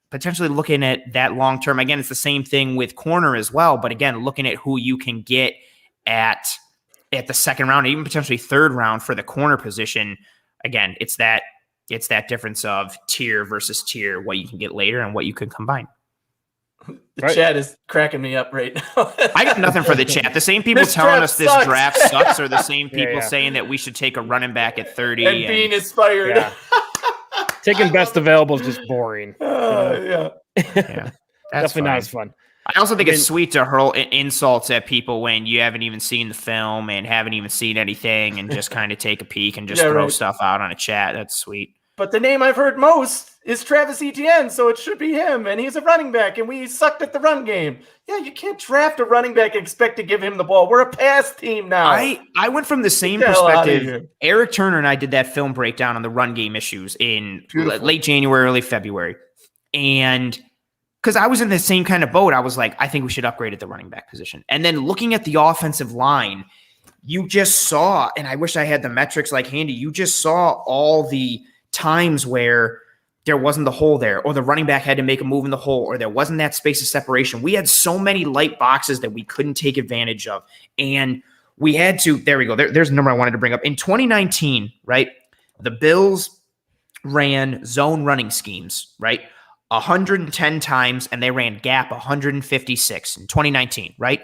Potentially looking at that long-term. Again, it's the same thing with corner as well, but again, looking at who you can get at the second round, even potentially third round for the corner position. Again, it's that difference of tier versus tier, what you can get later and what you can combine. The chat is cracking me up right now. I got nothing for the chat. The same people telling us this draft sucks are the same people saying that we should take a running back at 30. And being inspired. Yeah. Taking best available is just boring. Yeah. Definitely not as fun. I also think it's sweet to hurl insults at people when you haven't even seen the film and haven't even seen anything and just kind of take a peek and just throw stuff out on a chat. That's sweet. But the name I've heard most is Travis Etienne, so it should be him, and he's a running back, and we sucked at the run game. Yeah, you can't draft a running back and expect to give him the ball. We're a pass team now. I went from the same perspective. Eric Turner and I did that film breakdown on the run game issues in late January, early February. And because I was in the same kind of boat, I was like, I think we should upgrade at the running back position. And then looking at the offensive line, you just saw, and I wish I had the metrics like handy, you just saw all the times where there wasn't the hole there, or the running back had to make a move in the hole, or there wasn't that space of separation. We had so many light boxes that we couldn't take advantage of. And we had to, there we go. There's a number I wanted to bring up. In 2019, right, the Bills ran zone running schemes, right, 110 times, and they ran gap 156 in 2019, right?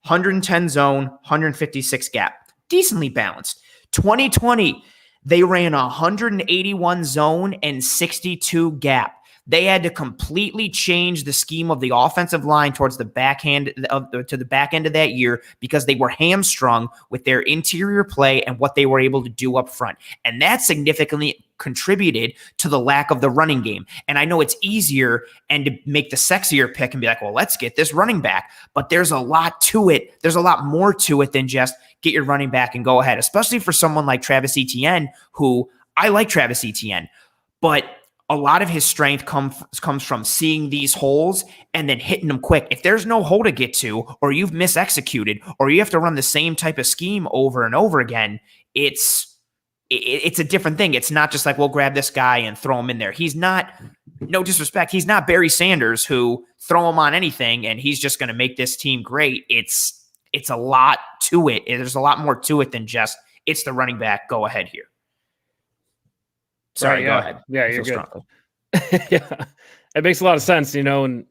110 zone, 156 gap. Decently balanced. 2020, they ran 181 zone and 62 gap. They had to completely change the scheme of the offensive line towards the back end of that year because they were hamstrung with their interior play and what they were able to do up front. And that significantly contributed to the lack of the running game. And I know it's easier and to make the sexier pick and be like, well, let's get this running back. But there's a lot to it. There's a lot more to it than just get your running back and go ahead, especially for someone like Travis Etienne, who I like Travis Etienne, but a lot of his strength comes from seeing these holes and then hitting them quick. If there's no hole to get to, or you've misexecuted, or you have to run the same type of scheme over and over again, it's a different thing. It's not just like, we'll grab this guy and throw him in there. He's not, no disrespect, he's not Barry Sanders who throw him on anything and he's just going to make this team great. It's a lot to it. There's a lot more to it than just, it's the running back, go ahead here. Sorry, go ahead. Yeah, you're good. Yeah, it makes a lot of sense, and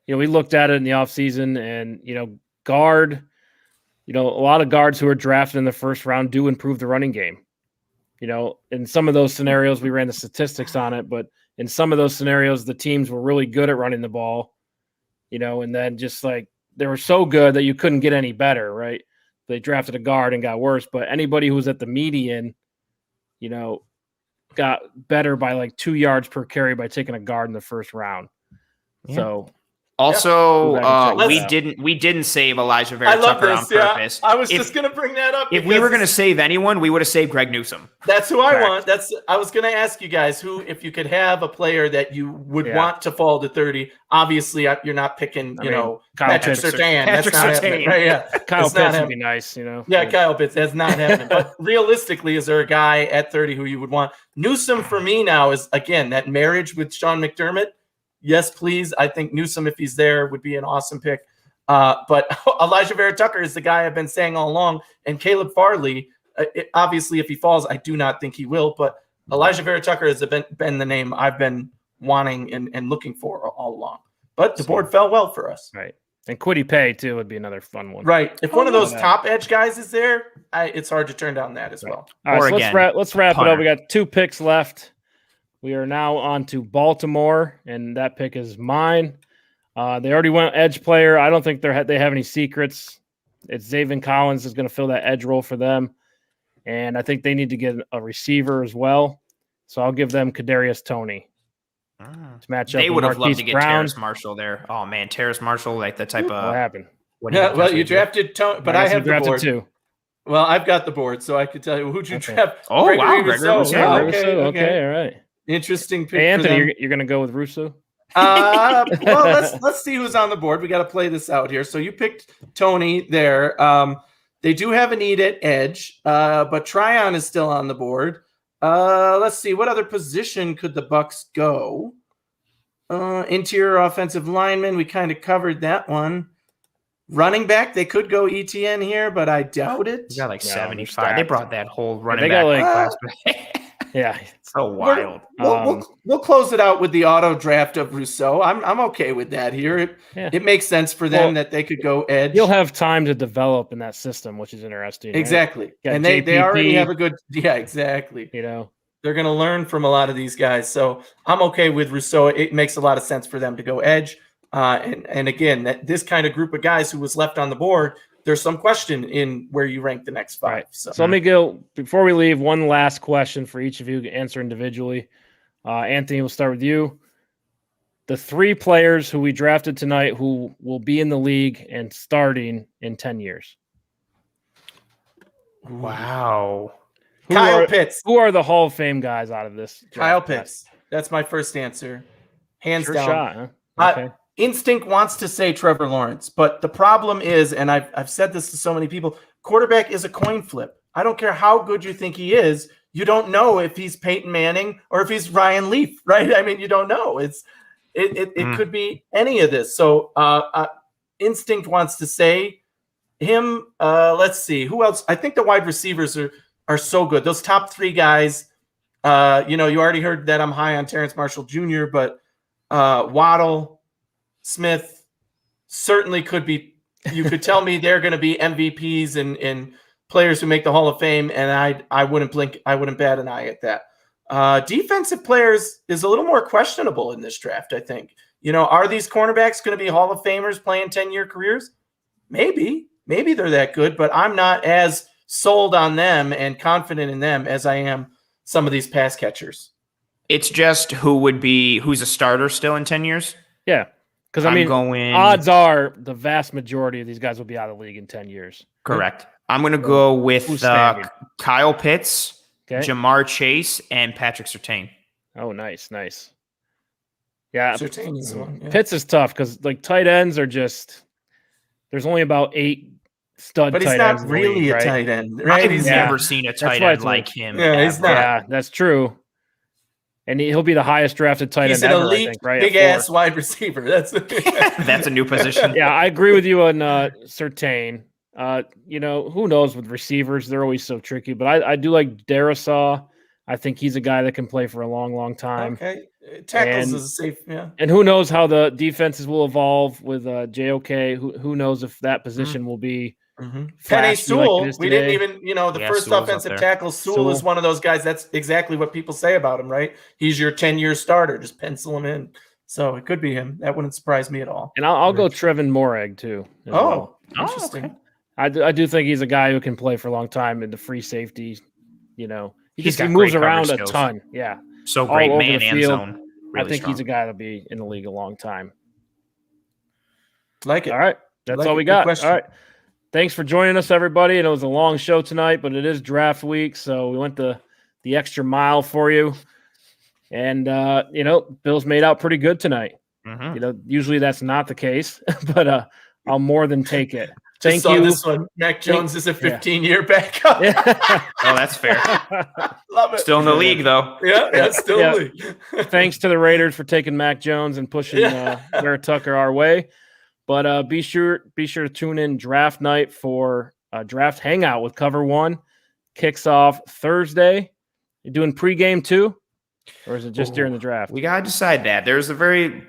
we looked at it in the offseason and, guard, a lot of guards who are drafted in the first round do improve the running game. In some of those scenarios, we ran the statistics on it, but in some of those scenarios, the teams were really good at running the ball, and then just like they were so good that you couldn't get any better, right? They drafted a guard and got worse, but anybody who was at the median, got better by like 2 yards per carry by taking a guard in the first round. Yeah. So also, we didn't save Elijah Vera-Tucker on purpose. I was just going to bring that up. If we were going to save anyone, we would have saved Greg Newsome. That's who I want. I was going to ask you guys who, if you could have a player that you would want to fall to 30. Obviously, you're not picking, Patrick Surtain. That's not happening. Right? Yeah, Kyle Pitts would be nice. Yeah, Kyle Pitts. That's not happening. But realistically, is there a guy at 30 who you would want? Newsome for me now is again that marriage with Sean McDermott. Yes, please. I think Newsome, if he's there, would be an awesome pick. But Elijah Vera-Tucker is the guy I've been saying all along. And Caleb Farley, obviously, if he falls, I do not think he will. But Elijah Vera-Tucker has been the name I've been wanting and looking for all along. But the board fell well for us. Right. And Kwity Paye, too, would be another fun one. Right. If one of those top edge guys is there, it's hard to turn down that as well. All right, so let's wrap it up. We got 2 picks left. We are now on to Baltimore, and that pick is mine. They already went edge player. I don't think they have any secrets. It's Zaven Collins is going to fill that edge role for them. And I think they need to get a receiver as well. So I'll give them Kadarius Toney. To match up. They would have loved to get Brown. Terrace Marshall there. Oh man, Terrace Marshall, like the type of what happened? Well, you drafted Tony, but I have the board. 2. Well, I've got the board, so I could tell you who'd you draft. Oh wow, Gregory Rousseau. Okay, all right. Interesting pick. Hey, Anthony, you're going to go with Russo? Well, let's see who's on the board. We got to play this out here. So you picked Tony there. They do have a need at edge, but Tryon is still on the board. Let's see, what other position could the Bucs go? Interior offensive lineman, we kind of covered that one. Running back, they could go Etienne here, but I doubt it. They got 75. They brought that whole running back class. Yeah, so wild. We'll close it out with the auto draft of Rousseau. I'm okay with that here. It makes sense for them that they could go edge. You'll have time to develop in that system, which is interesting. Exactly. Right? And they already have a good exactly. They're going to learn from a lot of these guys. So I'm okay with Rousseau. It makes a lot of sense for them to go edge. And again, this kind of group of guys who was left on the board, there's some question in where you rank the next 5. Right. So let me go, before we leave, one last question for each of you to answer individually. Anthony, we'll start with you. The 3 players who we drafted tonight who will be in the league and starting in 10 years. Wow. Kyle Pitts. Who are the Hall of Fame guys out of this draft? Kyle Pitts. That's my first answer. Hands down. Shot, huh? Okay. Instinct wants to say Trevor Lawrence, but the problem is, and I've said this to so many people, quarterback is a coin flip. I don't care how good you think he is. You don't know if he's Peyton Manning or if he's Ryan Leaf, right? I mean, you don't know. It could be any of this. So instinct wants to say him. Let's see. Who else? I think the wide receivers are so good. Those top 3 guys, you already heard that I'm high on Terrace Marshall Jr., but Waddle, Smith certainly could be. You could tell me they're going to be MVPs and players who make the Hall of Fame, and I wouldn't blink. I wouldn't bat an eye at that. Defensive players is a little more questionable in this draft, I think. Are these cornerbacks going to be Hall of Famers playing 10-year careers? Maybe they're that good, but I'm not as sold on them and confident in them as I am some of these pass catchers. It's just who's a starter still in 10 years? Yeah. Because, odds are the vast majority of these guys will be out of the league in 10 years. Correct. I'm going to go with Kyle Pitts, Jamar Chase, and Patrick Surtain. Oh, nice. Yeah. Surtain is the one. Yeah. Pitts is tough because, tight ends are just – there's only about 8 stud tight ends. But he's not really a tight end, right? I've never seen a tight end like him. Yeah, he's not. Yeah, that's true. And he'll be the highest drafted tight end ever, elite, I think, right? Big-ass wide receiver. That's a new position. Yeah, I agree with you on Surtain. Who knows with receivers? They're always so tricky. But I do like Darisaw. I think he's a guy that can play for a long, long time. Okay. Tackles is safe, yeah. And who knows how the defenses will evolve with JOK. Who knows if that position will be Penny Sewell, we didn't even, the first Sewell's offensive tackle, Sewell is one of those guys. That's exactly what people say about him, right? He's your 10-year starter. Just pencil him in. So it could be him. That wouldn't surprise me at all. And I'll go Trevin Morag, too. Interesting. Okay. I do think he's a guy who can play for a long time in the free safety. He moves around a ton. Yeah. So great man and zone. Really I think he's a guy that'll be in the league a long time. Like it. All right. That's all we got. All right. Thanks for joining us, everybody. And it was a long show tonight, but it is draft week, so we went the extra mile for you. And, Bills made out pretty good tonight. Usually that's not the case, but I'll more than take it. Thank you. This one. Mac Jones is a 15-year backup. Oh, that's fair. Love it. Still in the league, though. Yeah, still in the league. Thanks to the Raiders for taking Mac Jones and pushing Vera-Tucker our way. But be sure to tune in draft night for a draft hangout with Cover One. Kicks off Thursday. You doing pregame too, or is it just during the draft? We gotta decide that. There's a very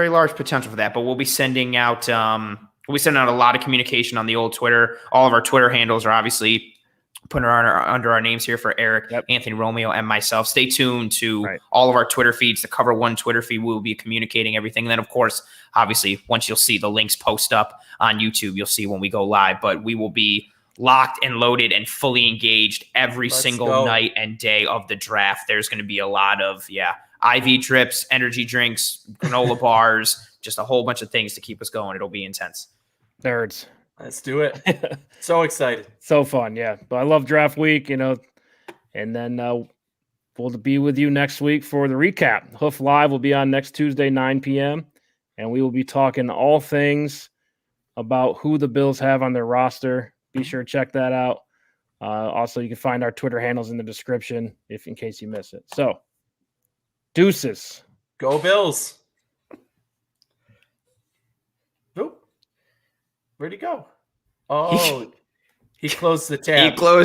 large potential for that, but we'll be sending out a lot of communication on the old Twitter. All of our Twitter handles are obviously putting under our names here for Eric, Anthony Romeo, and myself. Stay tuned to all of our Twitter feeds. The Cover One Twitter feed, we will be communicating everything. And then, of course, obviously, once you'll see the links post up on YouTube, you'll see when we go live. But we will be locked and loaded and fully engaged every single night and day of the draft. There's going to be a lot of, IV drips, energy drinks, granola bars, just a whole bunch of things to keep us going. It'll be intense. Nerds. Let's do it. So excited. So fun, yeah. But I love draft week, and then we'll be with you next week for the recap. Hoof Live will be on next Tuesday, 9 p.m., and we will be talking all things about who the Bills have on their roster. Be sure to check that out. Also, you can find our Twitter handles in the description in case you miss it. So, deuces. Go Bills. Where'd he go? Oh, he closed the tab. He closed